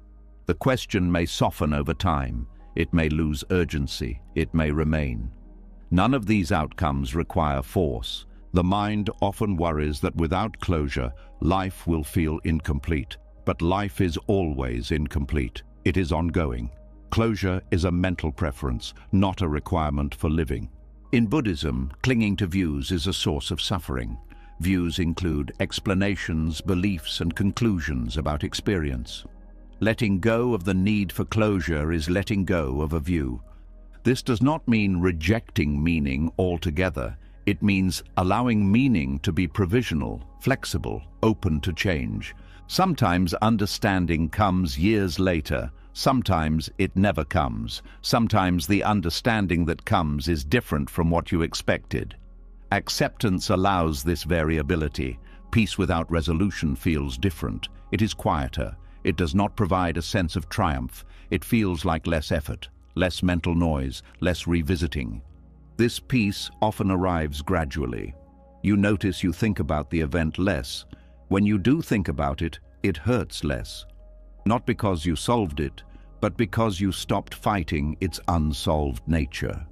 The question may soften over time. It may lose urgency. It may remain. None of these outcomes require force. The mind often worries that without closure, life will feel incomplete. But life is always incomplete. It is ongoing. Closure is a mental preference, not a requirement for living. In Buddhism, clinging to views is a source of suffering. Views include explanations, beliefs, and conclusions about experience. Letting go of the need for closure is letting go of a view. This does not mean rejecting meaning altogether. It means allowing meaning to be provisional, flexible, open to change. Sometimes understanding comes years later. Sometimes it never comes. Sometimes the understanding that comes is different from what you expected. Acceptance allows this variability. Peace without resolution feels different. It is quieter. It does not provide a sense of triumph. It feels like less effort, less mental noise, less revisiting. This peace often arrives gradually. You notice you think about the event less. When you do think about it, it hurts less. Not because you solved it, but because you stopped fighting its unsolved nature.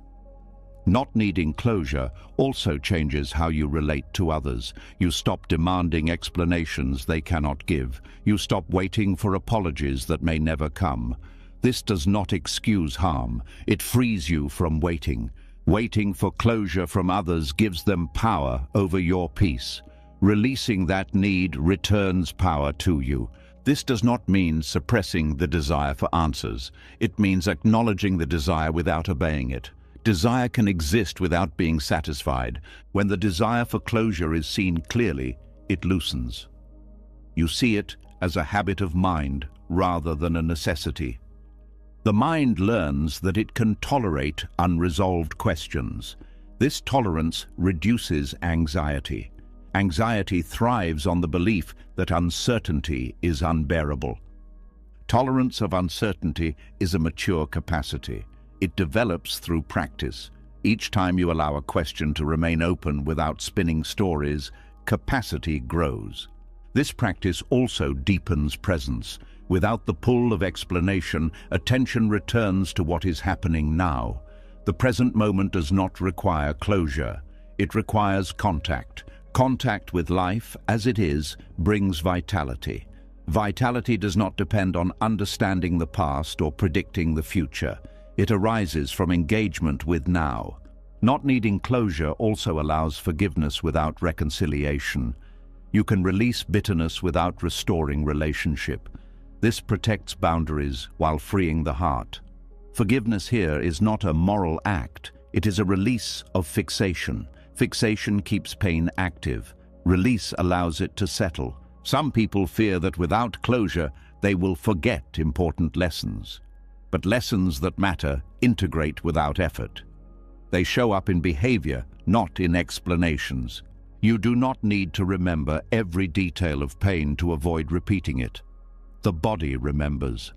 Not needing closure also changes how you relate to others. You stop demanding explanations they cannot give. You stop waiting for apologies that may never come. This does not excuse harm. It frees you from waiting. Waiting for closure from others gives them power over your peace. Releasing that need returns power to you. This does not mean suppressing the desire for answers. It means acknowledging the desire without obeying it. Desire can exist without being satisfied. When the desire for closure is seen clearly, it loosens. You see it as a habit of mind rather than a necessity. The mind learns that it can tolerate unresolved questions. This tolerance reduces anxiety. Anxiety thrives on the belief that uncertainty is unbearable. Tolerance of uncertainty is a mature capacity. It develops through practice. Each time you allow a question to remain open without spinning stories, capacity grows. This practice also deepens presence. Without the pull of explanation, attention returns to what is happening now. The present moment does not require closure. It requires contact. Contact with life, as it is, brings vitality. Vitality does not depend on understanding the past or predicting the future. It arises from engagement with now. Not needing closure also allows forgiveness without reconciliation. You can release bitterness without restoring relationship. This protects boundaries while freeing the heart. Forgiveness here is not a moral act, it is a release of fixation. Fixation keeps pain active. Release allows it to settle. Some people fear that without closure, they will forget important lessons. But lessons that matter integrate without effort. They show up in behavior, not in explanations. You do not need to remember every detail of pain to avoid repeating it. The body remembers.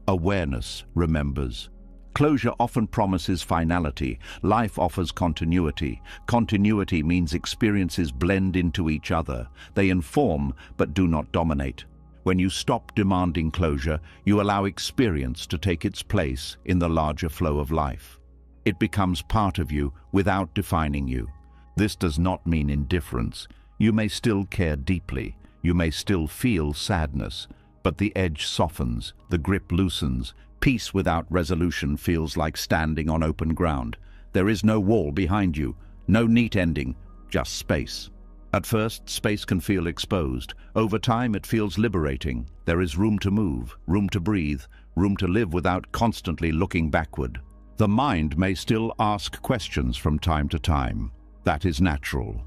Awareness remembers. Closure often promises finality. Life offers continuity. Continuity means experiences blend into each other. They inform, but do not dominate. When you stop demanding closure, you allow experience to take its place in the larger flow of life. It becomes part of you without defining you. This does not mean indifference. You may still care deeply. You may still feel sadness, but the edge softens, the grip loosens. Peace without resolution feels like standing on open ground. There is no wall behind you, no neat ending, just space. At first, space can feel exposed. Over time, it feels liberating. There is room to move, room to breathe, room to live without constantly looking backward. The mind may still ask questions from time to time. That is natural.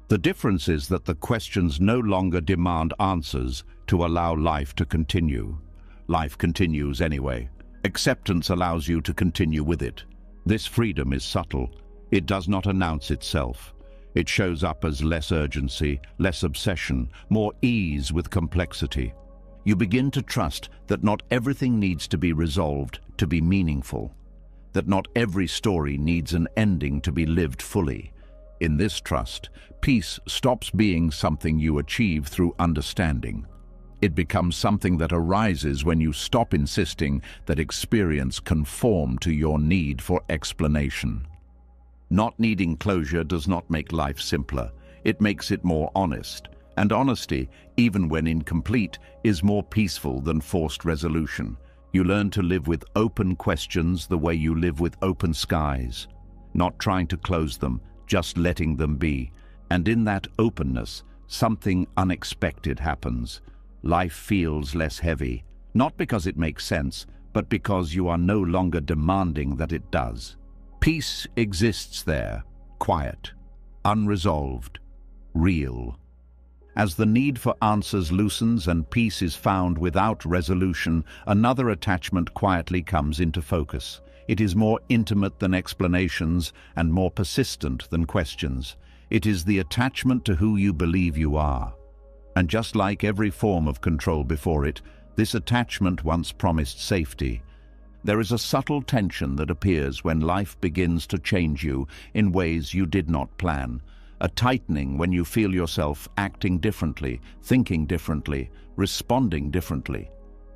The difference is that the questions no longer demand answers to allow life to continue. Life continues anyway. Acceptance allows you to continue with it. This freedom is subtle. It does not announce itself. It shows up as less urgency, less obsession, more ease with complexity. You begin to trust that not everything needs to be resolved to be meaningful, that not every story needs an ending to be lived fully. In this trust, peace stops being something you achieve through understanding. It becomes something that arises when you stop insisting that experience conform to your need for explanation. Not needing closure does not make life simpler. It makes it more honest. And honesty, even when incomplete, is more peaceful than forced resolution. You learn to live with open questions the way you live with open skies. Not trying to close them, just letting them be. And in that openness, something unexpected happens. Life feels less heavy, not because it makes sense, but because you are no longer demanding that it does. Peace exists there, quiet, unresolved, real. As the need for answers loosens and peace is found without resolution, another attachment quietly comes into focus. It is more intimate than explanations and more persistent than questions. It is the attachment to who you believe you are. And just like every form of control before it, this attachment once promised safety. There is a subtle tension that appears when life begins to change you in ways you did not plan. A tightening when you feel yourself acting differently, thinking differently, responding differently.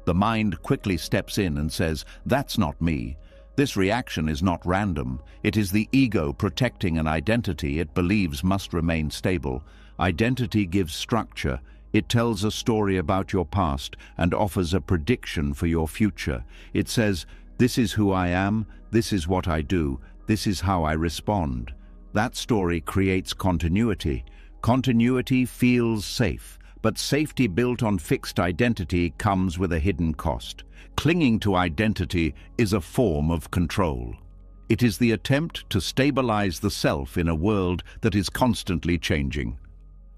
The mind quickly steps in and says, "That's not me." This reaction is not random. It is the ego protecting an identity it believes must remain stable. Identity gives structure. It tells a story about your past and offers a prediction for your future. It says, "This is who I am, this is what I do, this is how I respond." That story creates continuity. Continuity feels safe, but safety built on fixed identity comes with a hidden cost. Clinging to identity is a form of control. It is the attempt to stabilize the self in a world that is constantly changing.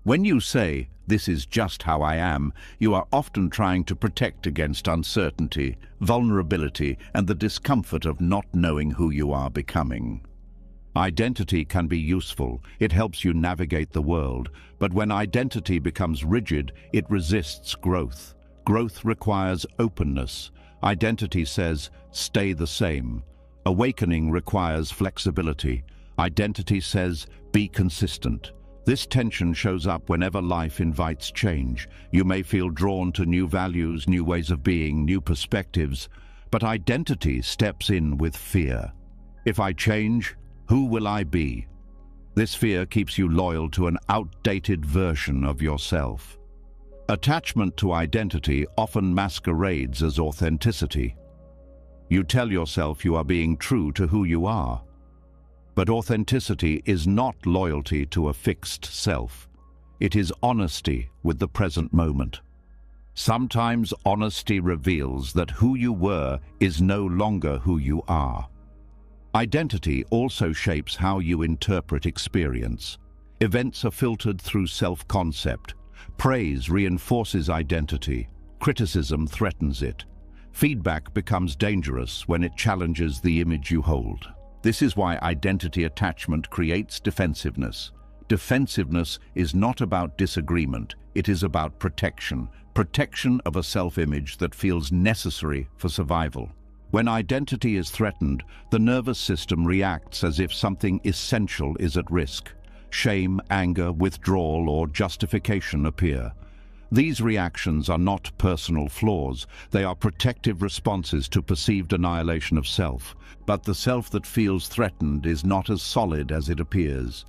When you say, "This is just how I am," you are often trying to protect against uncertainty, vulnerability, and the discomfort of not knowing who you are becoming. Identity can be useful. It helps you navigate the world. But when identity becomes rigid, it resists growth. Growth requires openness. Identity says, "Stay the same." Awakening requires flexibility. Identity says, "Be consistent." This tension shows up whenever life invites change. You may feel drawn to new values, new ways of being, new perspectives, but identity steps in with fear. If I change, who will I be? This fear keeps you loyal to an outdated version of yourself. Attachment to identity often masquerades as authenticity. You tell yourself you are being true to who you are. But authenticity is not loyalty to a fixed self. It is honesty with the present moment. Sometimes honesty reveals that who you were is no longer who you are. Identity also shapes how you interpret experience. Events are filtered through self-concept. Praise reinforces identity. Criticism threatens it. Feedback becomes dangerous when it challenges the image you hold. This is why identity attachment creates defensiveness. Defensiveness is not about disagreement, it is about protection. Protection of a self-image that feels necessary for survival. When identity is threatened, the nervous system reacts as if something essential is at risk. Shame, anger, withdrawal, or justification appear. These reactions are not personal flaws, they are protective responses to perceived annihilation of self. But the self that feels threatened is not as solid as it appears.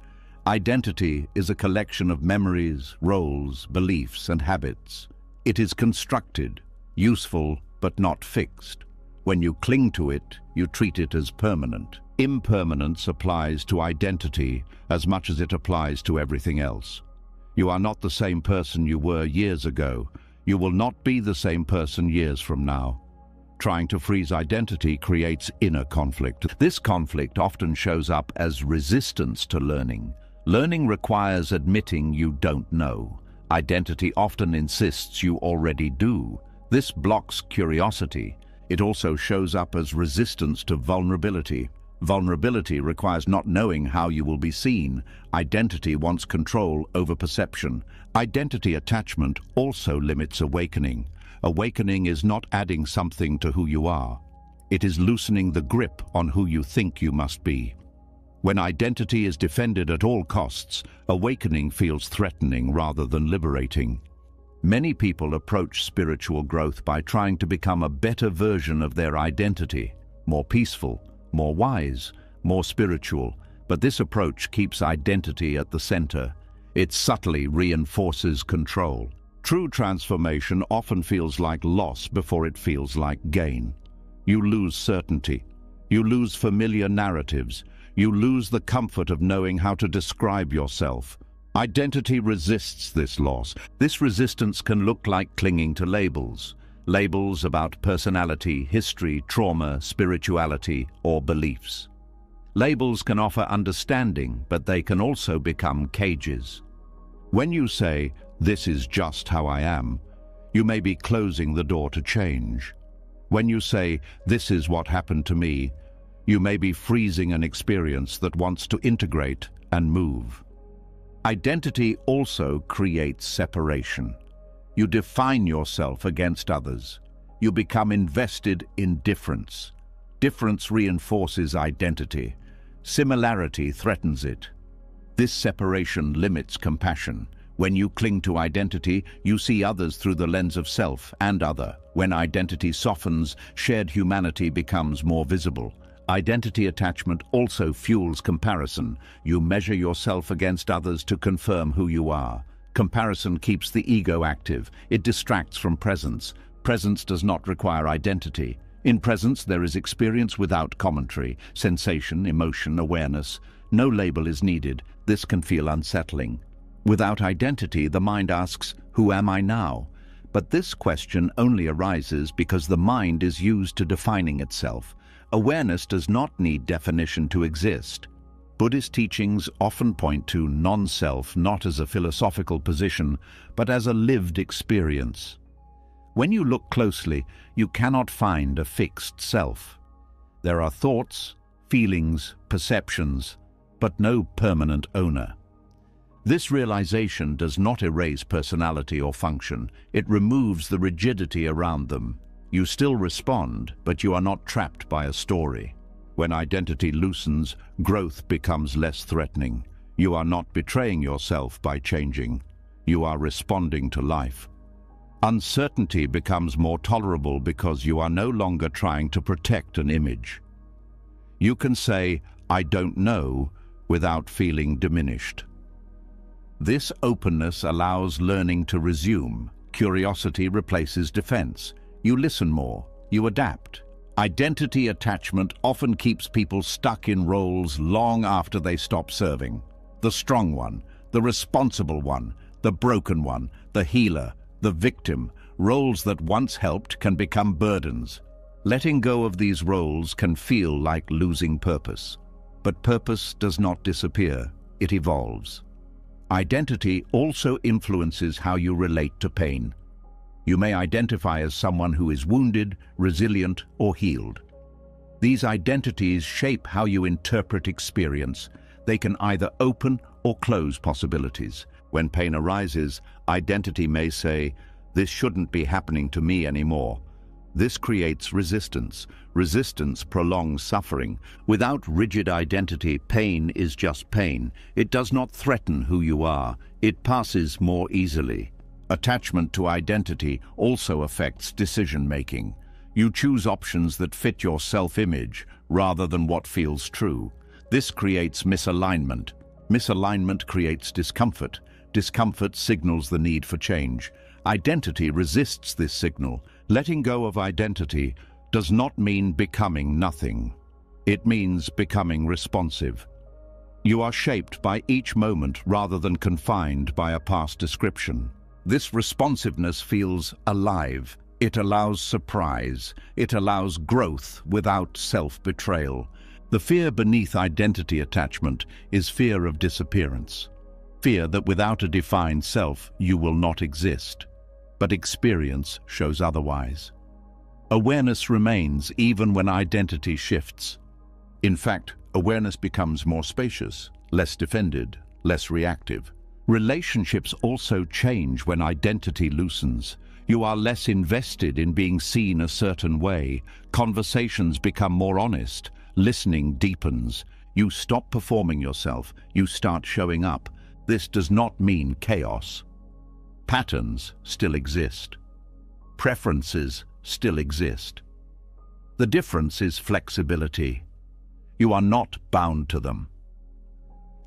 Identity is a collection of memories, roles, beliefs, and habits. It is constructed, useful, but not fixed. When you cling to it, you treat it as permanent. Impermanence applies to identity as much as it applies to everything else. You are not the same person you were years ago. You will not be the same person years from now. Trying to freeze identity creates inner conflict. This conflict often shows up as resistance to learning. Learning requires admitting you don't know. Identity often insists you already do. This blocks curiosity. It also shows up as resistance to vulnerability. Vulnerability requires not knowing how you will be seen. Identity wants control over perception. Identity attachment also limits awakening. Awakening is not adding something to who you are. It is loosening the grip on who you think you must be. When identity is defended at all costs, awakening feels threatening rather than liberating. Many people approach spiritual growth by trying to become a better version of their identity, more peaceful, more wise, more spiritual, but this approach keeps identity at the center. It subtly reinforces control. True transformation often feels like loss before it feels like gain. You lose certainty. You lose familiar narratives. You lose the comfort of knowing how to describe yourself. Identity resists this loss. This resistance can look like clinging to labels. Labels about personality, history, trauma, spirituality, or beliefs. Labels can offer understanding, but they can also become cages. When you say, "This is just how I am," you may be closing the door to change. When you say, "This is what happened to me," you may be freezing an experience that wants to integrate and move. Identity also creates separation. You define yourself against others. You become invested in difference. Difference reinforces identity. Similarity threatens it. This separation limits compassion. When you cling to identity, you see others through the lens of self and other. When identity softens, shared humanity becomes more visible. Identity attachment also fuels comparison. You measure yourself against others to confirm who you are. Comparison keeps the ego active. It distracts from presence. Presence does not require identity. In presence, there is experience without commentary, sensation, emotion, awareness. No label is needed. This can feel unsettling. Without identity, the mind asks, "Who am I now?" But this question only arises because the mind is used to defining itself. Awareness does not need definition to exist. Buddhist teachings often point to non-self not as a philosophical position, but as a lived experience. When you look closely, you cannot find a fixed self. There are thoughts, feelings, perceptions, but no permanent owner. This realization does not erase personality or function. It removes the rigidity around them. You still respond, but you are not trapped by a story. When identity loosens, growth becomes less threatening. You are not betraying yourself by changing. You are responding to life. Uncertainty becomes more tolerable because you are no longer trying to protect an image. You can say, "I don't know," without feeling diminished. This openness allows learning to resume. Curiosity replaces defense. You listen more. You adapt. Identity attachment often keeps people stuck in roles long after they stop serving. The strong one, the responsible one, the broken one, the healer, the victim. Roles that once helped can become burdens. Letting go of these roles can feel like losing purpose. But purpose does not disappear, it evolves. Identity also influences how you relate to pain. You may identify as someone who is wounded, resilient, or healed. These identities shape how you interpret experience. They can either open or close possibilities. When pain arises, identity may say, "This shouldn't be happening to me anymore." This creates resistance. Resistance prolongs suffering. Without rigid identity, pain is just pain. It does not threaten who you are. It passes more easily. Attachment to identity also affects decision-making. You choose options that fit your self-image rather than what feels true. This creates misalignment. Misalignment creates discomfort. Discomfort signals the need for change. Identity resists this signal. Letting go of identity does not mean becoming nothing. It means becoming responsive. You are shaped by each moment rather than confined by a past description. This responsiveness feels alive. It allows surprise. It allows growth without self-betrayal. The fear beneath identity attachment is fear of disappearance. Fear that without a defined self, you will not exist. But experience shows otherwise. Awareness remains even when identity shifts. In fact, awareness becomes more spacious, less defended, less reactive. Relationships also change when identity loosens. You are less invested in being seen a certain way. Conversations become more honest. Listening deepens. You stop performing yourself. You start showing up. This does not mean chaos. Patterns still exist. Preferences still exist. The difference is flexibility. You are not bound to them.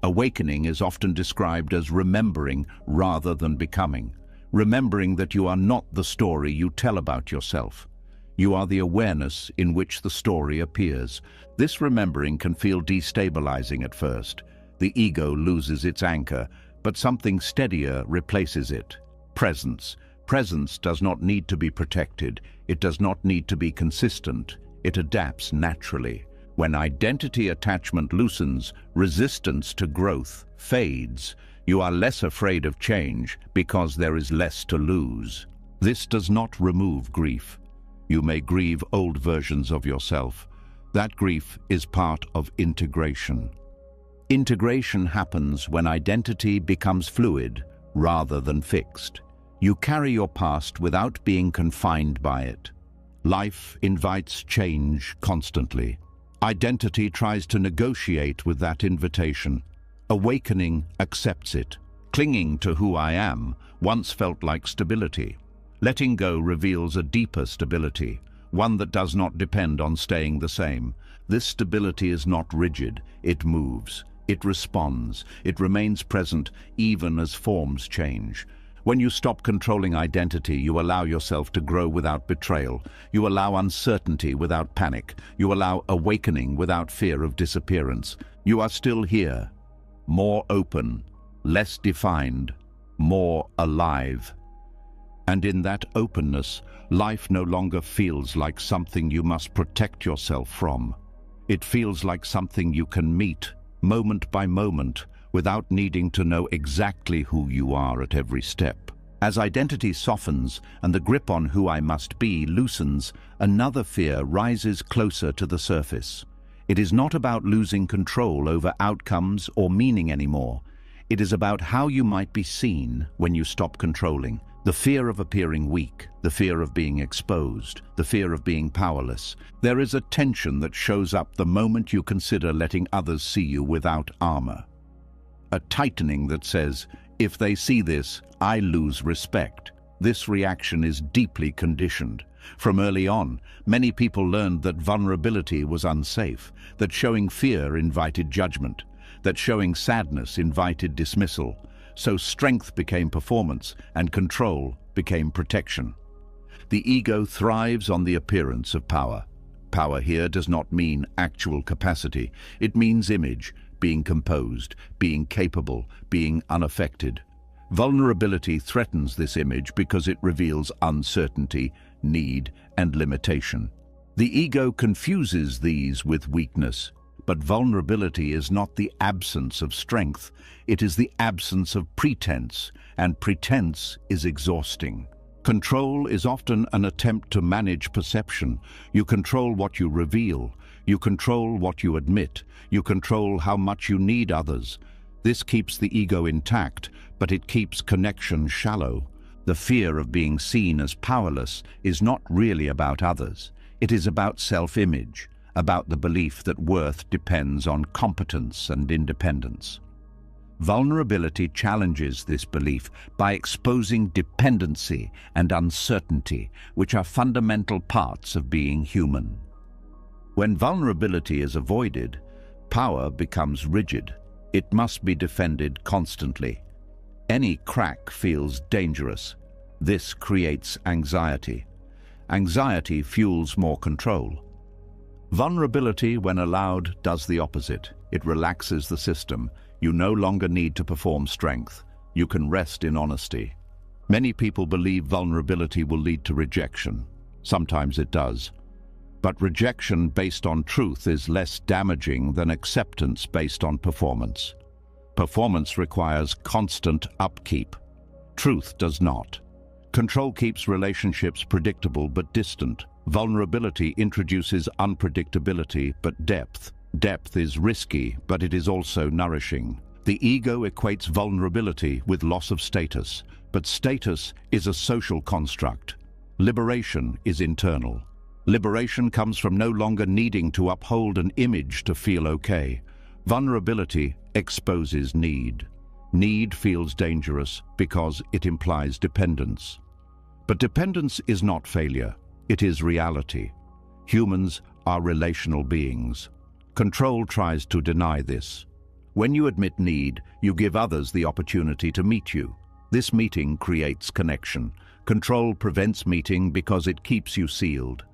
Awakening is often described as remembering rather than becoming. Remembering that you are not the story you tell about yourself. You are the awareness in which the story appears. This remembering can feel destabilizing at first. The ego loses its anchor, but something steadier replaces it. Presence. Presence does not need to be protected. It does not need to be consistent. It adapts naturally. When identity attachment loosens, resistance to growth fades. You are less afraid of change because there is less to lose. This does not remove grief. You may grieve old versions of yourself. That grief is part of integration. Integration happens when identity becomes fluid rather than fixed. You carry your past without being confined by it. Life invites change constantly. Identity tries to negotiate with that invitation. Awakening accepts it. Clinging to who I am once felt like stability. Letting go reveals a deeper stability, one that does not depend on staying the same. This stability is not rigid. It moves. It responds. It remains present even as forms change. When you stop controlling identity, you allow yourself to grow without betrayal. You allow uncertainty without panic. You allow awakening without fear of disappearance. You are still here, more open, less defined, more alive. And in that openness, life no longer feels like something you must protect yourself from. It feels like something you can meet, moment by moment, without needing to know exactly who you are at every step. As identity softens and the grip on who I must be loosens, another fear rises closer to the surface. It is not about losing control over outcomes or meaning anymore. It is about how you might be seen when you stop controlling. The fear of appearing weak, the fear of being exposed, the fear of being powerless. There is a tension that shows up the moment you consider letting others see you without armor. A tightening that says, if they see this, I lose respect. This reaction is deeply conditioned. From early on, many people learned that vulnerability was unsafe, that showing fear invited judgment, that showing sadness invited dismissal. So strength became performance and control became protection. The ego thrives on the appearance of power. Power here does not mean actual capacity. It means image, being composed, being capable, being unaffected. Vulnerability threatens this image because it reveals uncertainty, need, and limitation. The ego confuses these with weakness, but vulnerability is not the absence of strength, it is the absence of pretense, and pretense is exhausting. Control is often an attempt to manage perception. You control what you reveal, you control what you admit, you control how much you need others. This keeps the ego intact, but it keeps connection shallow. The fear of being seen as powerless is not really about others. It is about self-image, about the belief that worth depends on competence and independence. Vulnerability challenges this belief by exposing dependency and uncertainty, which are fundamental parts of being human. When vulnerability is avoided, power becomes rigid. It must be defended constantly. Any crack feels dangerous. This creates anxiety. Anxiety fuels more control. Vulnerability, when allowed, does the opposite. It relaxes the system. You no longer need to perform strength. You can rest in honesty. Many people believe vulnerability will lead to rejection. Sometimes it does. But rejection based on truth is less damaging than acceptance based on performance. Performance requires constant upkeep. Truth does not. Control keeps relationships predictable but distant. Vulnerability introduces unpredictability but depth. Depth is risky, but it is also nourishing. The ego equates vulnerability with loss of status, but status is a social construct. Liberation is internal. Liberation comes from no longer needing to uphold an image to feel okay. Vulnerability exposes need. Need feels dangerous because it implies dependence. But dependence is not failure, it is reality. Humans are relational beings. Control tries to deny this. When you admit need, you give others the opportunity to meet you. This meeting creates connection. Control prevents meeting because it keeps you sealed.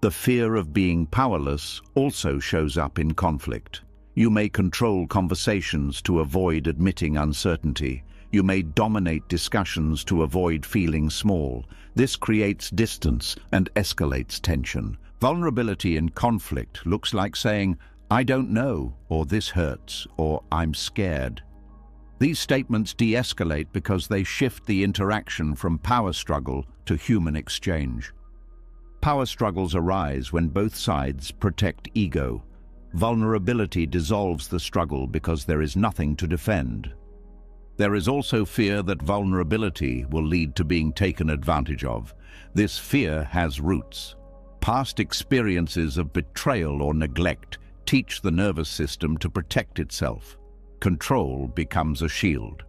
The fear of being powerless also shows up in conflict. You may control conversations to avoid admitting uncertainty. You may dominate discussions to avoid feeling small. This creates distance and escalates tension. Vulnerability in conflict looks like saying, "I don't know," or "this hurts," or "I'm scared." These statements de-escalate because they shift the interaction from power struggle to human exchange. Power struggles arise when both sides protect ego. Vulnerability dissolves the struggle because there is nothing to defend. There is also fear that vulnerability will lead to being taken advantage of. This fear has roots. Past experiences of betrayal or neglect teach the nervous system to protect itself. Control becomes a shield.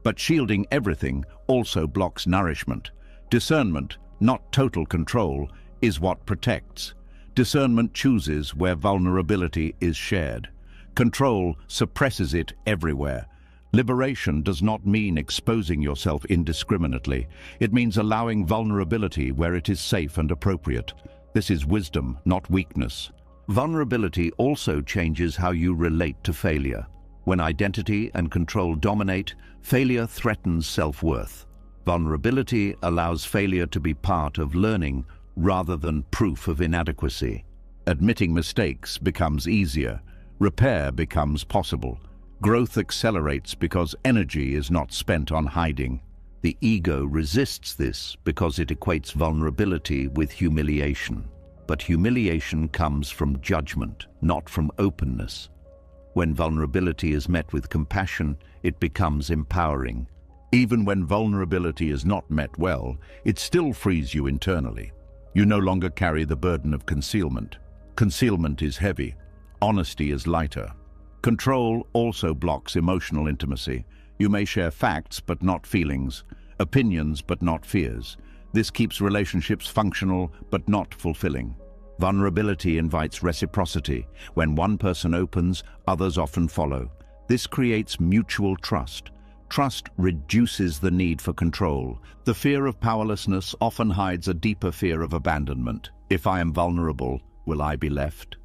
But shielding everything also blocks nourishment. Discernment, not total control, is what protects. Discernment chooses where vulnerability is shared. Control suppresses it everywhere. Liberation does not mean exposing yourself indiscriminately. It means allowing vulnerability where it is safe and appropriate. This is wisdom, not weakness. Vulnerability also changes how you relate to failure. When identity and control dominate, failure threatens self-worth. Vulnerability allows failure to be part of learning rather than proof of inadequacy. Admitting mistakes becomes easier. Repair becomes possible. Growth accelerates because energy is not spent on hiding. The ego resists this because it equates vulnerability with humiliation. But humiliation comes from judgment, not from openness. When vulnerability is met with compassion, it becomes empowering. Even when vulnerability is not met well, it still frees you internally. You no longer carry the burden of concealment. Concealment is heavy. Honesty is lighter. Control also blocks emotional intimacy. You may share facts but not feelings, opinions but not fears. This keeps relationships functional but not fulfilling. Vulnerability invites reciprocity. When one person opens, others often follow. This creates mutual trust. Trust reduces the need for control. The fear of powerlessness often hides a deeper fear of abandonment. If I am vulnerable, will I be left?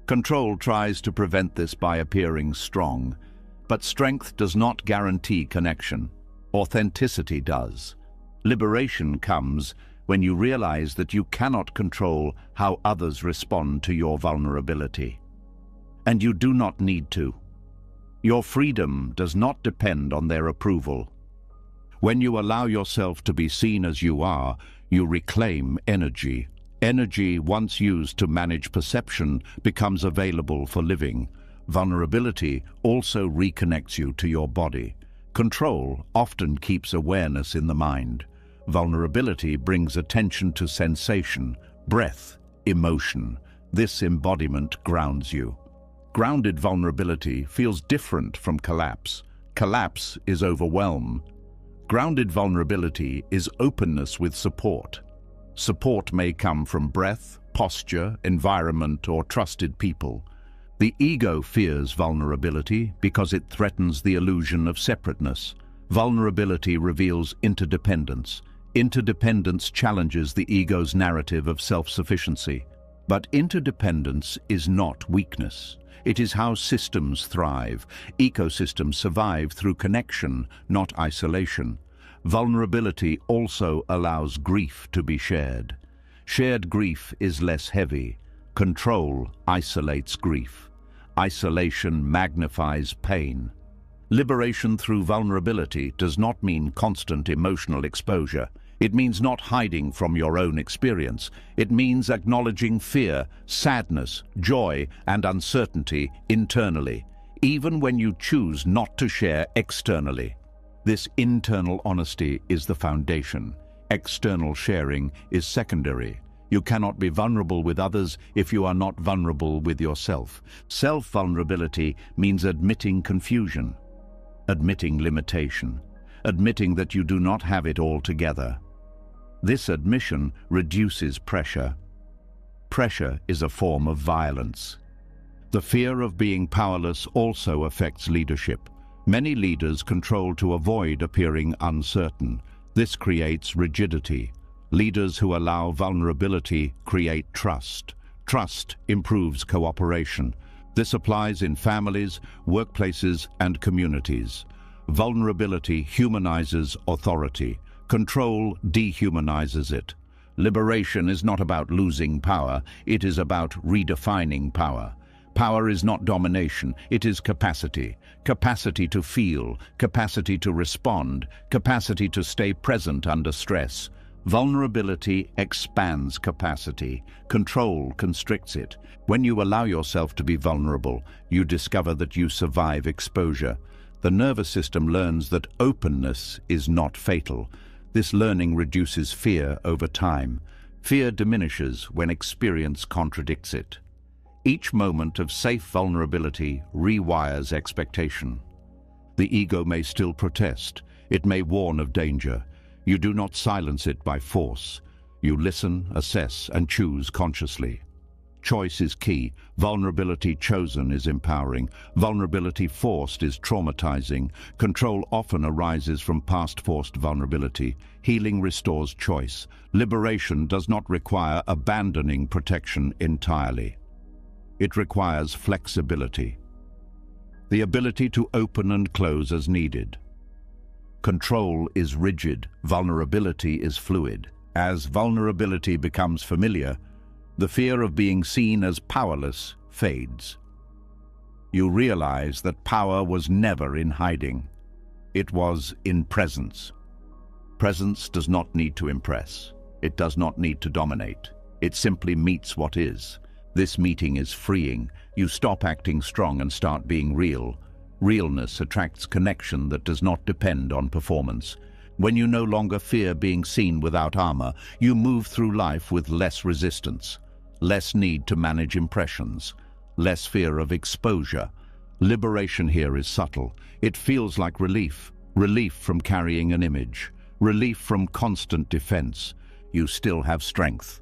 Control tries to prevent this by appearing strong, but strength does not guarantee connection. Authenticity does. Liberation comes when you realize that you cannot control how others respond to your vulnerability. And you do not need to. Your freedom does not depend on their approval. When you allow yourself to be seen as you are, you reclaim energy. Energy, once used to manage perception, becomes available for living. Vulnerability also reconnects you to your body. Control often keeps awareness in the mind. Vulnerability brings attention to sensation, breath, emotion. This embodiment grounds you. Grounded vulnerability feels different from collapse. Collapse is overwhelm. Grounded vulnerability is openness with support. Support may come from breath, posture, environment, or trusted people. The ego fears vulnerability because it threatens the illusion of separateness. Vulnerability reveals interdependence. Interdependence challenges the ego's narrative of self-sufficiency. But interdependence is not weakness. It is how systems thrive. Ecosystems survive through connection, not isolation. Vulnerability also allows grief to be shared. Shared grief is less heavy. Control isolates grief. Isolation magnifies pain. Liberation through vulnerability does not mean constant emotional exposure. It means not hiding from your own experience. It means acknowledging fear, sadness, joy, and uncertainty internally, even when you choose not to share externally. This internal honesty is the foundation. External sharing is secondary. You cannot be vulnerable with others if you are not vulnerable with yourself. Self-vulnerability means admitting confusion, admitting limitation, admitting that you do not have it all together. This admission reduces pressure. Pressure is a form of violence. The fear of being powerless also affects leadership. Many leaders control to avoid appearing uncertain. This creates rigidity. Leaders who allow vulnerability create trust. Trust improves cooperation. This applies in families, workplaces, and communities. Vulnerability humanizes authority. Control dehumanizes it. Liberation is not about losing power, it is about redefining power. Power is not domination, it is capacity. Capacity to feel, capacity to respond, capacity to stay present under stress. Vulnerability expands capacity. Control constricts it. When you allow yourself to be vulnerable, you discover that you survive exposure. The nervous system learns that openness is not fatal. This learning reduces fear over time. Fear diminishes when experience contradicts it. Each moment of safe vulnerability rewires expectation. The ego may still protest. It may warn of danger. You do not silence it by force. You listen, assess, and choose consciously. Choice is key. Vulnerability chosen is empowering. Vulnerability forced is traumatizing. Control often arises from past forced vulnerability. Healing restores choice. Liberation does not require abandoning protection entirely. It requires flexibility. The ability to open and close as needed. Control is rigid. Vulnerability is fluid. As vulnerability becomes familiar, the fear of being seen as powerless fades. You realize that power was never in hiding. It was in presence. Presence does not need to impress. It does not need to dominate. It simply meets what is. This meeting is freeing. You stop acting strong and start being real. Realness attracts connection that does not depend on performance. When you no longer fear being seen without armor, you move through life with less resistance. Less need to manage impressions, less fear of exposure. Liberation here is subtle. It feels like relief. Relief from carrying an image. Relief from constant defense. You still have strength.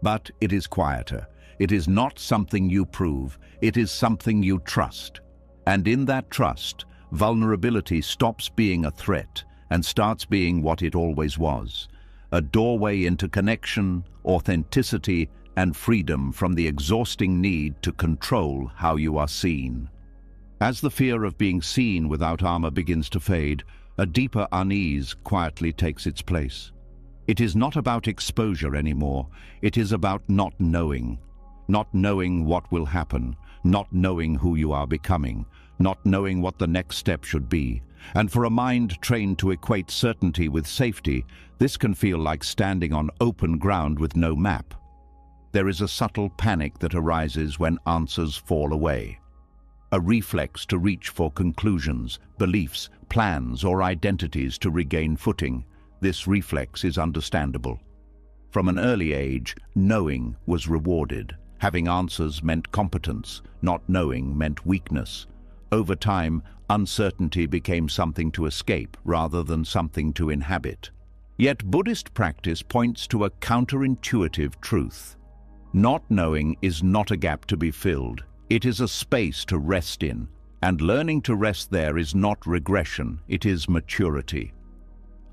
But it is quieter. It is not something you prove. It is something you trust. And in that trust, vulnerability stops being a threat and starts being what it always was. A doorway into connection, authenticity, and freedom from the exhausting need to control how you are seen. As the fear of being seen without armor begins to fade, a deeper unease quietly takes its place. It is not about exposure anymore. It is about not knowing. Not knowing what will happen, not knowing who you are becoming, not knowing what the next step should be. And for a mind trained to equate certainty with safety, this can feel like standing on open ground with no map. There is a subtle panic that arises when answers fall away. A reflex to reach for conclusions, beliefs, plans, or identities to regain footing. This reflex is understandable. From an early age, knowing was rewarded. Having answers meant competence, not knowing meant weakness. Over time, uncertainty became something to escape rather than something to inhabit. Yet Buddhist practice points to a counterintuitive truth. Not knowing is not a gap to be filled. It is a space to rest in, and learning to rest there is not regression, it is maturity.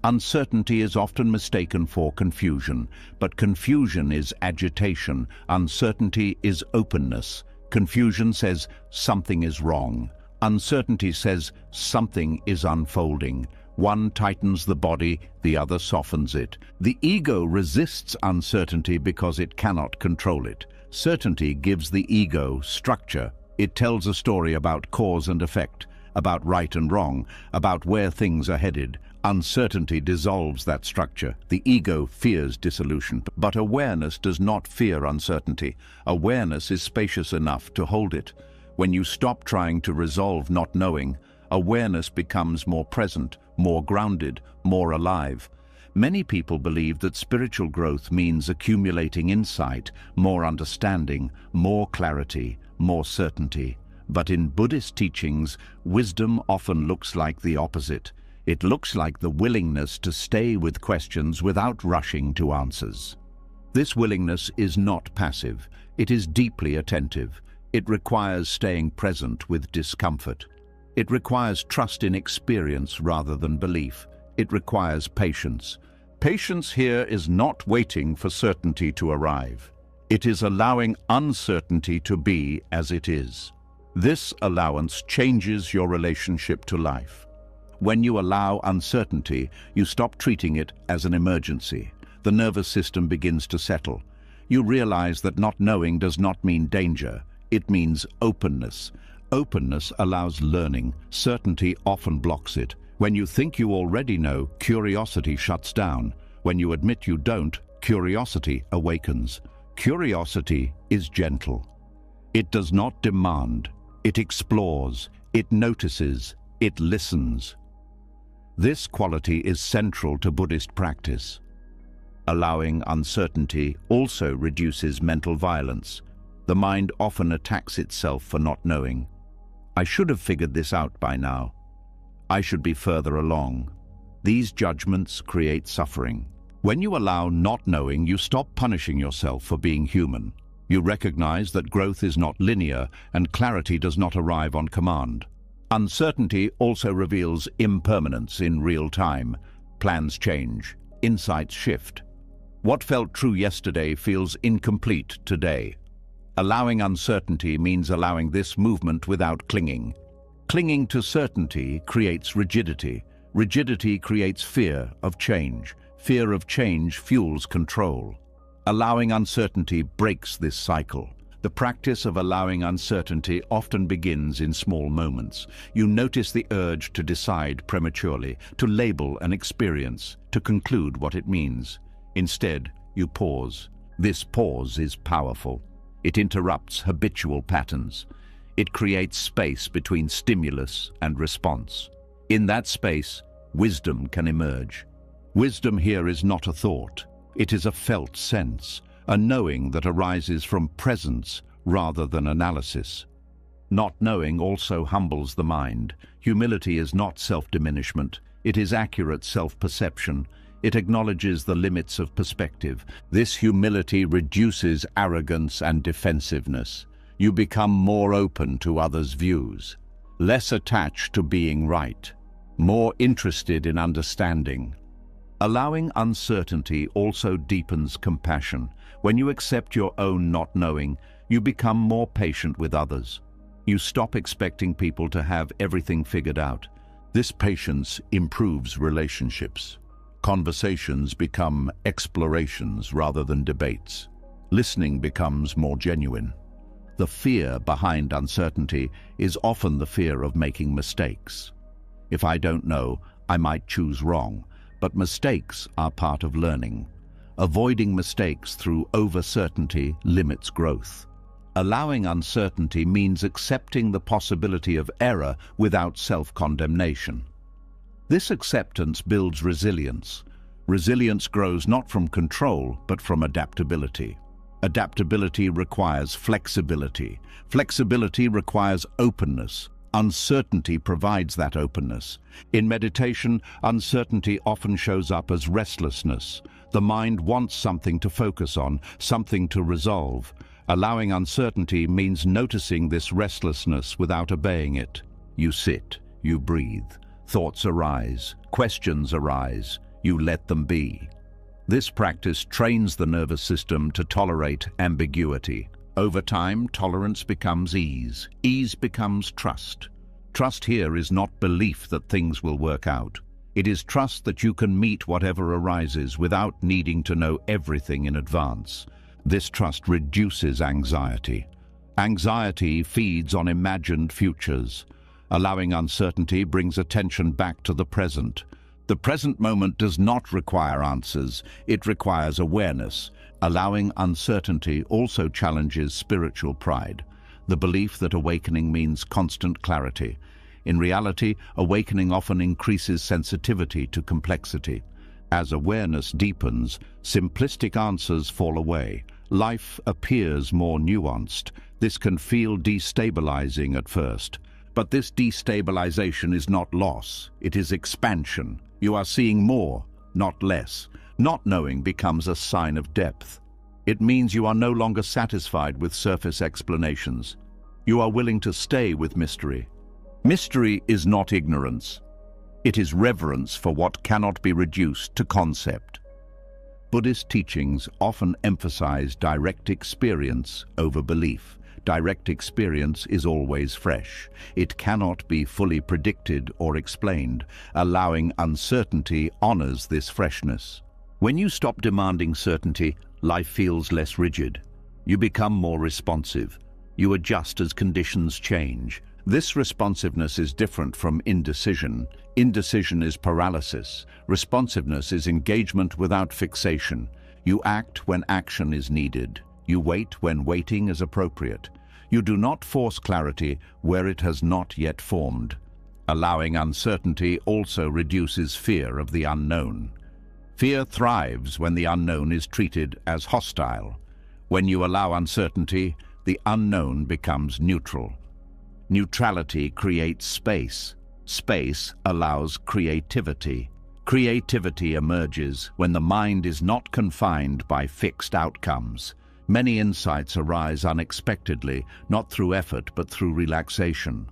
Uncertainty is often mistaken for confusion, but confusion is agitation. Uncertainty is openness. Confusion says something is wrong. Uncertainty says something is unfolding. One tightens the body, the other softens it. The ego resists uncertainty because it cannot control it. Certainty gives the ego structure. It tells a story about cause and effect, about right and wrong, about where things are headed. Uncertainty dissolves that structure. The ego fears dissolution, but awareness does not fear uncertainty. Awareness is spacious enough to hold it. When you stop trying to resolve not knowing, awareness becomes more present, more grounded, more alive. Many people believe that spiritual growth means accumulating insight, more understanding, more clarity, more certainty. But in Buddhist teachings, wisdom often looks like the opposite. It looks like the willingness to stay with questions without rushing to answers. This willingness is not passive. It is deeply attentive. It requires staying present with discomfort. It requires trust in experience rather than belief. It requires patience. Patience here is not waiting for certainty to arrive. It is allowing uncertainty to be as it is. This allowance changes your relationship to life. When you allow uncertainty, you stop treating it as an emergency. The nervous system begins to settle. You realize that not knowing does not mean danger. It means openness. Openness allows learning. Certainty often blocks it. When you think you already know, curiosity shuts down. When you admit you don't, curiosity awakens. Curiosity is gentle. It does not demand. It explores. It notices. It listens. This quality is central to Buddhist practice. Allowing uncertainty also reduces mental violence. The mind often attacks itself for not knowing. I should have figured this out by now. I should be further along. These judgments create suffering. When you allow not knowing, you stop punishing yourself for being human. You recognize that growth is not linear and clarity does not arrive on command. Uncertainty also reveals impermanence in real time. Plans change, insights shift. What felt true yesterday feels incomplete today. Allowing uncertainty means allowing this movement without clinging. Clinging to certainty creates rigidity. Rigidity creates fear of change. Fear of change fuels control. Allowing uncertainty breaks this cycle. The practice of allowing uncertainty often begins in small moments. You notice the urge to decide prematurely, to label an experience, to conclude what it means. Instead, you pause. This pause is powerful. It interrupts habitual patterns. It creates space between stimulus and response. In that space, wisdom can emerge. Wisdom here is not a thought. It is a felt sense, a knowing that arises from presence rather than analysis. Not knowing also humbles the mind. Humility is not self-diminishment. It is accurate self-perception. It acknowledges the limits of perspective. This humility reduces arrogance and defensiveness. You become more open to others' views, less attached to being right, more interested in understanding. Allowing uncertainty also deepens compassion. When you accept your own not knowing, you become more patient with others. You stop expecting people to have everything figured out. This patience improves relationships. Conversations become explorations rather than debates. Listening becomes more genuine. The fear behind uncertainty is often the fear of making mistakes. If I don't know, I might choose wrong, but mistakes are part of learning. Avoiding mistakes through over-certainty limits growth. Allowing uncertainty means accepting the possibility of error without self-condemnation. This acceptance builds resilience. Resilience grows not from control, but from adaptability. Adaptability requires flexibility. Flexibility requires openness. Uncertainty provides that openness. In meditation, uncertainty often shows up as restlessness. The mind wants something to focus on, something to resolve. Allowing uncertainty means noticing this restlessness without obeying it. You sit, you breathe. Thoughts arise, questions arise. You let them be. This practice trains the nervous system to tolerate ambiguity. Over time, tolerance becomes ease. Ease becomes trust. Trust here is not belief that things will work out. It is trust that you can meet whatever arises without needing to know everything in advance. This trust reduces anxiety. Anxiety feeds on imagined futures. Allowing uncertainty brings attention back to the present. The present moment does not require answers, it requires awareness. Allowing uncertainty also challenges spiritual pride, the belief that awakening means constant clarity. In reality, awakening often increases sensitivity to complexity. As awareness deepens, simplistic answers fall away. Life appears more nuanced. This can feel destabilizing at first. But this destabilization is not loss, it is expansion. You are seeing more, not less. Not knowing becomes a sign of depth. It means you are no longer satisfied with surface explanations. You are willing to stay with mystery. Mystery is not ignorance. It is reverence for what cannot be reduced to concept. Buddhist teachings often emphasize direct experience over belief. Direct experience is always fresh. It cannot be fully predicted or explained. Allowing uncertainty honors this freshness. When you stop demanding certainty, life feels less rigid. You become more responsive. You adjust as conditions change. This responsiveness is different from indecision. Indecision is paralysis. Responsiveness is engagement without fixation. You act when action is needed. You wait when waiting is appropriate. You do not force clarity where it has not yet formed. Allowing uncertainty also reduces fear of the unknown. Fear thrives when the unknown is treated as hostile. When you allow uncertainty, the unknown becomes neutral. Neutrality creates space. Space allows creativity. Creativity emerges when the mind is not confined by fixed outcomes. Many insights arise unexpectedly, not through effort but through relaxation.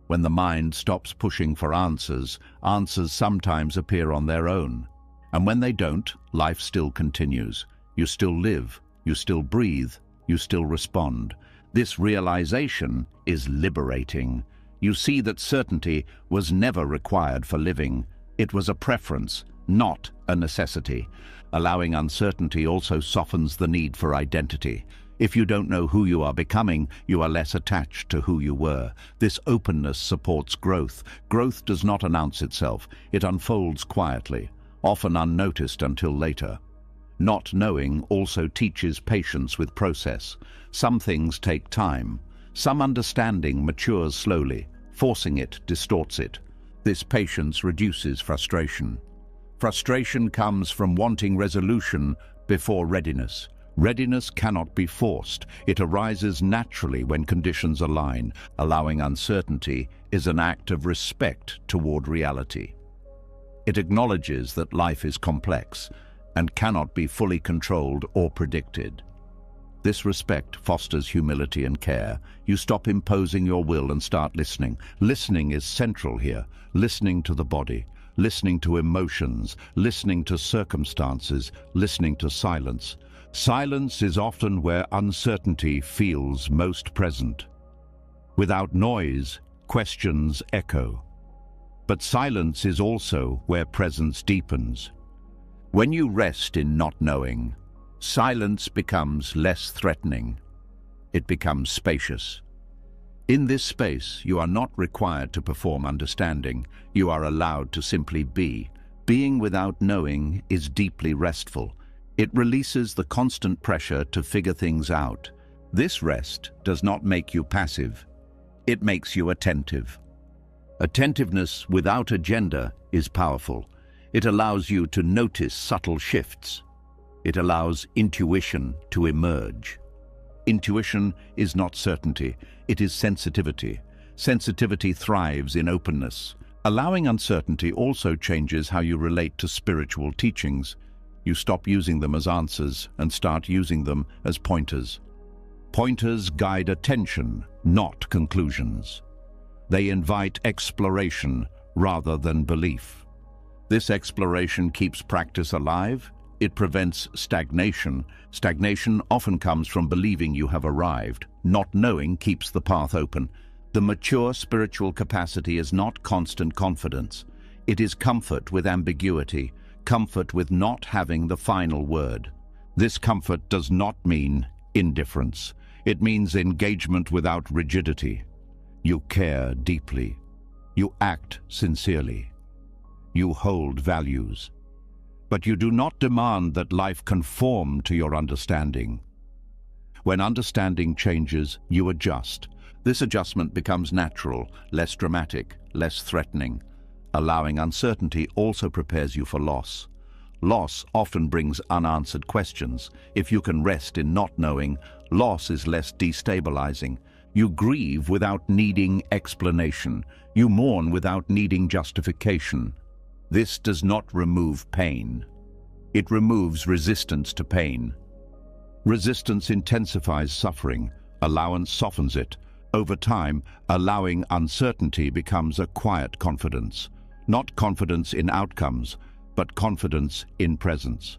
When the mind stops pushing for answers, answers sometimes appear on their own. And when they don't, life still continues. You still live, you still breathe, you still respond. This realization is liberating. You see that certainty was never required for living. It was a preference, not a necessity. Allowing uncertainty also softens the need for identity. If you don't know who you are becoming, you are less attached to who you were. This openness supports growth. Growth does not announce itself. It unfolds quietly, often unnoticed until later. Not knowing also teaches patience with process. Some things take time. Some understanding matures slowly. Forcing it distorts it. This patience reduces frustration. Frustration comes from wanting resolution before readiness. Readiness cannot be forced. It arises naturally when conditions align. Allowing uncertainty is an act of respect toward reality. It acknowledges that life is complex and cannot be fully controlled or predicted. This respect fosters humility and care. You stop imposing your will and start listening. Listening is central here. Listening to the body, listening to emotions, listening to circumstances, listening to silence. Silence is often where uncertainty feels most present. Without noise, questions echo. But silence is also where presence deepens. When you rest in not knowing, silence becomes less threatening. It becomes spacious. In this space, you are not required to perform understanding. You are allowed to simply be. Being without knowing is deeply restful. It releases the constant pressure to figure things out. This rest does not make you passive. It makes you attentive. Attentiveness without agenda is powerful. It allows you to notice subtle shifts. It allows intuition to emerge. Intuition is not certainty, it is sensitivity. Sensitivity thrives in openness. Allowing uncertainty also changes how you relate to spiritual teachings. You stop using them as answers and start using them as pointers. Pointers guide attention, not conclusions. They invite exploration rather than belief. This exploration keeps practice alive. It prevents stagnation. Stagnation often comes from believing you have arrived. Not knowing keeps the path open. The mature spiritual capacity is not constant confidence. It is comfort with ambiguity, comfort with not having the final word. This comfort does not mean indifference. It means engagement without rigidity. You care deeply. You act sincerely. You hold values. But you do not demand that life conform to your understanding. When understanding changes, you adjust. This adjustment becomes natural, less dramatic, less threatening. Allowing uncertainty also prepares you for loss. Loss often brings unanswered questions. If you can rest in not knowing, loss is less destabilizing. You grieve without needing explanation. You mourn without needing justification. This does not remove pain. It removes resistance to pain. Resistance intensifies suffering. Allowance softens it. Over time, allowing uncertainty becomes a quiet confidence. Not confidence in outcomes, but confidence in presence.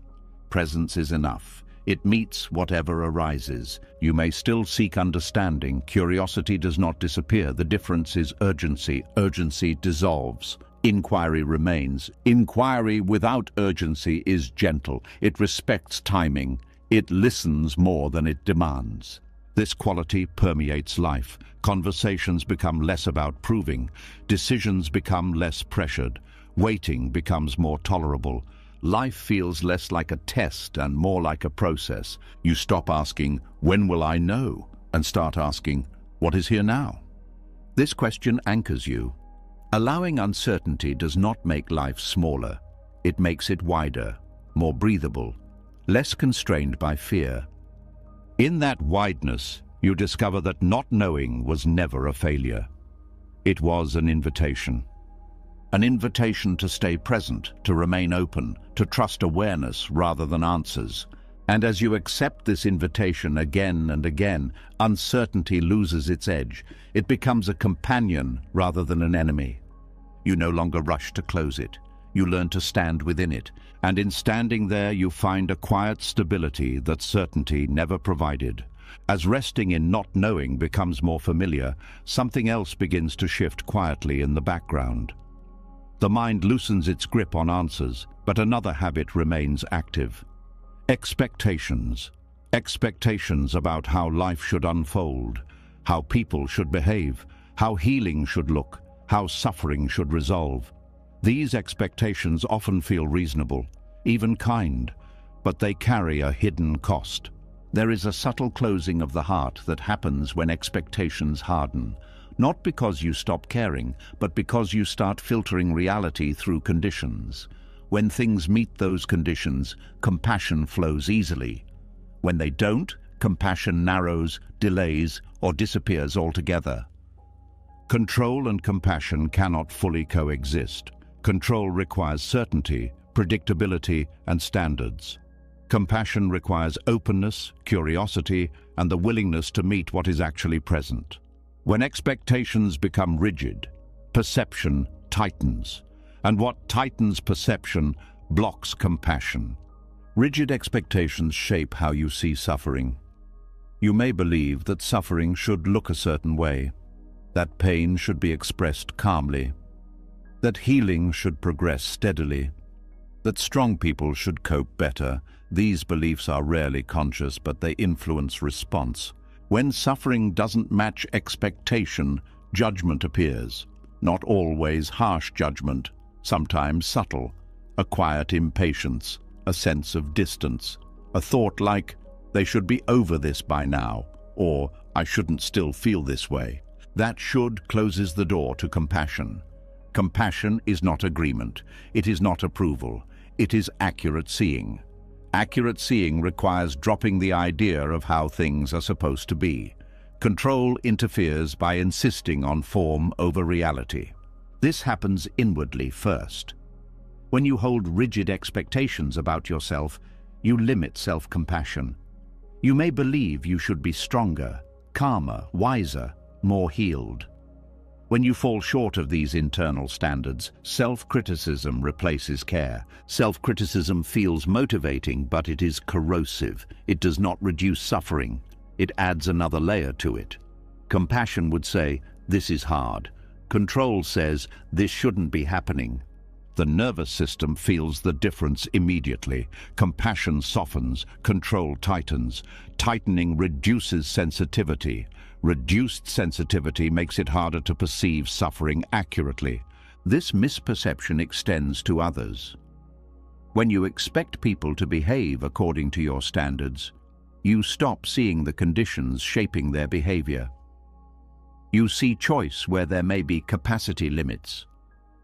Presence is enough. It meets whatever arises. You may still seek understanding. Curiosity does not disappear. The difference is urgency. Urgency dissolves. Inquiry remains. Inquiry without urgency is gentle. It respects timing. It listens more than it demands. This quality permeates life. Conversations become less about proving. Decisions become less pressured. Waiting becomes more tolerable. Life feels less like a test and more like a process. You stop asking, "When will I know?" and start asking, "What is here now?" This question anchors you. Allowing uncertainty does not make life smaller. It makes it wider, more breathable, less constrained by fear. In that wideness, you discover that not knowing was never a failure. It was an invitation. An invitation to stay present, to remain open, to trust awareness rather than answers. And as you accept this invitation again and again, uncertainty loses its edge. It becomes a companion rather than an enemy. You no longer rush to close it. You learn to stand within it. And in standing there, you find a quiet stability that certainty never provided. As resting in not knowing becomes more familiar, something else begins to shift quietly in the background. The mind loosens its grip on answers, but another habit remains active. Expectations. Expectations about how life should unfold, how people should behave, how healing should look, how suffering should resolve. These expectations often feel reasonable, even kind, but they carry a hidden cost. There is a subtle closing of the heart that happens when expectations harden. Not because you stop caring, but because you start filtering reality through conditions. When things meet those conditions, compassion flows easily. When they don't, compassion narrows, delays, or disappears altogether. Control and compassion cannot fully coexist. Control requires certainty, predictability, and standards. Compassion requires openness, curiosity, and the willingness to meet what is actually present. When expectations become rigid, perception tightens, and what tightens perception blocks compassion. Rigid expectations shape how you see suffering. You may believe that suffering should look a certain way, that pain should be expressed calmly. That healing should progress steadily. That strong people should cope better. These beliefs are rarely conscious, but they influence response. When suffering doesn't match expectation, judgment appears. Not always harsh judgment, sometimes subtle. A quiet impatience, a sense of distance. A thought like, they should be over this by now, or I shouldn't still feel this way. That should closes the door to compassion. Compassion is not agreement. It is not approval. It is accurate seeing. Accurate seeing requires dropping the idea of how things are supposed to be. Control interferes by insisting on form over reality. This happens inwardly first. When you hold rigid expectations about yourself, you limit self-compassion. You may believe you should be stronger, calmer, wiser, more healed. When you fall short of these internal standards, self-criticism replaces care. Self-criticism feels motivating, but it is corrosive. It does not reduce suffering. It adds another layer to it. Compassion would say, this is hard. Control says, this shouldn't be happening. The nervous system feels the difference immediately. Compassion softens, control tightens. Tightening reduces sensitivity. Reduced sensitivity makes it harder to perceive suffering accurately. This misperception extends to others. When you expect people to behave according to your standards, you stop seeing the conditions shaping their behavior. You see choice where there may be capacity limits.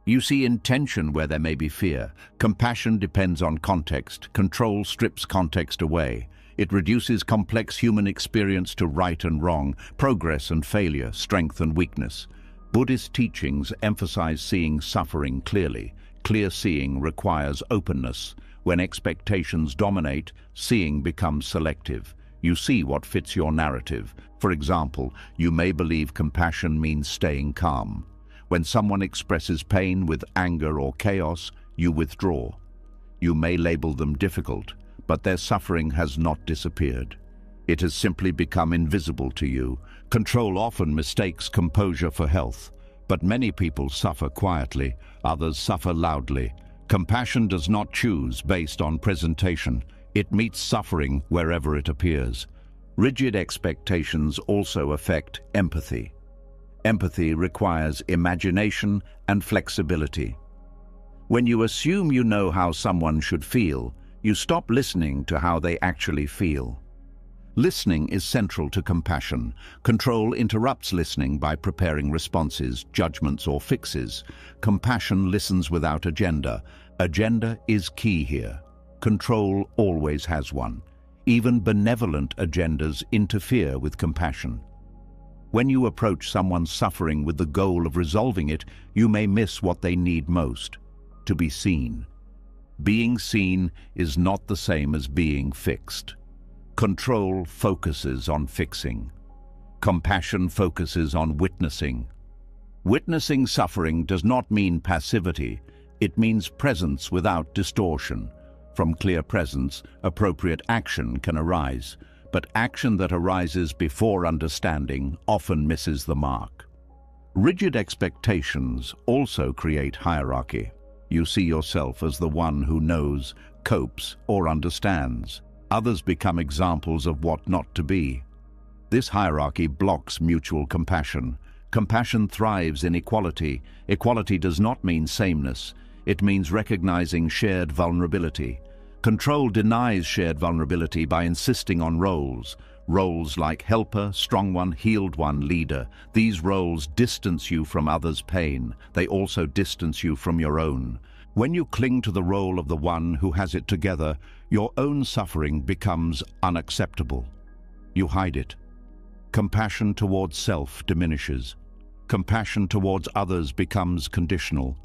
You see intention where there may be fear. Compassion depends on context. Control strips context away. It reduces complex human experience to right and wrong, progress and failure, strength and weakness. Buddhist teachings emphasize seeing suffering clearly. Clear seeing requires openness. When expectations dominate, seeing becomes selective. You see what fits your narrative. For example, you may believe compassion means staying calm. When someone expresses pain with anger or chaos, you withdraw. You may label them difficult, but their suffering has not disappeared. It has simply become invisible to you. Control often mistakes composure for health, but many people suffer quietly, others suffer loudly. Compassion does not choose based on presentation. It meets suffering wherever it appears. Rigid expectations also affect empathy. Empathy requires imagination and flexibility. When you assume you know how someone should feel, you stop listening to how they actually feel. Listening is central to compassion. Control interrupts listening by preparing responses, judgments, or fixes. Compassion listens without agenda. Agenda is key here. Control always has one. Even benevolent agendas interfere with compassion. When you approach someone's suffering with the goal of resolving it, you may miss what they need most: to be seen. Being seen is not the same as being fixed. Control focuses on fixing. Compassion focuses on witnessing. Witnessing suffering does not mean passivity. It means presence without distortion. From clear presence, appropriate action can arise, but action that arises before understanding often misses the mark. Rigid expectations also create hierarchy. You see yourself as the one who knows, copes, or understands. Others become examples of what not to be. This hierarchy blocks mutual compassion. Compassion thrives in equality. Equality does not mean sameness. It means recognizing shared vulnerability. Control denies shared vulnerability by insisting on roles. Roles like helper, strong one, healed one, leader. These roles distance you from others' pain. They also distance you from your own. When you cling to the role of the one who has it together, your own suffering becomes unacceptable. You hide it. Compassion towards self diminishes. Compassion towards others becomes conditional.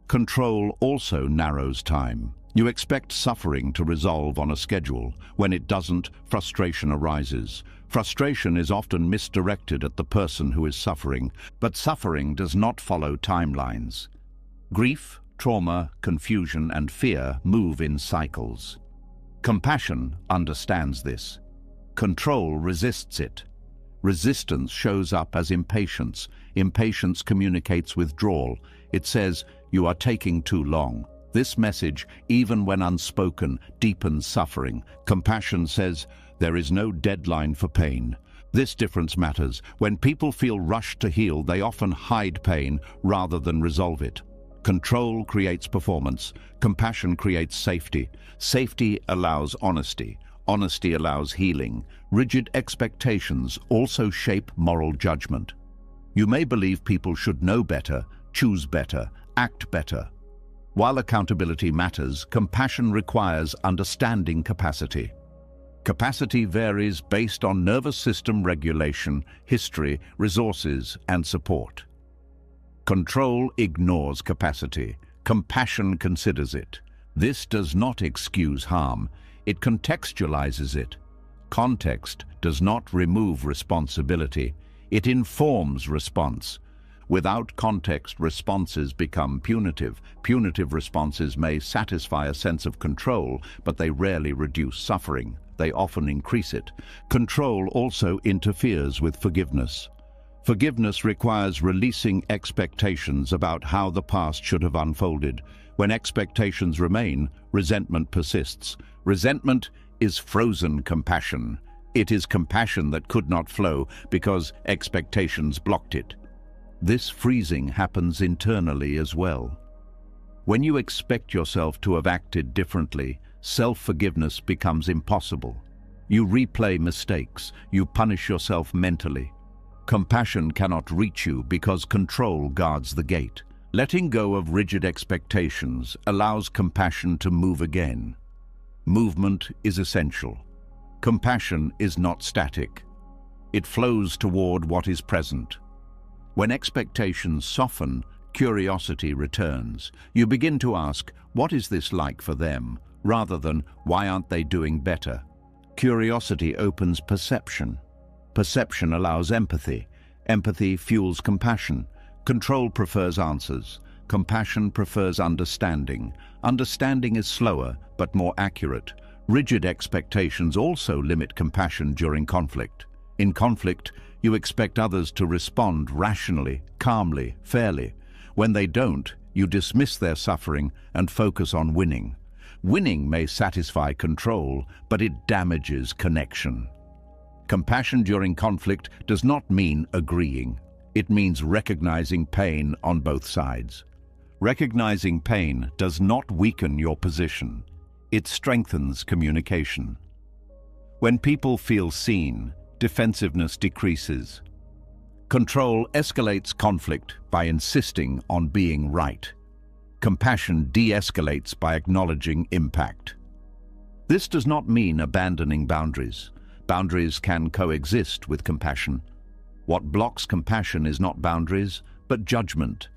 Control also narrows time. You expect suffering to resolve on a schedule. When it doesn't, frustration arises. Frustration is often misdirected at the person who is suffering, but suffering does not follow timelines. Grief, trauma, confusion, and fear move in cycles. Compassion understands this. Control resists it. Resistance shows up as impatience. Impatience communicates withdrawal. It says, "You are taking too long." This message, even when unspoken, deepens suffering. Compassion says, "There is no deadline for pain." This difference matters. When people feel rushed to heal, they often hide pain rather than resolve it. Control creates performance. Compassion creates safety. Safety allows honesty. Honesty allows healing. Rigid expectations also shape moral judgment. You may believe people should know better, choose better, act better. While accountability matters, compassion requires understanding capacity. Capacity varies based on nervous system regulation, history, resources, and support. Control ignores capacity. Compassion considers it. This does not excuse harm. It contextualizes it. Context does not remove responsibility. It informs response. Without context, responses become punitive. Punitive responses may satisfy a sense of control, but they rarely reduce suffering. They often increase it. Control also interferes with forgiveness. Forgiveness requires releasing expectations about how the past should have unfolded. When expectations remain, resentment persists. Resentment is frozen compassion. It is compassion that could not flow because expectations blocked it. This freezing happens internally as well. When you expect yourself to have acted differently, self-forgiveness becomes impossible. You replay mistakes. You punish yourself mentally. Compassion cannot reach you because control guards the gate. Letting go of rigid expectations allows compassion to move again. Movement is essential. Compassion is not static. It flows toward what is present. When expectations soften, curiosity returns. You begin to ask, "What is this like for them?" rather than, "Why aren't they doing better?" Curiosity opens perception. Perception allows empathy. Empathy fuels compassion. Control prefers answers. Compassion prefers understanding. Understanding is slower, but more accurate. Rigid expectations also limit compassion during conflict. In conflict, you expect others to respond rationally, calmly, fairly. When they don't, you dismiss their suffering and focus on winning. Winning may satisfy control, but it damages connection. Compassion during conflict does not mean agreeing. It means recognizing pain on both sides. Recognizing pain does not weaken your position. It strengthens communication. When people feel seen, defensiveness decreases. Control escalates conflict by insisting on being right. Compassion de-escalates by acknowledging impact. This does not mean abandoning boundaries. Boundaries can coexist with compassion. What blocks compassion is not boundaries, but judgment.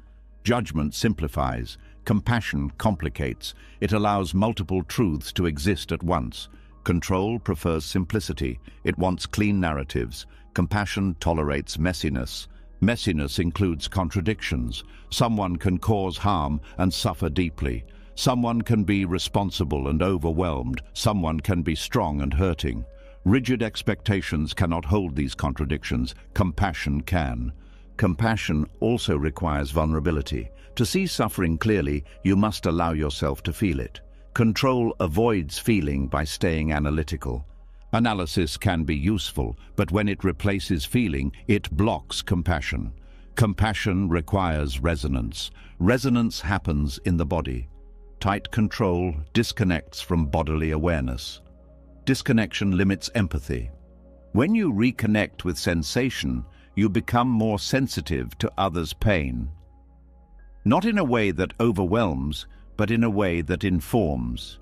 Judgment simplifies. Compassion complicates. It allows multiple truths to exist at once. Control prefers simplicity. It wants clean narratives. Compassion tolerates messiness. Messiness includes contradictions. Someone can cause harm and suffer deeply. Someone can be responsible and overwhelmed. Someone can be strong and hurting. Rigid expectations cannot hold these contradictions. Compassion can. Compassion also requires vulnerability. To see suffering clearly, you must allow yourself to feel it. Control avoids feeling by staying analytical. Analysis can be useful, but when it replaces feeling, it blocks compassion. Compassion requires resonance. Resonance happens in the body. Tight control disconnects from bodily awareness. Disconnection limits empathy. When you reconnect with sensation, you become more sensitive to others' pain. Not in a way that overwhelms, but in a way that informs.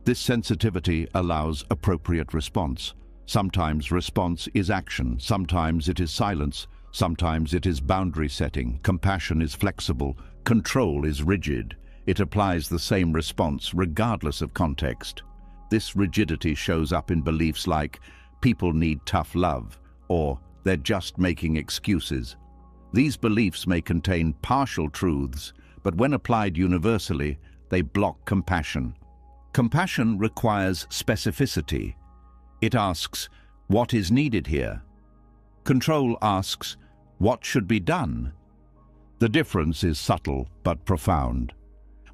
This sensitivity allows appropriate response. Sometimes response is action, sometimes it is silence, sometimes it is boundary setting. Compassion is flexible, control is rigid. It applies the same response regardless of context. This rigidity shows up in beliefs like, "People need tough love," or "They're just making excuses." These beliefs may contain partial truths, but when applied universally, they block compassion. Compassion requires specificity. It asks, "What is needed here?" Control asks, "What should be done?" The difference is subtle but profound.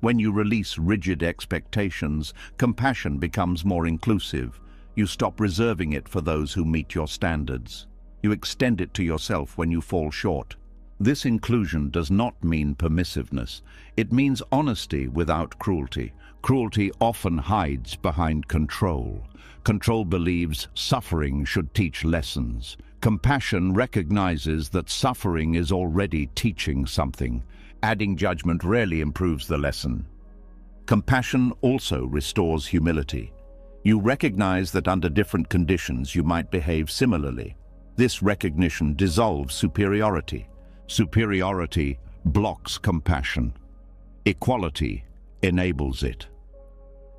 When you release rigid expectations, compassion becomes more inclusive. You stop reserving it for those who meet your standards. You extend it to yourself when you fall short. This inclusion does not mean permissiveness. It means honesty without cruelty. Cruelty often hides behind control. Control believes suffering should teach lessons. Compassion recognizes that suffering is already teaching something. Adding judgment rarely improves the lesson. Compassion also restores humility. You recognize that under different conditions you might behave similarly. This recognition dissolves superiority. Superiority blocks compassion. Equality enables it.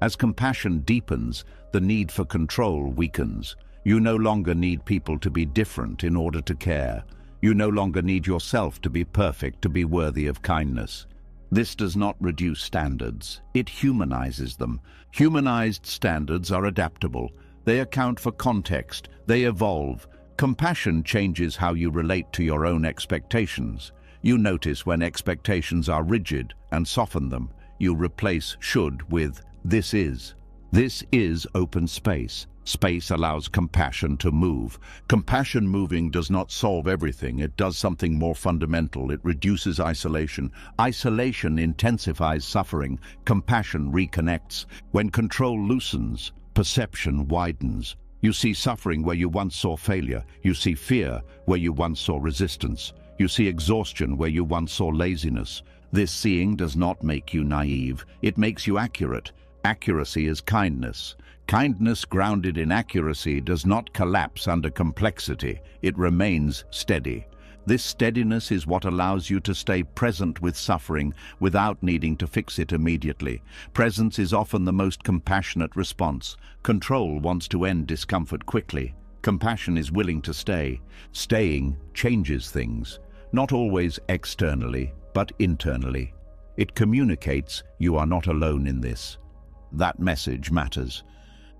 As compassion deepens, the need for control weakens. You no longer need people to be different in order to care. You no longer need yourself to be perfect to be worthy of kindness. This does not reduce standards. It humanizes them. Humanized standards are adaptable. They account for context. They evolve. Compassion changes how you relate to your own expectations. You notice when expectations are rigid and soften them. You replace should with this is. This is open space. Space allows compassion to move. Compassion moving does not solve everything. It does something more fundamental. It reduces isolation. Isolation intensifies suffering. Compassion reconnects. When control loosens, perception widens. You see suffering where you once saw failure. You see fear where you once saw resistance. You see exhaustion where you once saw laziness. This seeing does not make you naive. It makes you accurate. Accuracy is kindness. Kindness grounded in accuracy does not collapse under complexity. It remains steady. This steadiness is what allows you to stay present with suffering without needing to fix it immediately. Presence is often the most compassionate response. Control wants to end discomfort quickly. Compassion is willing to stay. Staying changes things, not always externally, but internally. It communicates you are not alone in this. That message matters.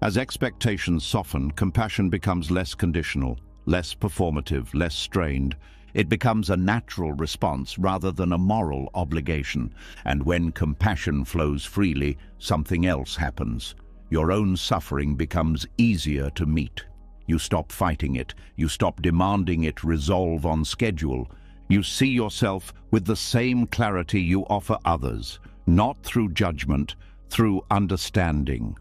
As expectations soften, compassion becomes less conditional, less performative, less strained. It becomes a natural response rather than a moral obligation. And when compassion flows freely, something else happens. Your own suffering becomes easier to meet. You stop fighting it. You stop demanding it resolve on schedule. You see yourself with the same clarity you offer others, not through judgment, through understanding.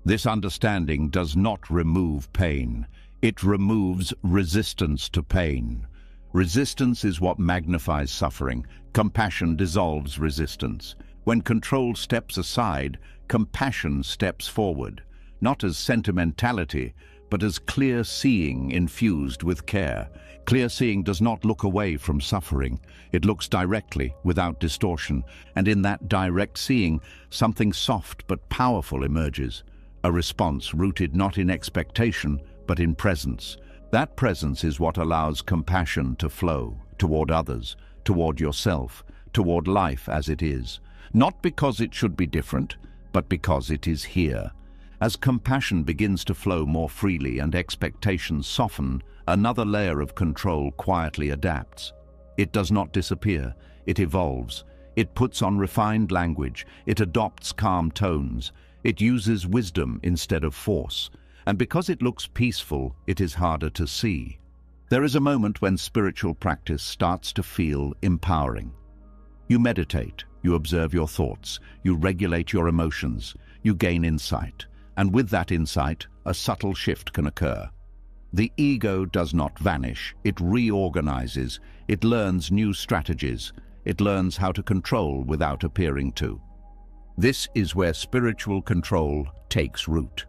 This understanding does not remove pain. It removes resistance to pain. Resistance is what magnifies suffering. Compassion dissolves resistance. When control steps aside, compassion steps forward, not as sentimentality, but as clear seeing infused with care. Clear seeing does not look away from suffering. It looks directly, without distortion, and in that direct seeing, something soft but powerful emerges. A response rooted not in expectation, but in presence. That presence is what allows compassion to flow toward others, toward yourself, toward life as it is. Not because it should be different, but because it is here. As compassion begins to flow more freely and expectations soften, another layer of control quietly adapts. It does not disappear, it evolves. It puts on refined language, it adopts calm tones, it uses wisdom instead of force. And because it looks peaceful, it is harder to see. There is a moment when spiritual practice starts to feel empowering. You meditate, you observe your thoughts, you regulate your emotions, you gain insight. And with that insight, a subtle shift can occur. The ego does not vanish, it reorganizes, it learns new strategies, it learns how to control without appearing to. This is where spiritual control takes root.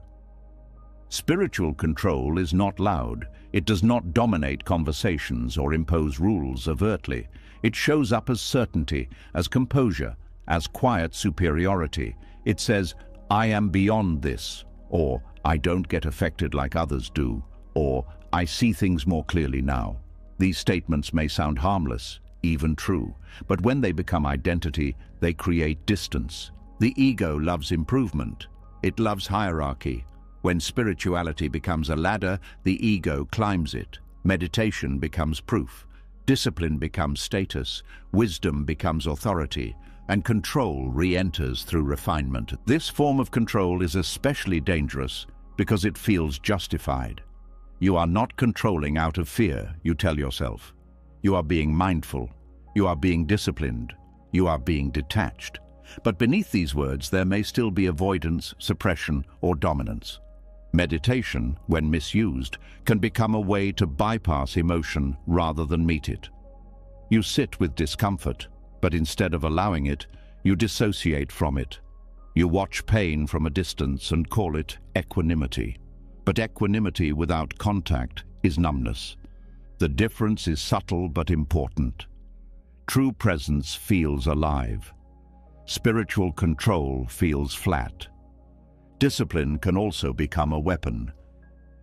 Spiritual control is not loud. It does not dominate conversations or impose rules overtly. It shows up as certainty, as composure, as quiet superiority. It says, I am beyond this, or I don't get affected like others do, or I see things more clearly now. These statements may sound harmless, even true, but when they become identity, they create distance. The ego loves improvement. It loves hierarchy. When spirituality becomes a ladder, the ego climbs it. Meditation becomes proof. Discipline becomes status, wisdom becomes authority, and control re-enters through refinement. This form of control is especially dangerous because it feels justified. You are not controlling out of fear, you tell yourself. You are being mindful. You are being disciplined. You are being detached. But beneath these words, there may still be avoidance, suppression, or dominance. Meditation, when misused, can become a way to bypass emotion rather than meet it. You sit with discomfort, but instead of allowing it, you dissociate from it. You watch pain from a distance and call it equanimity. But equanimity without contact is numbness. The difference is subtle but important. True presence feels alive. Spiritual control feels flat. Discipline can also become a weapon.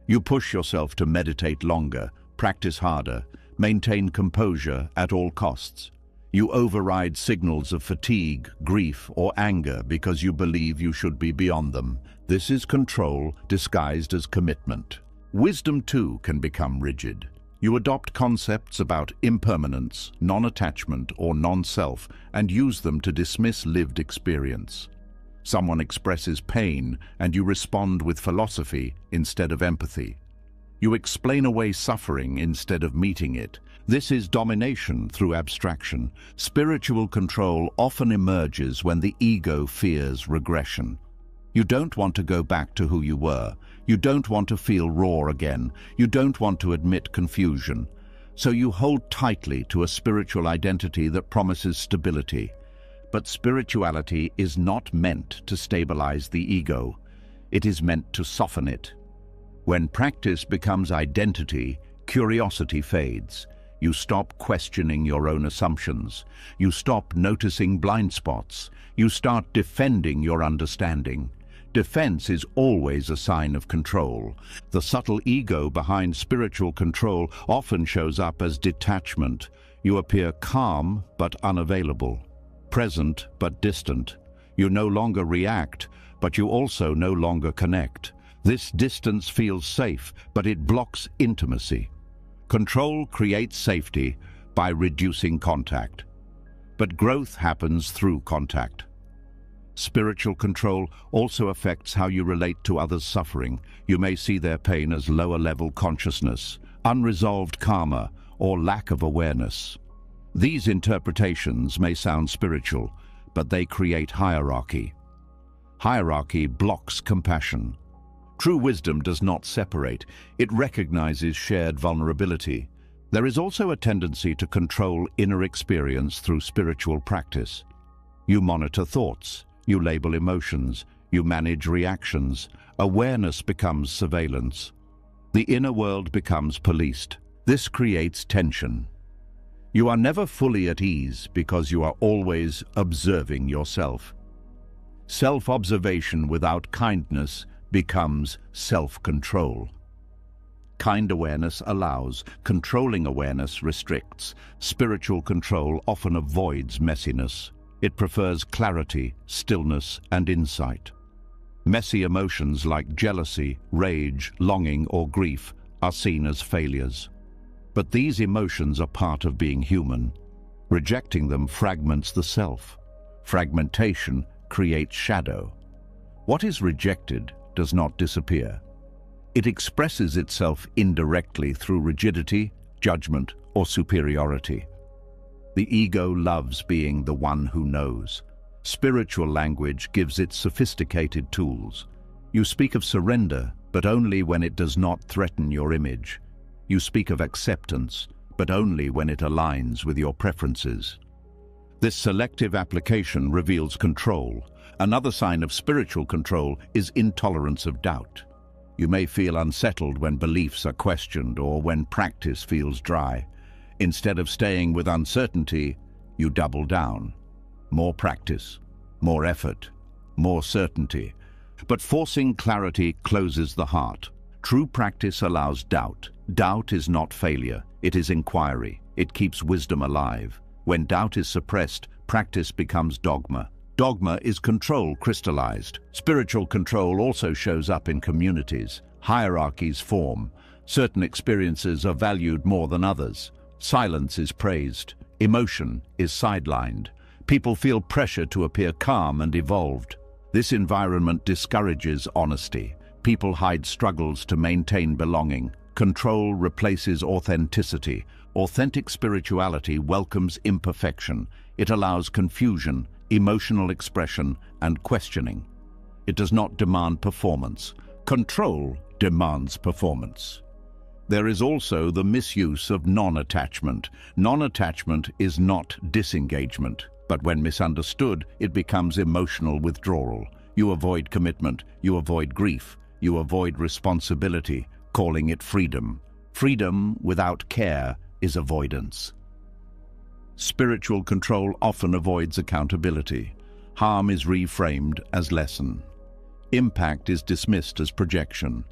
You push yourself to meditate longer, practice harder, maintain composure at all costs. You override signals of fatigue, grief, or anger because you believe you should be beyond them. This is control disguised as commitment. Wisdom, too, can become rigid. You adopt concepts about impermanence, non-attachment, or non-self and use them to dismiss lived experience. Someone expresses pain and you respond with philosophy instead of empathy. You explain away suffering instead of meeting it. This is domination through abstraction. Spiritual control often emerges when the ego fears regression. You don't want to go back to who you were. You don't want to feel raw again. You don't want to admit confusion. So you hold tightly to a spiritual identity that promises stability. But spirituality is not meant to stabilize the ego. It is meant to soften it. When practice becomes identity, curiosity fades. You stop questioning your own assumptions. You stop noticing blind spots. You start defending your understanding. Defense is always a sign of control. The subtle ego behind spiritual control often shows up as detachment. You appear calm but unavailable, present but distant. You no longer react, but you also no longer connect. This distance feels safe, but it blocks intimacy. Control creates safety by reducing contact. But growth happens through contact. Spiritual control also affects how you relate to others' suffering. You may see their pain as lower-level consciousness, unresolved karma, or lack of awareness. These interpretations may sound spiritual, but they create hierarchy. Hierarchy blocks compassion. True wisdom does not separate. It recognizes shared vulnerability. There is also a tendency to control inner experience through spiritual practice. You monitor thoughts. You label emotions. You manage reactions. Awareness becomes surveillance. The inner world becomes policed. This creates tension. You are never fully at ease because you are always observing yourself. Self-observation without kindness becomes self-control. Kind awareness allows, controlling awareness restricts. Spiritual control often avoids messiness. It prefers clarity, stillness, and insight. Messy emotions like jealousy, rage, longing, or grief are seen as failures. But these emotions are part of being human. Rejecting them fragments the self. Fragmentation creates shadow. What is rejected does not disappear. It expresses itself indirectly through rigidity, judgment, or superiority. The ego loves being the one who knows. Spiritual language gives it sophisticated tools. You speak of surrender, but only when it does not threaten your image. You speak of acceptance, but only when it aligns with your preferences. This selective application reveals control. Another sign of spiritual control is intolerance of doubt. You may feel unsettled when beliefs are questioned or when practice feels dry. Instead of staying with uncertainty, you double down. More practice, more effort, more certainty. But forcing clarity closes the heart. True practice allows doubt. Doubt is not failure, it is inquiry. It keeps wisdom alive. When doubt is suppressed, practice becomes dogma. Dogma is control crystallized. Spiritual control also shows up in communities. Hierarchies form. Certain experiences are valued more than others. Silence is praised. Emotion is sidelined. People feel pressure to appear calm and evolved. This environment discourages honesty. People hide struggles to maintain belonging. Control replaces authenticity. Authentic spirituality welcomes imperfection. It allows confusion, emotional expression, and questioning. It does not demand performance. Control demands performance. There is also the misuse of non-attachment. Non-attachment is not disengagement, but when misunderstood, it becomes emotional withdrawal. You avoid commitment, you avoid grief, you avoid responsibility, calling it freedom. Freedom without care is avoidance. Spiritual control often avoids accountability. Harm is reframed as lesson. Impact is dismissed as projection.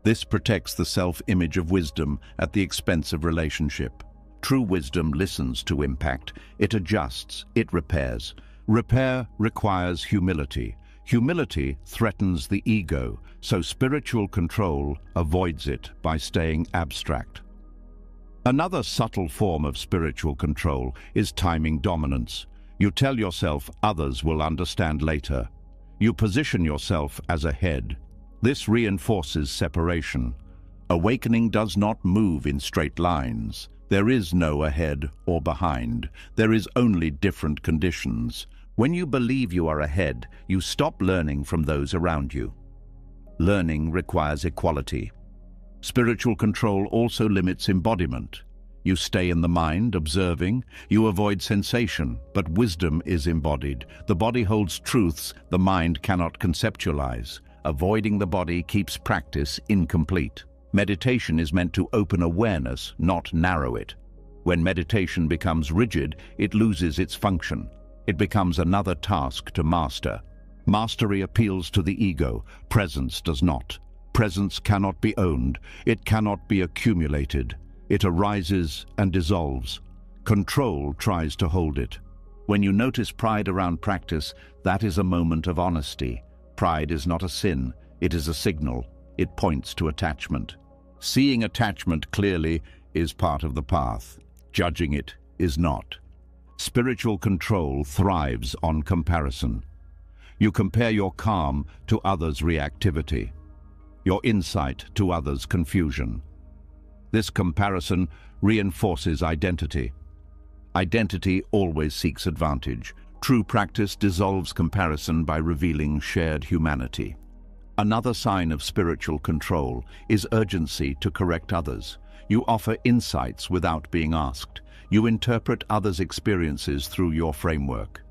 This protects the self-image of wisdom at the expense of relationship. True wisdom listens to impact. It adjusts, it repairs. Repair requires humility. Humility threatens the ego, so spiritual control avoids it by staying abstract. Another subtle form of spiritual control is timing dominance. You tell yourself others will understand later. You position yourself as ahead. This reinforces separation. Awakening does not move in straight lines. There is no ahead or behind. There is only different conditions. When you believe you are ahead, you stop learning from those around you. Learning requires equality. Spiritual control also limits embodiment. You stay in the mind, observing. You avoid sensation, but wisdom is embodied. The body holds truths the mind cannot conceptualize. Avoiding the body keeps practice incomplete. Meditation is meant to open awareness, not narrow it. When meditation becomes rigid, it loses its function. It becomes another task to master. Mastery appeals to the ego. Presence does not. Presence cannot be owned. It cannot be accumulated. It arises and dissolves. Control tries to hold it. When you notice pride around practice, that is a moment of honesty. Pride is not a sin. It is a signal. It points to attachment. Seeing attachment clearly is part of the path. Judging it is not. Spiritual control thrives on comparison. You compare your calm to others' reactivity, your insight to others' confusion. This comparison reinforces identity. Identity always seeks advantage. True practice dissolves comparison by revealing shared humanity. Another sign of spiritual control is urgency to correct others. You offer insights without being asked. You interpret others' experiences through your framework.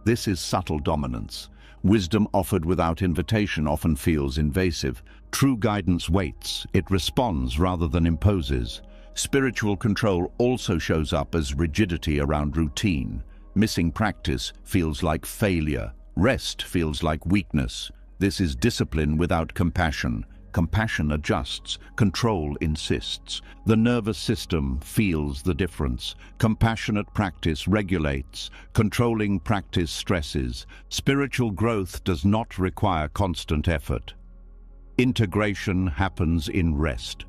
This is subtle dominance. Wisdom offered without invitation often feels invasive. True guidance waits. It responds rather than imposes. Spiritual control also shows up as rigidity around routine. Missing practice feels like failure. Rest feels like weakness. This is discipline without compassion. Compassion adjusts. Control insists. The nervous system feels the difference. Compassionate practice regulates. Controlling practice stresses. Spiritual growth does not require constant effort. Integration happens in rest.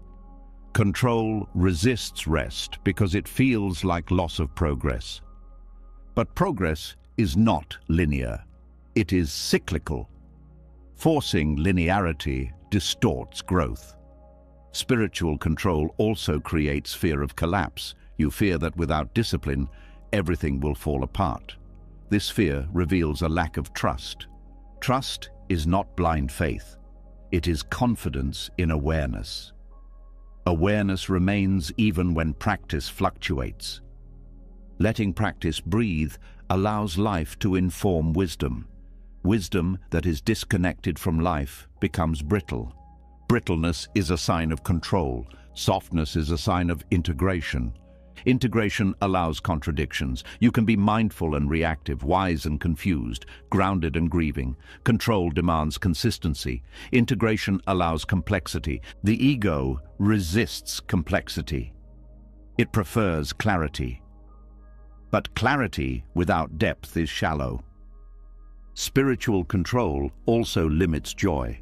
Control resists rest because it feels like loss of progress. But progress is not linear. It is cyclical. Forcing linearity distorts growth. Spiritual control also creates fear of collapse. You fear that without discipline, everything will fall apart. This fear reveals a lack of trust. Trust is not blind faith. It is confidence in awareness. Awareness remains even when practice fluctuates. Letting practice breathe allows life to inform wisdom. Wisdom that is disconnected from life becomes brittle. Brittleness is a sign of control. Softness is a sign of integration. Integration allows contradictions. You can be mindful and reactive, wise and confused, grounded and grieving. Control demands consistency. Integration allows complexity. The ego resists complexity. It prefers clarity. But clarity without depth is shallow. Spiritual control also limits joy.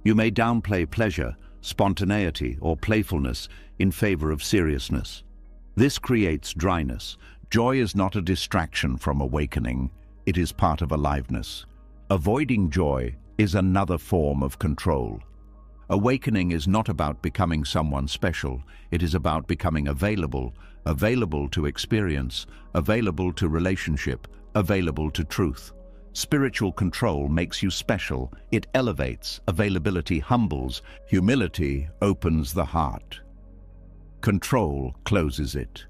You may downplay pleasure, spontaneity, or playfulness in favor of seriousness. This creates dryness. Joy is not a distraction from awakening. It is part of aliveness. Avoiding joy is another form of control. Awakening is not about becoming someone special. It is about becoming available, available to experience, available to relationship, available to truth. Spiritual control makes you special. It elevates. Availability humbles. Humility opens the heart. Control closes it.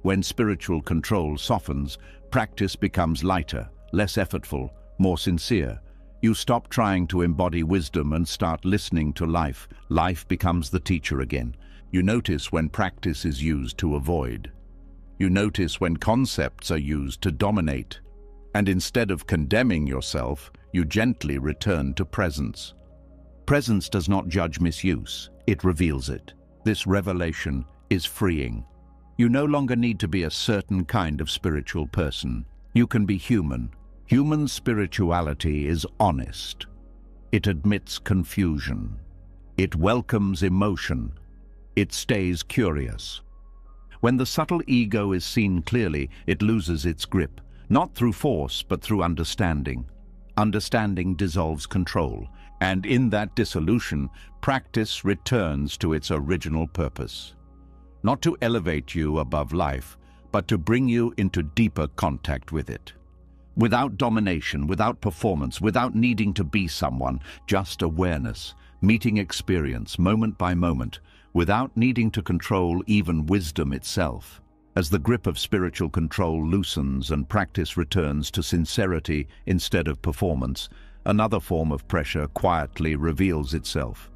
When spiritual control softens, practice becomes lighter, less effortful, more sincere. You stop trying to embody wisdom and start listening to life. Life becomes the teacher again. You notice when practice is used to avoid. You notice when concepts are used to dominate. And instead of condemning yourself, you gently return to presence. Presence does not judge misuse, it reveals it. This revelation is freeing. You no longer need to be a certain kind of spiritual person. You can be human. Human spirituality is honest. It admits confusion. It welcomes emotion. It stays curious. When the subtle ego is seen clearly, it loses its grip, not through force, but through understanding. Understanding dissolves control, and in that dissolution, practice returns to its original purpose. Not to elevate you above life, but to bring you into deeper contact with it. Without domination, without performance, without needing to be someone, just awareness, meeting experience, moment by moment, without needing to control even wisdom itself. As the grip of spiritual control loosens and practice returns to sincerity instead of performance, another form of pressure quietly reveals itself.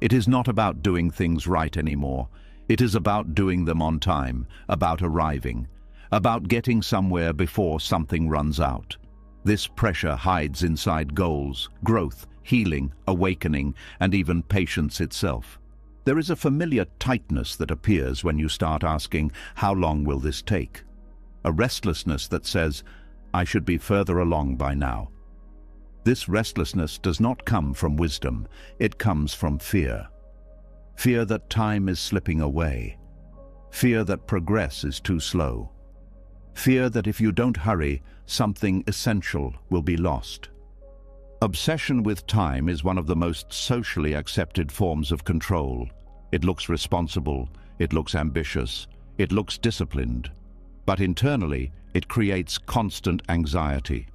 It is not about doing things right anymore. It is about doing them on time, about arriving, about getting somewhere before something runs out. This pressure hides inside goals, growth, healing, awakening, and even patience itself. There is a familiar tightness that appears when you start asking, how long will this take? A restlessness that says, I should be further along by now. This restlessness does not come from wisdom, it comes from fear. Fear that time is slipping away. Fear that progress is too slow. Fear that if you don't hurry, something essential will be lost. Obsession with time is one of the most socially accepted forms of control. It looks responsible, it looks ambitious, it looks disciplined. But internally, it creates constant anxiety.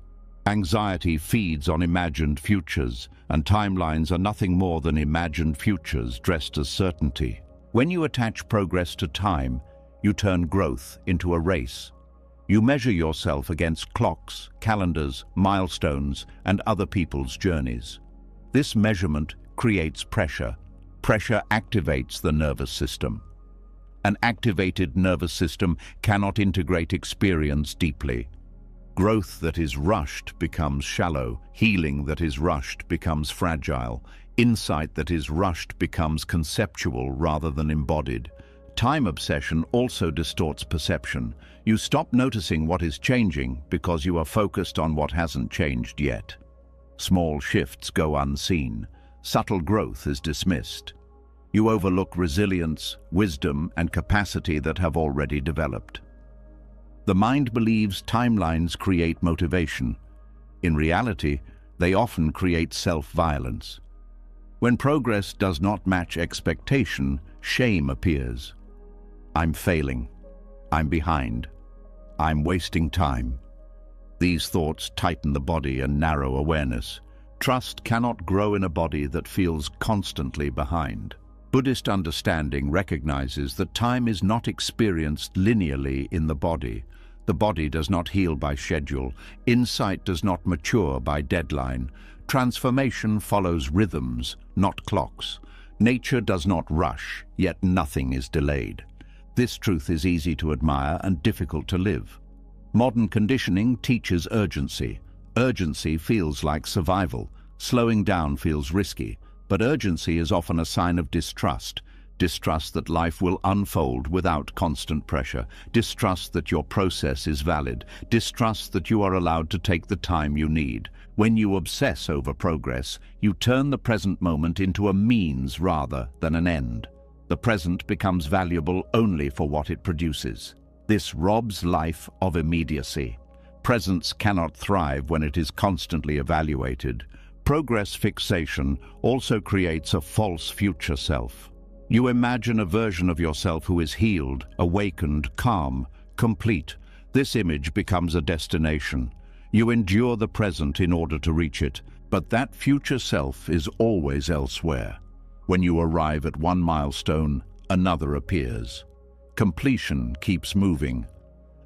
Anxiety feeds on imagined futures, and timelines are nothing more than imagined futures dressed as certainty. When you attach progress to time, you turn growth into a race. You measure yourself against clocks, calendars, milestones, and other people's journeys. This measurement creates pressure. Pressure activates the nervous system. An activated nervous system cannot integrate experience deeply. Growth that is rushed becomes shallow. Healing that is rushed becomes fragile. Insight that is rushed becomes conceptual rather than embodied. Time obsession also distorts perception. You stop noticing what is changing because you are focused on what hasn't changed yet. Small shifts go unseen. Subtle growth is dismissed. You overlook resilience, wisdom, and capacity that have already developed. The mind believes timelines create motivation. In reality, they often create self-violence. When progress does not match expectation, shame appears. I'm failing. I'm behind. I'm wasting time. These thoughts tighten the body and narrow awareness. Trust cannot grow in a body that feels constantly behind. Buddhist understanding recognizes that time is not experienced linearly in the body. The body does not heal by schedule. Insight does not mature by deadline. Transformation follows rhythms, not clocks. Nature does not rush, yet nothing is delayed. This truth is easy to admire and difficult to live. Modern conditioning teaches urgency. Urgency feels like survival. Slowing down feels risky, but urgency is often a sign of distrust. Distrust that life will unfold without constant pressure. Distrust that your process is valid. Distrust that you are allowed to take the time you need. When you obsess over progress, you turn the present moment into a means rather than an end. The present becomes valuable only for what it produces. This robs life of immediacy. Presence cannot thrive when it is constantly evaluated. Progress fixation also creates a false future self. You imagine a version of yourself who is healed, awakened, calm, complete. This image becomes a destination. You endure the present in order to reach it, but that future self is always elsewhere. When you arrive at one milestone, another appears. Completion keeps moving.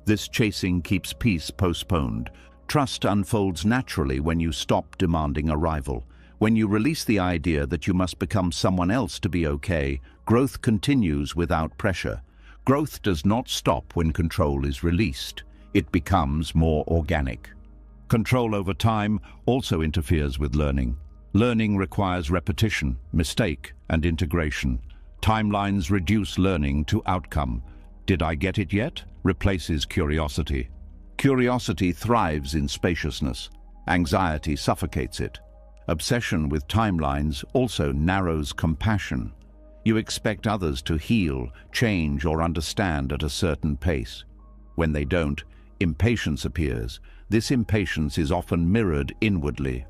This chasing keeps peace postponed. Trust unfolds naturally when you stop demanding arrival. When you release the idea that you must become someone else to be okay, growth continues without pressure. Growth does not stop when control is released. It becomes more organic. Control over time also interferes with learning. Learning requires repetition, mistake, and integration. Timelines reduce learning to outcome. Did I get it yet? Replaces curiosity. Curiosity thrives in spaciousness. Anxiety suffocates it. Obsession with timelines also narrows compassion. You expect others to heal, change, or understand at a certain pace. When they don't, impatience appears. This impatience is often mirrored inwardly.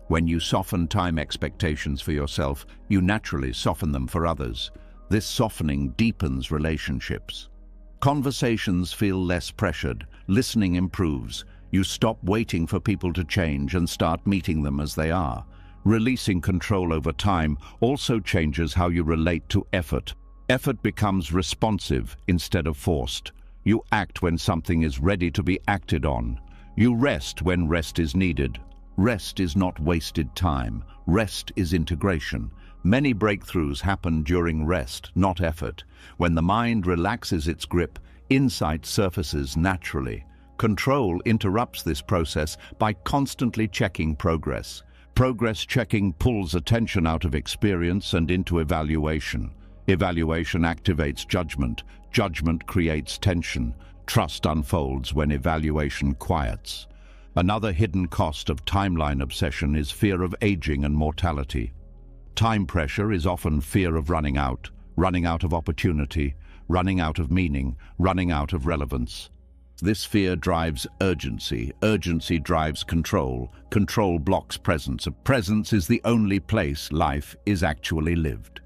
When you soften time expectations for yourself, you naturally soften them for others. This softening deepens relationships. Conversations feel less pressured. Listening improves. You stop waiting for people to change and start meeting them as they are. Releasing control over time also changes how you relate to effort. Effort becomes responsive instead of forced. You act when something is ready to be acted on. You rest when rest is needed. Rest is not wasted time. Rest is integration. Many breakthroughs happen during rest, not effort. When the mind relaxes its grip, insight surfaces naturally. Control interrupts this process by constantly checking progress. Progress checking pulls attention out of experience and into evaluation. Evaluation activates judgment. Judgment creates tension. Trust unfolds when evaluation quiets. Another hidden cost of timeline obsession is fear of aging and mortality. Time pressure is often fear of running out of opportunity, running out of meaning, running out of relevance. This fear drives urgency. Urgency drives control. Control blocks presence. Presence is the only place life is actually lived.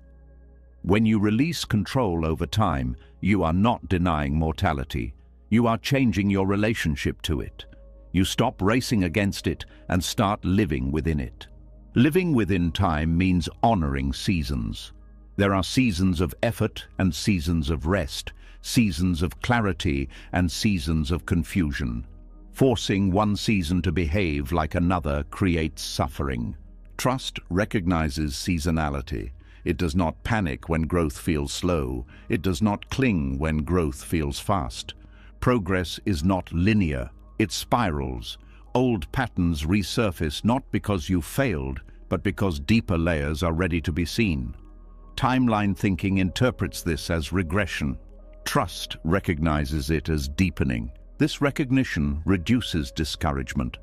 When you release control over time, you are not denying mortality. You are changing your relationship to it. You stop racing against it and start living within it. Living within time means honoring seasons. There are seasons of effort and seasons of rest, seasons of clarity and seasons of confusion. Forcing one season to behave like another creates suffering. Trust recognizes seasonality. It does not panic when growth feels slow. It does not cling when growth feels fast. Progress is not linear. It spirals. Old patterns resurface not because you failed, but because deeper layers are ready to be seen. Timeline thinking interprets this as regression. Trust recognizes it as deepening. This recognition reduces discouragement.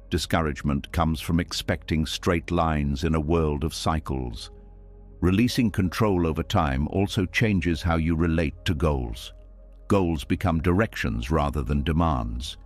Discouragement comes from expecting straight lines in a world of cycles. Releasing control over time also changes how you relate to goals. Goals become directions rather than demands.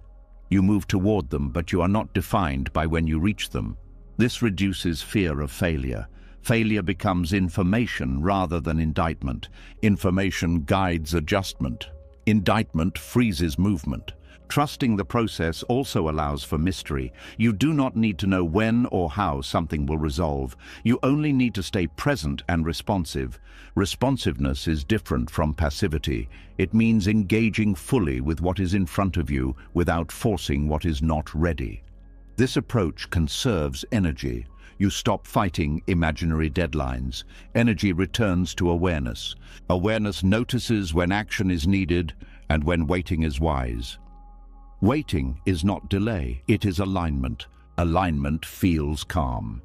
You move toward them, but you are not defined by when you reach them. This reduces fear of failure. Failure becomes information rather than indictment. Information guides adjustment. Indictment freezes movement. Trusting the process also allows for mystery. You do not need to know when or how something will resolve. You only need to stay present and responsive. Responsiveness is different from passivity. It means engaging fully with what is in front of you without forcing what is not ready. This approach conserves energy. You stop fighting imaginary deadlines. Energy returns to awareness. Awareness notices when action is needed and when waiting is wise. Waiting is not delay, it is alignment. Alignment feels calm.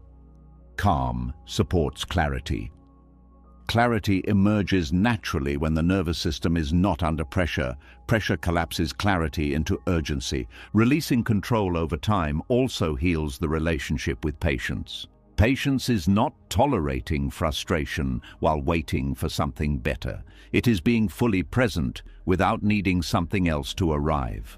Calm supports clarity. Clarity emerges naturally when the nervous system is not under pressure. Pressure collapses clarity into urgency. Releasing control over time also heals the relationship with patience. Patience is not tolerating frustration while waiting for something better. It is being fully present without needing something else to arrive.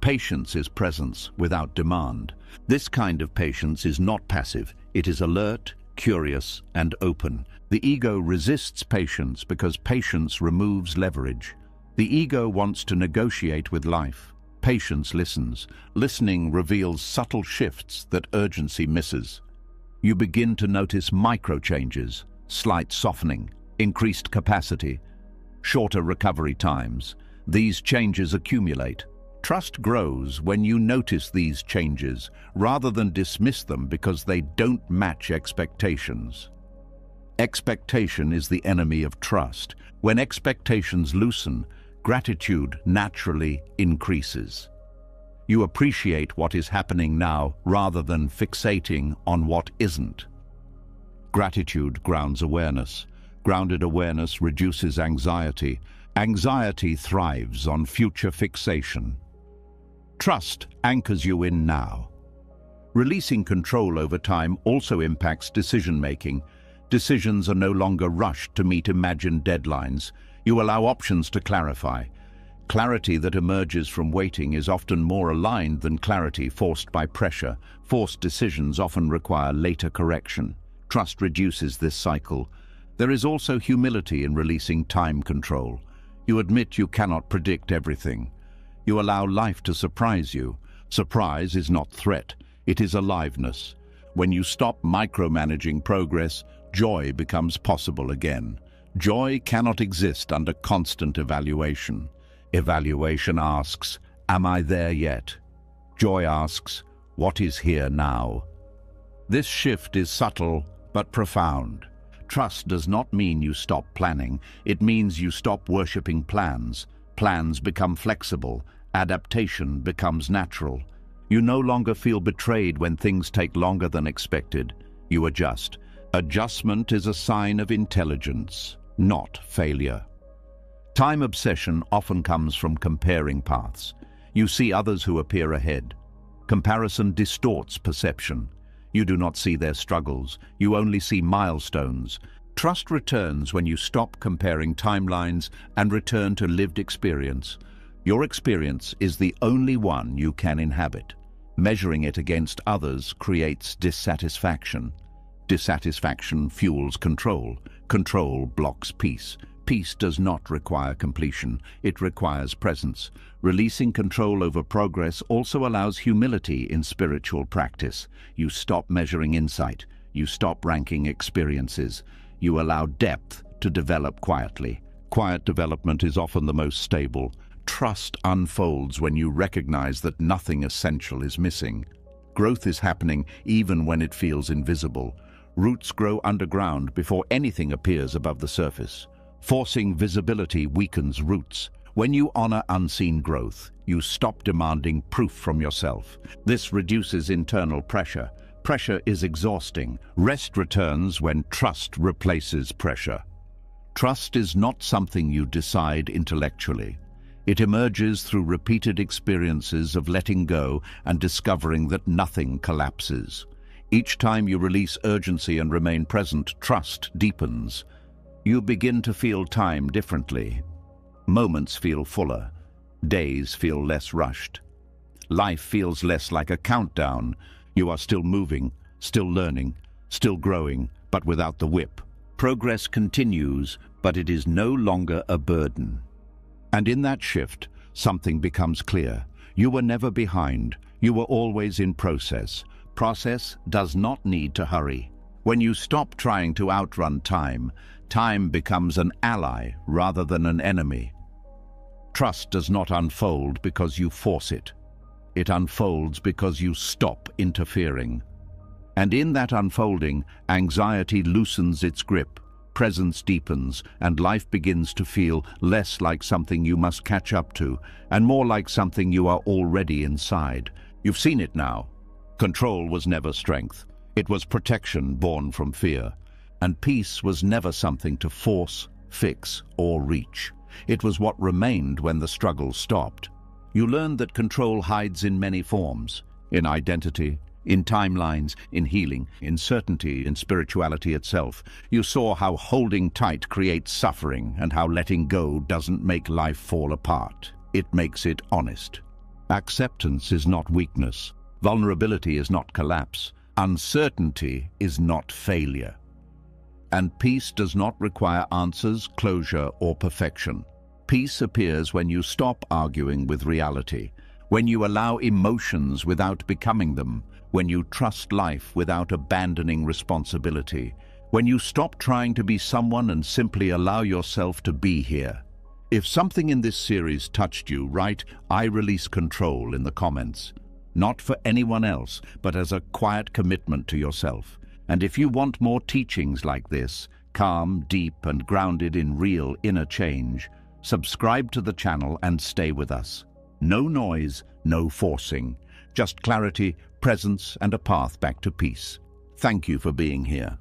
Patience is presence without demand. This kind of patience is not passive. It is alert, curious, and open. The ego resists patience because patience removes leverage. The ego wants to negotiate with life. Patience listens. Listening reveals subtle shifts that urgency misses. You begin to notice micro-changes, slight softening, increased capacity, shorter recovery times. These changes accumulate. Trust grows when you notice these changes rather than dismiss them because they don't match expectations. Expectation is the enemy of trust. When expectations loosen, gratitude naturally increases. You appreciate what is happening now rather than fixating on what isn't. Gratitude grounds awareness. Grounded awareness reduces anxiety. Anxiety thrives on future fixation. Trust anchors you in now. Releasing control over time also impacts decision-making. Decisions are no longer rushed to meet imagined deadlines. You allow options to clarify. Clarity that emerges from waiting is often more aligned than clarity forced by pressure. Forced decisions often require later correction. Trust reduces this cycle. There is also humility in releasing time control. You admit you cannot predict everything. You allow life to surprise you. Surprise is not threat, it is aliveness. When you stop micromanaging progress, joy becomes possible again. Joy cannot exist under constant evaluation. Evaluation asks, am I there yet? Joy asks, what is here now? This shift is subtle but profound. Trust does not mean you stop planning. It means you stop worshipping plans. Plans become flexible. Adaptation becomes natural. You no longer feel betrayed when things take longer than expected. You adjust. Adjustment is a sign of intelligence, not failure. Time obsession often comes from comparing paths. You see others who appear ahead. Comparison distorts perception. You do not see their struggles. You only see milestones. Trust returns when you stop comparing timelines and return to lived experience. Your experience is the only one you can inhabit. Measuring it against others creates dissatisfaction. Dissatisfaction fuels control. Control blocks peace. Peace does not require completion. It requires presence. Releasing control over progress also allows humility in spiritual practice. You stop measuring insight. You stop ranking experiences. You allow depth to develop quietly. Quiet development is often the most stable. Trust unfolds when you recognize that nothing essential is missing. Growth is happening even when it feels invisible. Roots grow underground before anything appears above the surface. Forcing visibility weakens roots. When you honor unseen growth, you stop demanding proof from yourself. This reduces internal pressure. Pressure is exhausting. Rest returns when trust replaces pressure. Trust is not something you decide intellectually. It emerges through repeated experiences of letting go and discovering that nothing collapses. Each time you release urgency and remain present, trust deepens. You begin to feel time differently. Moments feel fuller. Days feel less rushed. Life feels less like a countdown. You are still moving, still learning, still growing, but without the whip. Progress continues, but it is no longer a burden. And in that shift, something becomes clear. You were never behind. You were always in process. Process does not need to hurry. When you stop trying to outrun time, time becomes an ally rather than an enemy. Trust does not unfold because you force it. It unfolds because you stop interfering. And in that unfolding, anxiety loosens its grip, presence deepens, and life begins to feel less like something you must catch up to, and more like something you are already inside. You've seen it now. Control was never strength. It was protection born from fear. And peace was never something to force, fix, or reach. It was what remained when the struggle stopped. You learned that control hides in many forms: in identity, In timelines, in healing, in certainty, in spirituality itself. You saw how holding tight creates suffering and how letting go doesn't make life fall apart. It makes it honest. Acceptance is not weakness. Vulnerability is not collapse. Uncertainty is not failure. And peace does not require answers, closure, or perfection. Peace appears when you stop arguing with reality, when you allow emotions without becoming them, when you trust life without abandoning responsibility, when you stop trying to be someone and simply allow yourself to be here. If something in this series touched you, write "I release control" in the comments. Not for anyone else, but as a quiet commitment to yourself. And if you want more teachings like this, calm, deep, and grounded in real inner change, subscribe to the channel and stay with us. No noise, no forcing, just clarity, presence, and a path back to peace. Thank you for being here.